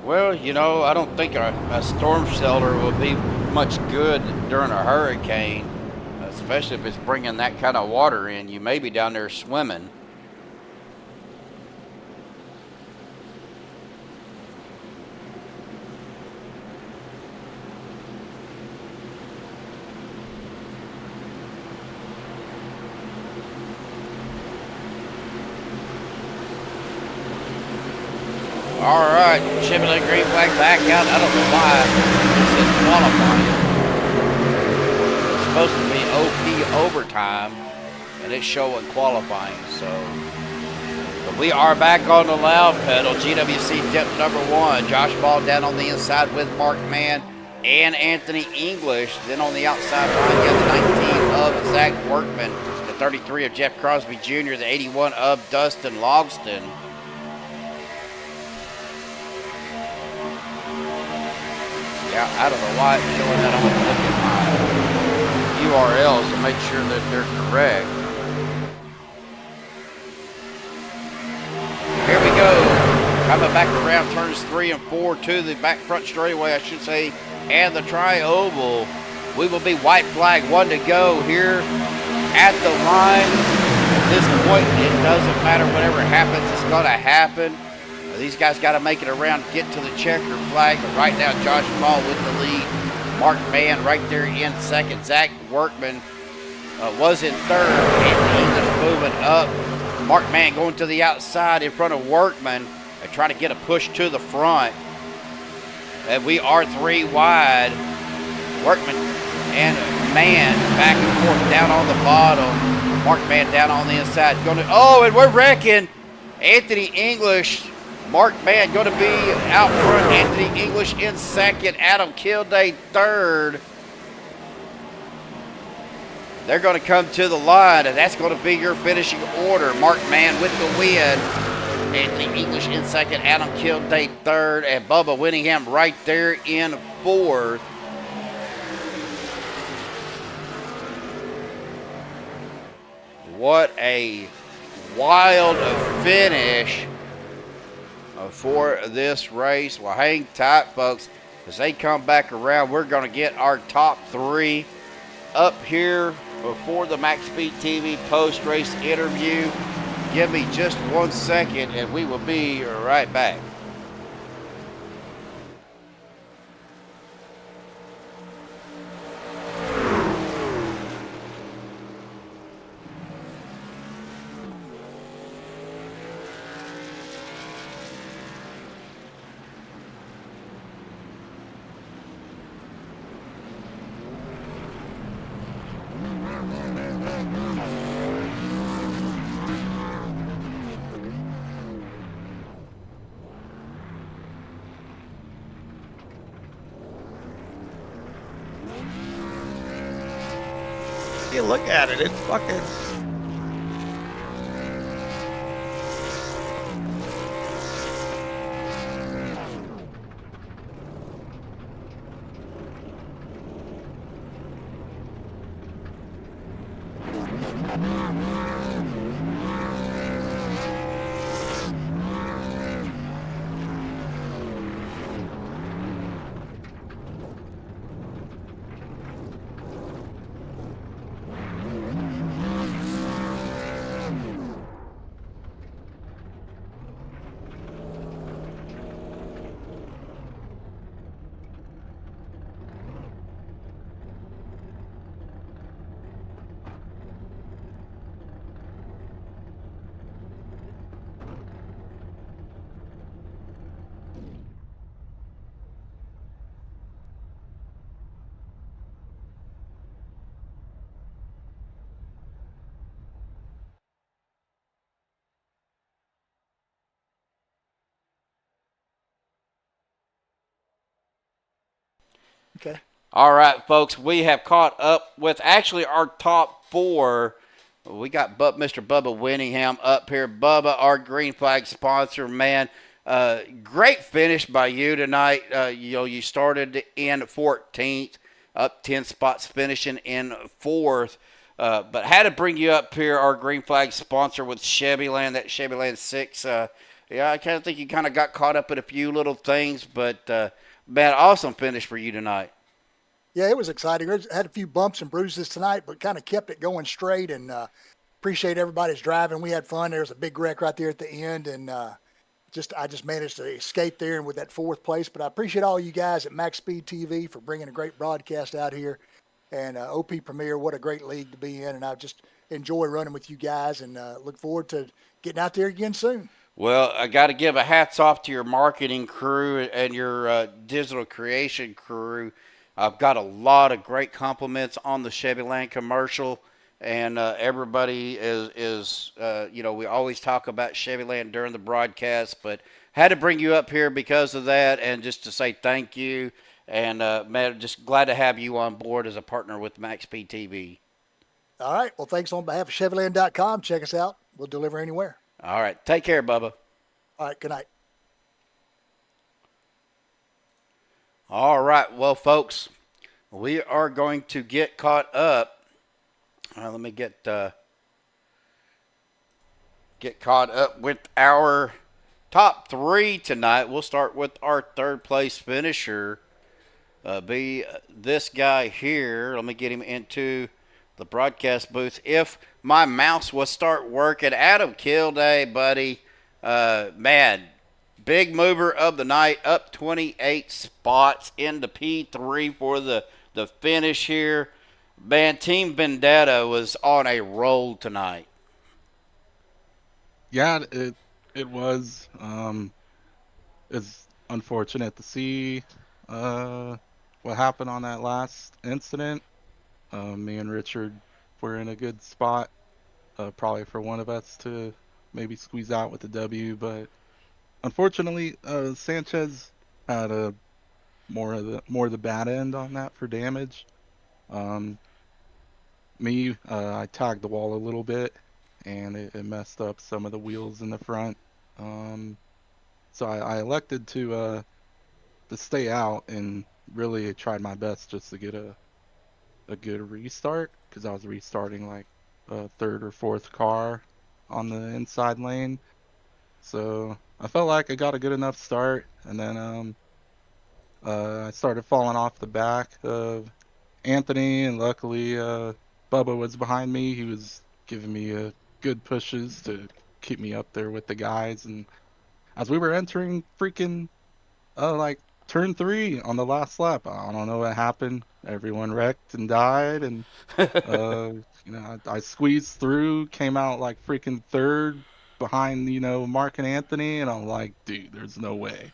Well, you know, I don't think a storm shelter will be much good during a hurricane, especially if it's bringing that kind of water in. You may be down there swimming. All right, shipping the green flag back out. I don't know why this is qualifying. It's supposed to be OP overtime, and it's showing qualifying. So We are back on the loud pedal. GWC tip number 1. Josh Ball down on the inside with Mark Mann and Anthony English. Then on the outside line, you have the 19 of Zach Workman, the 33 of Jeff Crosby Jr., the 81 of Dustin Logston. Yeah, I don't know why it's showing that. I'm going to look at my URLs to make sure that they're correct. Here we go. Coming back around turns 3 and 4 to the back front straightaway, I should say, and the tri-oval. We will be white flag, 1 to go here at the line. At this point, it doesn't matter. Whatever happens, it's going to happen. These guys got to make it around, get to the checker flag. But right now, Josh Ball with the lead. Mark Mann right there in second. Zach Workman was in third. And English moving up. Mark Mann going to the outside in front of Workman and trying to get a push to the front. And we are 3 wide. Workman and Mann back and forth down on the bottom. Mark Mann down on the inside. And we're wrecking. Anthony English, Mark Mann going to be out front. Anthony English in second. Adam Kilday third. They're going to come to the line, and that's going to be your finishing order. Mark Mann with the win. Anthony English in second. Adam Kilday third. And Bubba Winningham right there in fourth. What a wild finish for this race. Well, hang tight, folks. As they come back around, we're going to get our top 3 up here before the MaxSpeed TV post-race interview. Give me just 1 second, and we will be right back. You look at it, it's fucking... Okay. All right, folks, we have caught up with actually our top 4. We got Mr. Bubba Winningham up here. Bubba, our green flag sponsor, man. Great finish by you tonight. You started in 14th, up 10 spots, finishing in 4th. But had to bring you up here, our green flag sponsor with Chevyland, that Chevyland 6. I kind of think you kind of got caught up in a few little things, but man, awesome finish for you tonight. Yeah, it was exciting. I had a few bumps and bruises tonight, but kind of kept it going straight, and appreciate everybody's driving. We had fun. There was a big wreck right there at the end, and I just managed to escape there and with that 4th place. But I appreciate all you guys at MaxSpeed TV for bringing a great broadcast out here. And OP Premier, what a great league to be in. And I just enjoy running with you guys, and look forward to getting out there again soon. Well, I got to give a hats off to your marketing crew and your digital creation crew. I've got a lot of great compliments on the Chevyland commercial. and everybody is we always talk about Chevyland during the broadcast, but had to bring you up here because of that, and just to say thank you. And man, just glad to have you on board as a partner with MaxSpeed TV. All right. Well, thanks on behalf of Chevyland.com. Check us out. We'll deliver anywhere. All right. Take care, Bubba. All right. Good night. All right. Well, folks, we are going to get caught up. Let me get caught up with our top three tonight. We'll start with our third place finisher. Be this guy here. Let me get him into the broadcast booth. If my mouse will start working. Adam Kilday, buddy. Man, big mover of the night, up 28 spots into P3 for the finish here. Man, Team Vendetta was on a roll tonight. Yeah, it was. It's unfortunate to see what happened on that last incident. Me and Richard were in a good spot, probably for one of us to maybe squeeze out with the W, but unfortunately, Sanchez had a more of the bad end on that for damage. I tagged the wall a little bit, and it messed up some of the wheels in the front. So I elected to stay out and really tried my best just to get a good restart, because I was restarting like a third or fourth car on the inside lane. So I felt like I got a good enough start, and then I started falling off the back of Anthony, and luckily Bubba was behind me. He was giving me good pushes to keep me up there with the guys, and as we were entering freaking like turn 3 on the last lap, I don't know what happened. Everyone wrecked and died, and I squeezed through, came out like freaking third behind Mark and Anthony, and I'm like, dude, there's no way.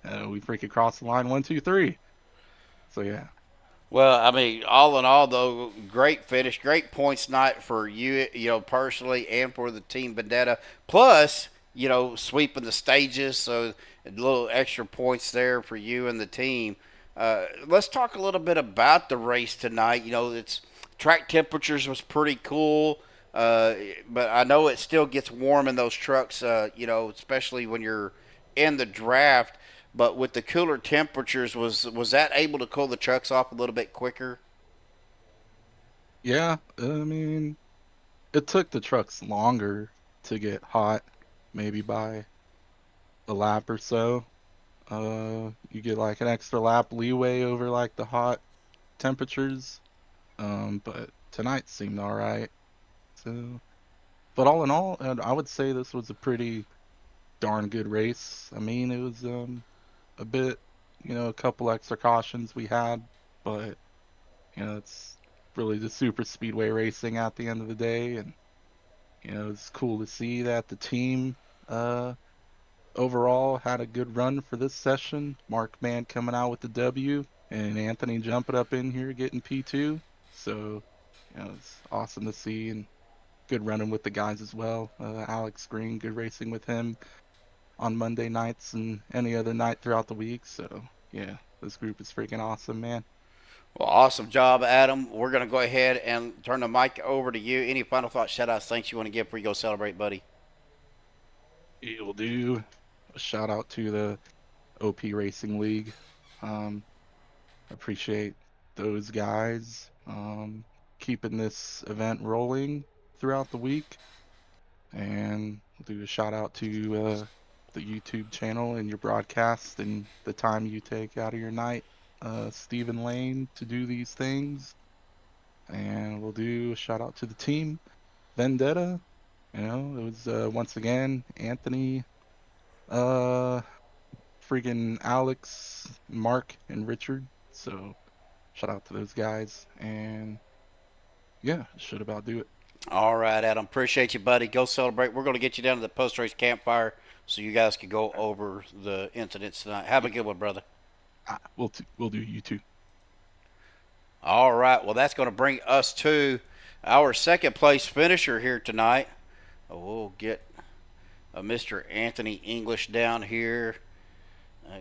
We freaking crossed the line 1, 2, 3. So yeah. Well, I mean, all in all, though, great finish, great points night for you, personally, and for the Team Vendetta. Plus, sweeping the stages, so a little extra points there for you and the team. Let's talk a little bit about the race tonight. It's track temperatures was pretty cool, but I know it still gets warm in those trucks, especially when you're in the draft. But with the cooler temperatures, was that able to cool the trucks off a little bit quicker? Yeah, I mean, it took the trucks longer to get hot, maybe by a lap or so. You get like an extra lap leeway over like the hot temperatures. But tonight seemed all right. So, but all in all, I would say this was a pretty darn good race. I mean, it was a bit, a couple extra cautions we had, but it's really the super speedway racing at the end of the day, and it's cool to see that the team overall had a good run for this session. Mark Mann coming out with the W, and Anthony jumping up in here getting P2. So it's awesome to see, and good running with the guys as well. Alex Green, good racing with him on Monday nights and any other night throughout the week. So yeah, this group is freaking awesome, man. Well, awesome job, Adam. We're going to go ahead and turn the mic over to you. Any final thoughts, shout-outs, thanks you want to give before you go celebrate, buddy? We'll do a shout-out to the OP Racing League. Appreciate those guys keeping this event rolling throughout the week. And we'll do a shout-out to the YouTube channel and your broadcast and the time you take out of your night, Stephen Lane, to do these things. And we'll do a shout out to the team Vendetta. It was once again Anthony, freaking Alex, Mark, and Richard. So shout out to those guys, and yeah, should about do it. All right, Adam, appreciate you, buddy. Go celebrate. We're going to get you down to the post-race campfire so you guys can go over the incidents tonight. Have a good one, brother. We'll do you too. All right. Well, that's going to bring us to our second place finisher here tonight. We'll get Mr. Anthony English down here.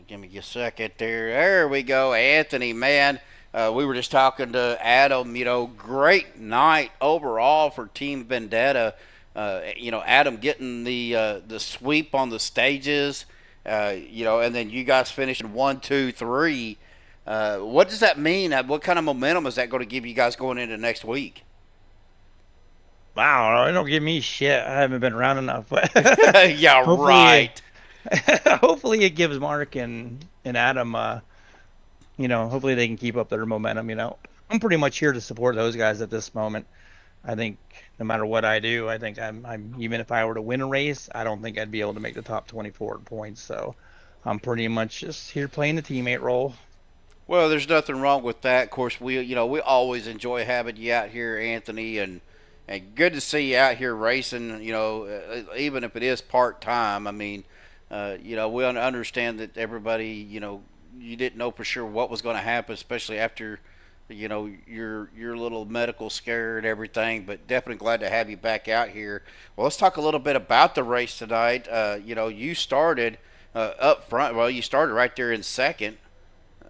Give me a second there. There we go, Anthony, man. We were just talking to Adam. Great night overall for Team Vendetta. Adam getting the sweep on the stages. And then you guys finishing 1, 2, 3. What does that mean? What kind of momentum is that going to give you guys going into next week? Wow, it don't give me shit. I haven't been around enough. Yeah, right. Hopefully it gives Mark and Adam, hopefully they can keep up their momentum. I'm pretty much here to support those guys at this moment. I think no matter what I do, I think I'm even if I were to win a race, I don't think I'd be able to make the top 24 points. So I'm pretty much just here playing the teammate role. Well, there's nothing wrong with that. Of course, we always enjoy having you out here, Anthony, and good to see you out here racing. Even if it is part time. I mean, we understand that everybody, you didn't know for sure what was going to happen, especially after, your little medical scare and everything. But definitely glad to have you back out here. Well, let's talk a little bit about the race tonight. You started up front. Well, you started right there in second.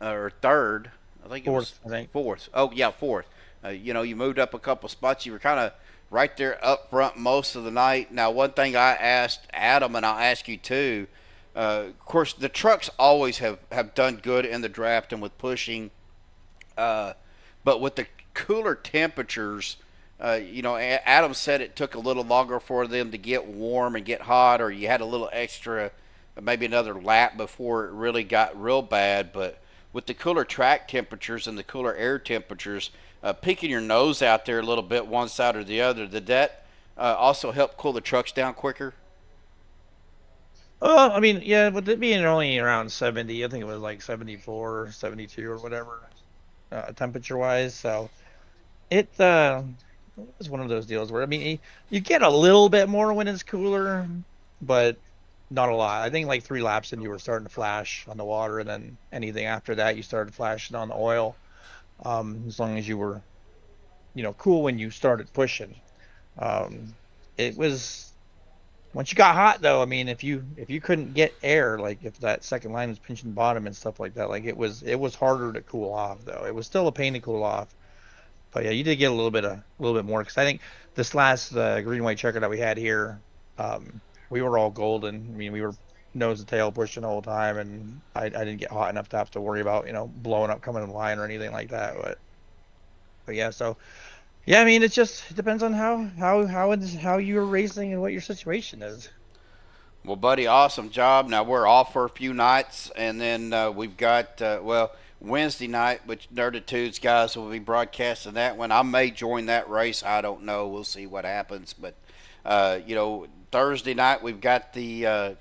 Or third, I think fourth, it was fourth. Oh yeah, fourth. You moved up a couple spots. You were kind of right there up front most of the night. Now, one thing I asked Adam, and I'll ask you too. Of course, the trucks always have done good in the draft and with pushing, but with the cooler temperatures, Adam said it took a little longer for them to get warm and get hot, or you had a little extra, maybe another lap before it really got real bad, but with the cooler track temperatures and the cooler air temperatures, peeking your nose out there a little bit one side or the other, did that also help cool the trucks down quicker? I mean, yeah, with it being only around 70, I think it was like 74 or 72 or whatever, temperature-wise. So it was one of those deals where, I mean, you get a little bit more when it's cooler, but not a lot. I think like 3 laps and you were starting to flash on the water, and then anything after that you started flashing on the oil. As long as you were, cool when you started pushing. It was once you got hot though. I mean, if you couldn't get air, like if that second line was pinching the bottom and stuff like that, like it was harder to cool off though. It was still a pain to cool off. But yeah, you did get a little bit more, because I think this last green white checker that we had here, we were all golden. I mean, we were nose to tail pushing the whole time, and I didn't get hot enough to have to worry about, blowing up coming in line or anything like that. But yeah, so yeah, I mean, it depends on how you're racing and what your situation is. Well, buddy, awesome job. Now we're off for a few nights, and then we've got Wednesday night, which Nerditudes guys will be broadcasting that one. I may join that race. I don't know. We'll see what happens, but Thursday night, we've got the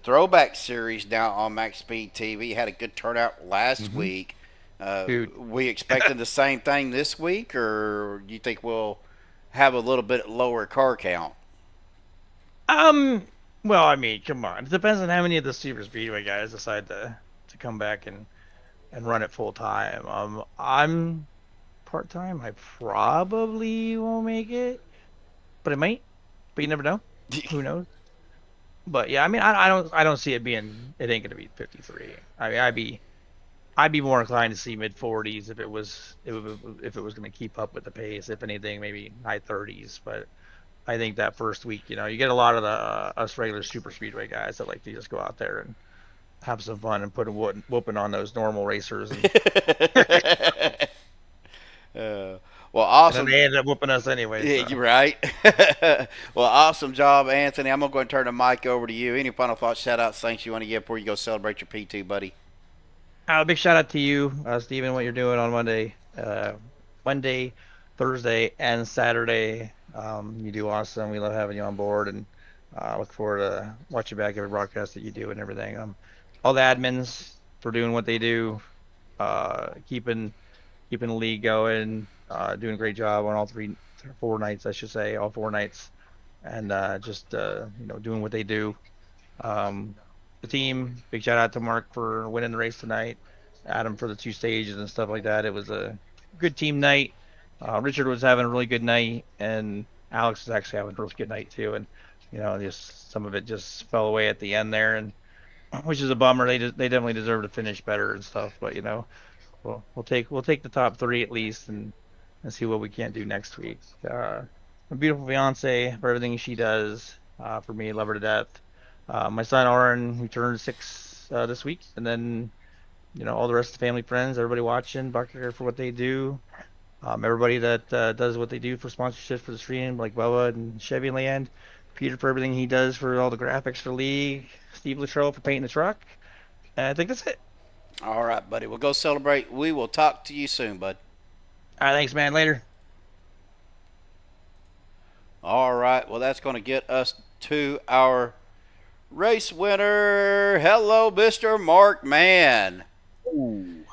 Throwback Series now on MaxSpeed TV. Had a good turnout last week. We expecting the same thing this week, or do you think we'll have a little bit lower car count? Well, I mean, come on. It depends on how many of the super speedway guys decide to come back and run it full time. I'm part time. I probably won't make it, but I might. But you never know. Who knows? But yeah, I mean, I don't see it ain't gonna be 53. I mean, I'd be more inclined to see mid 40s if it was gonna keep up with the pace. If anything, maybe high 30s. But I think that first week, you get a lot of the us regular super speedway guys that like to just go out there and have some fun and put a whooping on those normal racers. Well, awesome. And they ended up whooping us anyway. Yeah, you're right. Well, awesome job, Anthony. I'm going to go and turn the mic over to you. Any final thoughts, shout-outs, thanks you want to give before you go celebrate your P2, buddy? Big shout-out to you, Steven, what you're doing on Monday, Thursday, and Saturday. You do awesome. We love having you on board, and look forward to watching back every broadcast that you do and everything. All the admins for doing what they do, keeping the league going, doing a great job on all 4 nights, I should say, all 4 nights, and just doing what they do. The team, big shout out to Mark for winning the race tonight, Adam for the 2 stages and stuff like that. It was a good team night. Richard was having a really good night, and Alex was actually having a really good night too. And just some of it just fell away at the end there, and which is a bummer. They definitely deserve to finish better and stuff. But we'll take the top three at least, and see what we can do next week. My beautiful fiance, for everything she does for me, love her to death. My son Oren, who turned 6 this week, and then all the rest of the family, friends, everybody watching, Buttkicker for what they do. Everybody that does what they do for sponsorship for the stream, like Bubba and Chevy Land, Peter for everything he does for all the graphics for League, Steve Luttrell for painting the truck. And I think that's it. All right, buddy. We'll go celebrate. We will talk to you soon, bud. All right, thanks, man. Later. All right. Well, that's going to get us to our race winner. Hello, Mr. Mark Mann. Ooh.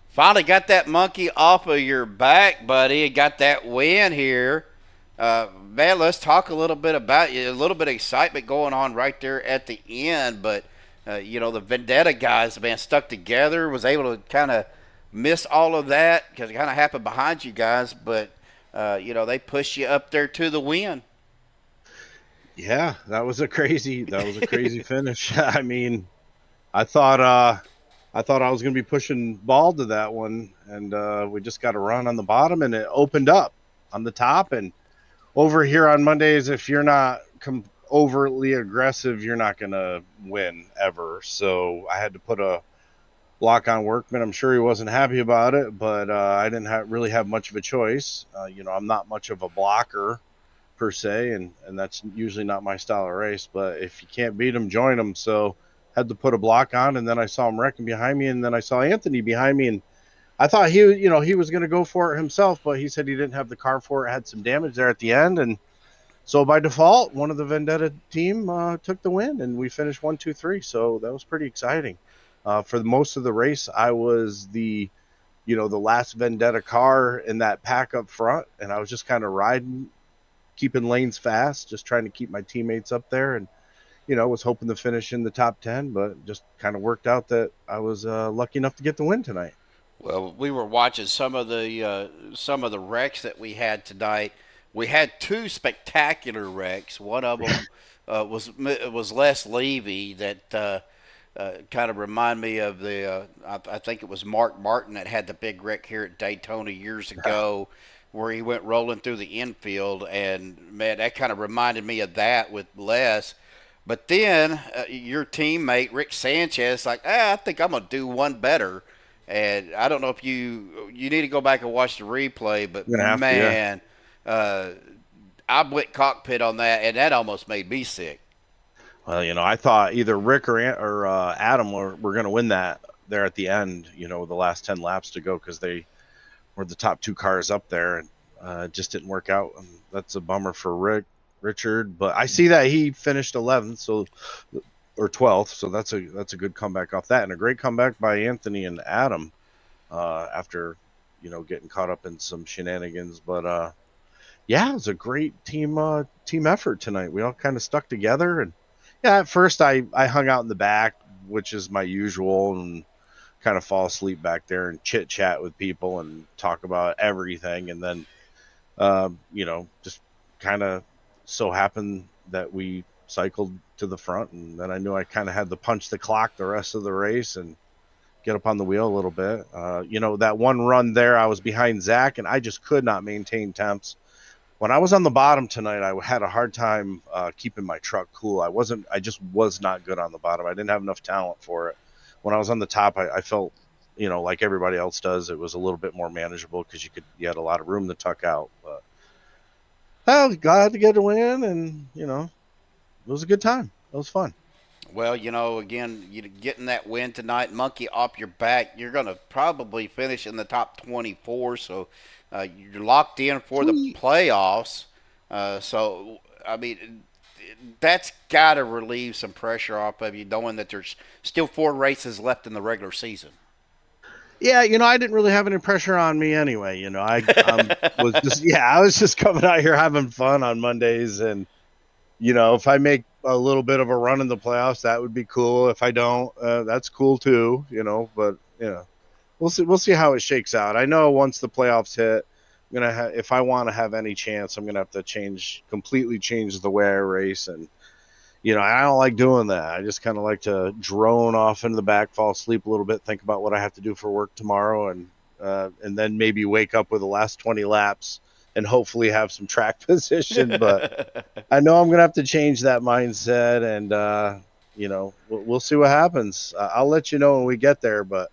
Finally got that monkey off of your back, buddy, and got that win here. Man, let's talk a little bit about you. A little bit of excitement going on right there at the end, but the Vendetta guys, man, stuck together, was able to kind of miss all of that because it kind of happened behind you guys, but they pushed you up there to the win. Yeah, that was a crazy finish. I mean, I thought I was going to be pushing ball to that one, and we just got a run on the bottom, and it opened up on the top. And over here on Mondays, if you're not overtly aggressive, you're not going to win ever. So I had to put a block on Workman. I'm sure he wasn't happy about it, but I didn't really have much of a choice. I'm not much of a blocker per se, and that's usually not my style of race. But if you can't beat them, join them. So had to put a block on, and then I saw him wrecking behind me, and then I saw Anthony behind me, and I thought he was going to go for it himself, but he said he didn't have the car for it, had some damage there at the end, and so by default, one of the Vendetta team took the win, and we finished 1, 2, 3. So that was pretty exciting. For most of the race, I was the last Vendetta car in that pack up front, and I was just kind of riding, keeping lanes fast, just trying to keep my teammates up there, and was hoping to finish in the top 10, but just kind of worked out that I was lucky enough to get the win tonight. Well, we were watching some of the wrecks that we had tonight. We had 2 spectacular wrecks. One of them was Les Levy that kind of remind me of I think it was Mark Martin that had the big wreck here at Daytona years ago, where he went rolling through the infield, and man, that kind of reminded me of that with Les. But then your teammate Rick Sanchez, I think I'm gonna do one better. And I don't know if you need to go back and watch the replay, but man, I went cockpit on that, and that almost made me sick. Well, I thought either Rick or Adam were going to win that there at the end, the last 10 laps to go, because they were the top 2 cars up there, and it just didn't work out. And that's a bummer for Richard, but I see that he finished 11th, or 12th, so that's a good comeback off that, and a great comeback by Anthony and Adam after getting caught up in some shenanigans. But yeah, it was a great team effort tonight. We all kind of stuck together, and yeah, at first I hung out in the back, which is my usual, and kind of fall asleep back there and chit chat with people and talk about everything, and then just kind of so happened that we cycled to the front, and then I knew I kind of had to punch the clock the rest of the race and get up on the wheel a little bit. That one run there, I was behind Zach, and I just could not maintain temps. When I was on the bottom tonight, I had a hard time keeping my truck cool. I just was not good on the bottom. I didn't have enough talent for it. When I was on the top, I felt, like everybody else does, it was a little bit more manageable because you had a lot of room to tuck out. But I was glad to get a win, and it was a good time. It was fun. Well, again, getting that win tonight, monkey off your back, you're going to probably finish in the top 24, so you're locked in for the playoffs. So, I mean, that's got to relieve some pressure off of you, knowing that there's still 4 races left in the regular season. Yeah, I didn't really have any pressure on me anyway. I was just coming out here having fun on Mondays, and if I make a little bit of a run in the playoffs, that would be cool. If I don't, that's cool too, but we'll see how it shakes out. I know once the playoffs hit, gonna if I want to have any chance, I'm gonna have to completely change the way I race. And I don't like doing that. I just kind of like to drone off into the back, fall asleep a little bit, think about what I have to do for work tomorrow, and then maybe wake up with the last 20 laps and hopefully have some track position. But I know I'm going to have to change that mindset, and we'll see what happens. I'll let you know when we get there, but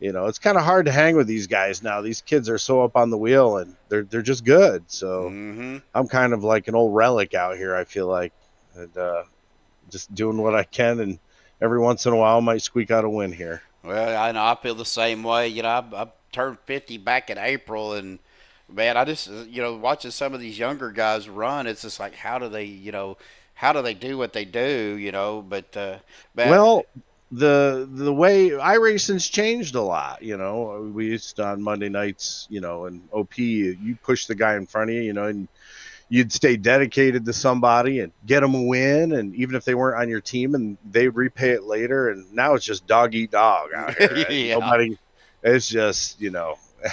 it's kind of hard to hang with these guys now. These kids are so up on the wheel, and they're just good. So I'm kind of like an old relic out here, I feel like, and just doing what I can, and every once in a while I might squeak out a win here. Well, I know I feel the same way. I turned 50 back in April, and man, I just watching some of these younger guys run, it's just like, how do they do what they do? But man, well, the way iRacing's changed a lot. We used to, on Monday nights, and OP, you push the guy in front of you, and you'd stay dedicated to somebody and get them a win, and even if they weren't on your team, and they repay it later. And now it's just dog eat dog out here. Right? Yeah. Nobody, it's just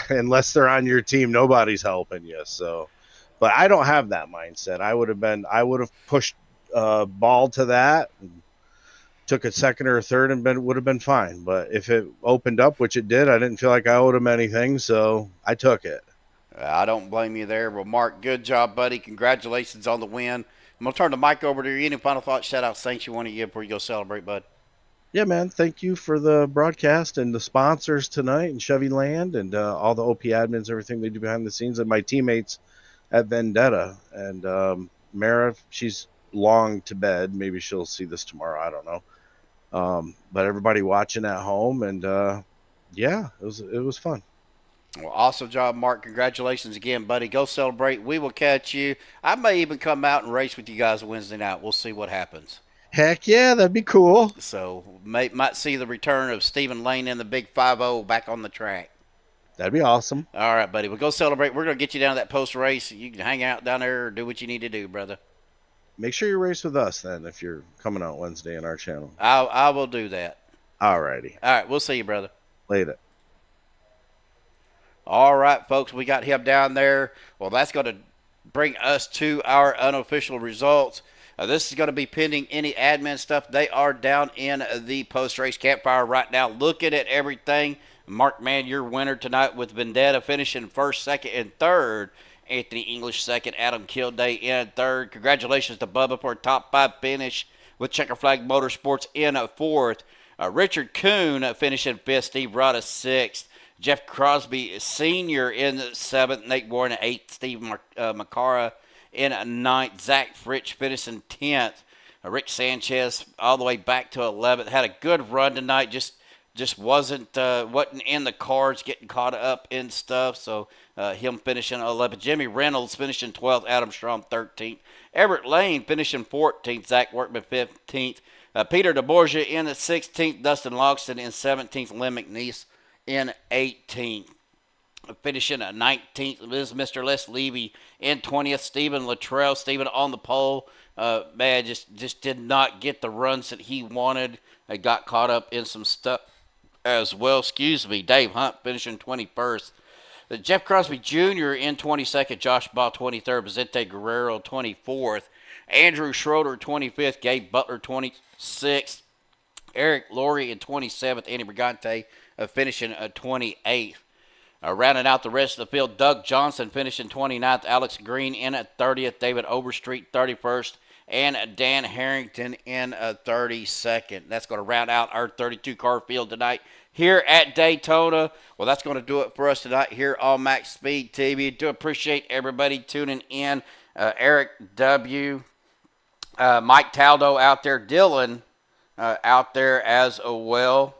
unless they're on your team, nobody's helping you. So, but I don't have that mindset. I would have pushed ball to that, and took a second or a third, and would have been fine. But if it opened up, which it did, I didn't feel like I owed them anything, so I took it. I don't blame you there. Well, Mark, good job, buddy. Congratulations on the win. I'm going to turn the mic over to you. Any final thoughts, shout-outs, thanks you want to give before you go celebrate, bud? Yeah, man. Thank you for the broadcast and the sponsors tonight, and Chevy Land, and all the OP admins, everything they do behind the scenes, and my teammates at Vendetta. And Mara, she's long to bed. Maybe she'll see this tomorrow. I don't know. But everybody watching at home, and yeah, it was fun. Well, awesome job, Mark. Congratulations again, buddy. Go celebrate. We will catch you. I may even come out and race with you guys Wednesday night. We'll see what happens. Heck yeah, that'd be cool. So might see the return of Stephen Lane in the Big 5-0 back on the track. That'd be awesome. All right, buddy. We'll go celebrate. We're going to get you down to that post race. You can hang out down there or do what you need to do, brother. Make sure you race with us then if you're coming out Wednesday on our channel. I will do that. All righty. All right, we'll see you, brother. Later. All right, folks, we got him down there. Well, that's going to bring us to our unofficial results. This is going to be pending any admin stuff. They are down in the post-race campfire right now looking at everything. Mark, man, your winner tonight with Vendetta finishing first, second, and third. Anthony English second, Adam Kilday in third. Congratulations to Bubba for a top 5 finish with Checker Flag Motorsports in fourth. Richard Kuhn finishing fifth, Steve Rada sixth. Jeff Crosby Sr. in seventh, Nate Warren in eighth, Steve Macara in ninth, Zach Fritsch finishing 10th. Rick Sanchez all the way back to 11th. Had a good run tonight, just wasn't in the cards, getting caught up in stuff, so him finishing 11th. Jimmy Reynolds finishing 12th, Adam Strom 13th. Everett Lane finishing 14th, Zach Workman 15th. Peter DeBorgia in the 16th, Dustin Logston in 17th, Lynn McNeese in 18th. Finishing at 19th is Mr. Les Levy in 20th. Stephen Luttrell, Stephen on the pole. Man, just did not get the runs that he wanted. Got caught up in some stuff as well. Dave Hunt finishing 21st. Jeff Crosby Jr. in 22nd. Josh Baugh 23rd. Vicente Guerrero 24th. Andrew Schroeder 25th. Gabe Butler 26th. Eric Laurie in 27th. Andy Brigante finishing 28th. Rounding out the rest of the field, Doug Johnson finishing 29th, Alex Green in at 30th, David Overstreet 31st, and Dan Harrington in 32nd. That's going to round out our 32-car field tonight here at Daytona. Well, that's going to do it for us tonight here on Max Speed TV. Do appreciate everybody tuning in. Eric W., Mike Taldo out there, Dylan out there as well.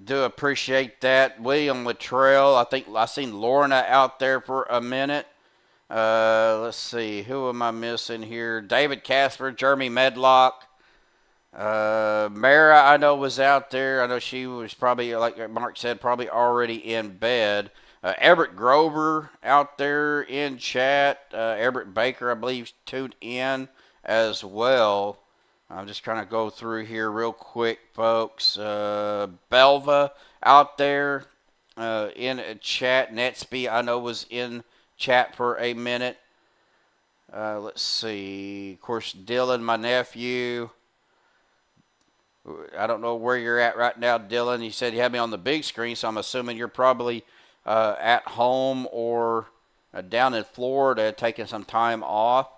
Do appreciate that. William Luttrell. I think I seen Lorna out there for a minute. Let's see. Who am I missing here? David Casper, Jeremy Medlock. Mara, I know, was out there. I know she was probably, like Mark said, probably already in bed. Everett Grover out there in chat. Everett Baker, I believe, tuned in as well. I'm just trying to go through here real quick, folks. Belva out there. in chat. NetSpeed, I know, was in chat for a minute. Let's see. Of course, Dylan, my nephew. I don't know where you're at right now, Dylan. You said you had me on the big screen, so I'm assuming you're probably at home or down in Florida taking some time off.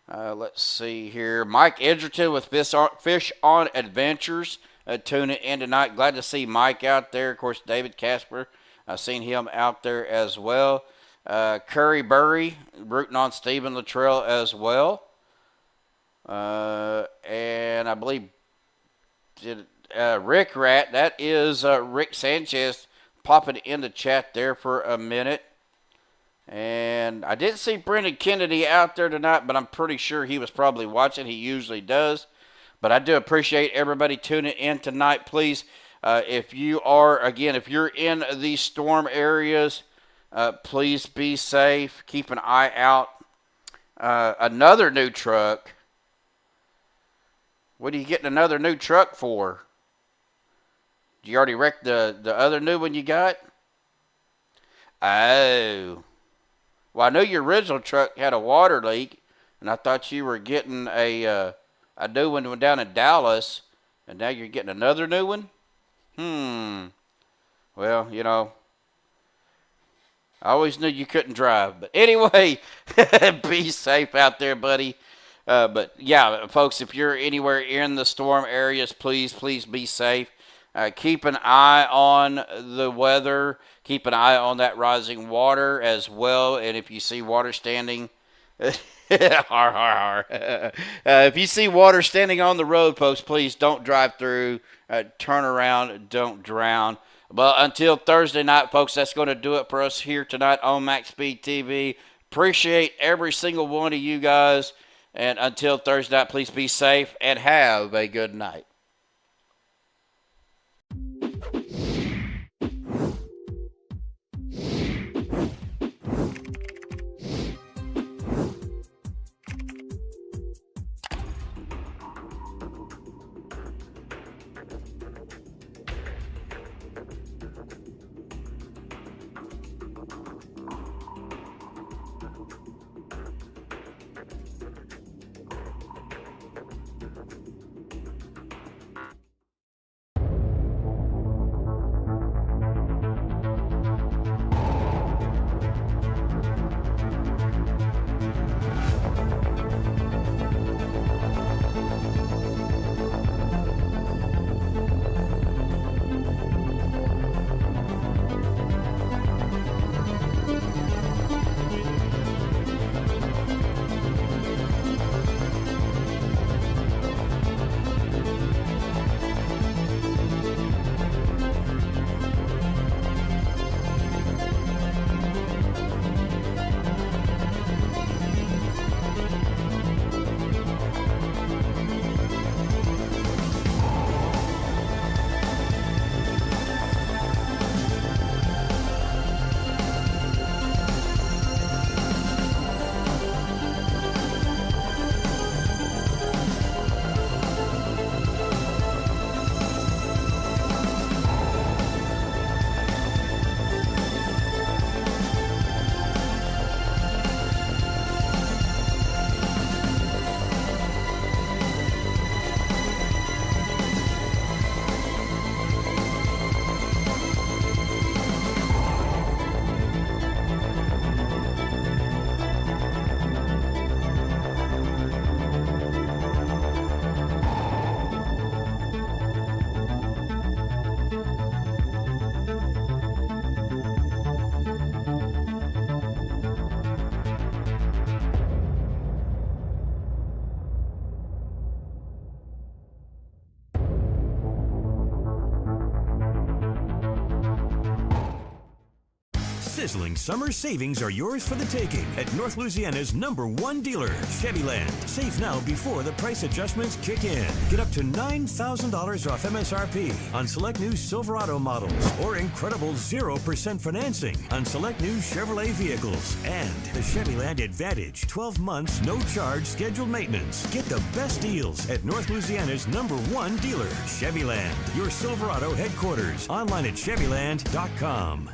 Let's see here. Mike Edgerton with Fish on Adventures tuning in tonight. Glad to see Mike out there. Of course, David Casper, I've seen him out there as well. Curry Burry rooting on Stephen Luttrell as well. And I believe Rick Rat, that is Rick Sanchez popping in the chat there for a minute. And I didn't see Brendan Kennedy out there tonight, but I'm pretty sure he was probably watching. He usually does. But I do appreciate everybody tuning in tonight. Please, if you are, again, if you're in these storm areas, please be safe. Keep an eye out. Another new truck. What are you getting another new truck for? Did you already wreck the other new one you got? Oh. Well, I know your original truck had a water leak, and I thought you were getting a new one down in Dallas, and now you're getting another new one? Well, you know, I always knew you couldn't drive. But anyway, be safe out there, buddy. But, yeah, folks, if you're anywhere in the storm areas, please be safe. Keep an eye on the weather. Keep an eye on that rising water as well. And if you see water standing, if you see water standing on the road, folks, please don't drive through. Turn around. Don't drown. But until Thursday night, folks, that's going to do it for us here tonight on MaxSpeed TV. Appreciate every single one of you guys. And until Thursday night, please be safe and have a good night. Sizzling summer savings are yours for the taking at North Louisiana's #1 dealer, Chevyland. Save now before the price adjustments kick in. Get up to $9,000 off MSRP on select new Silverado models or incredible 0% financing on select new Chevrolet vehicles. And the Chevyland Advantage, 12 months, no charge scheduled maintenance. Get the best deals at North Louisiana's #1 dealer, Chevyland, your Silverado headquarters. Online at Chevyland.com.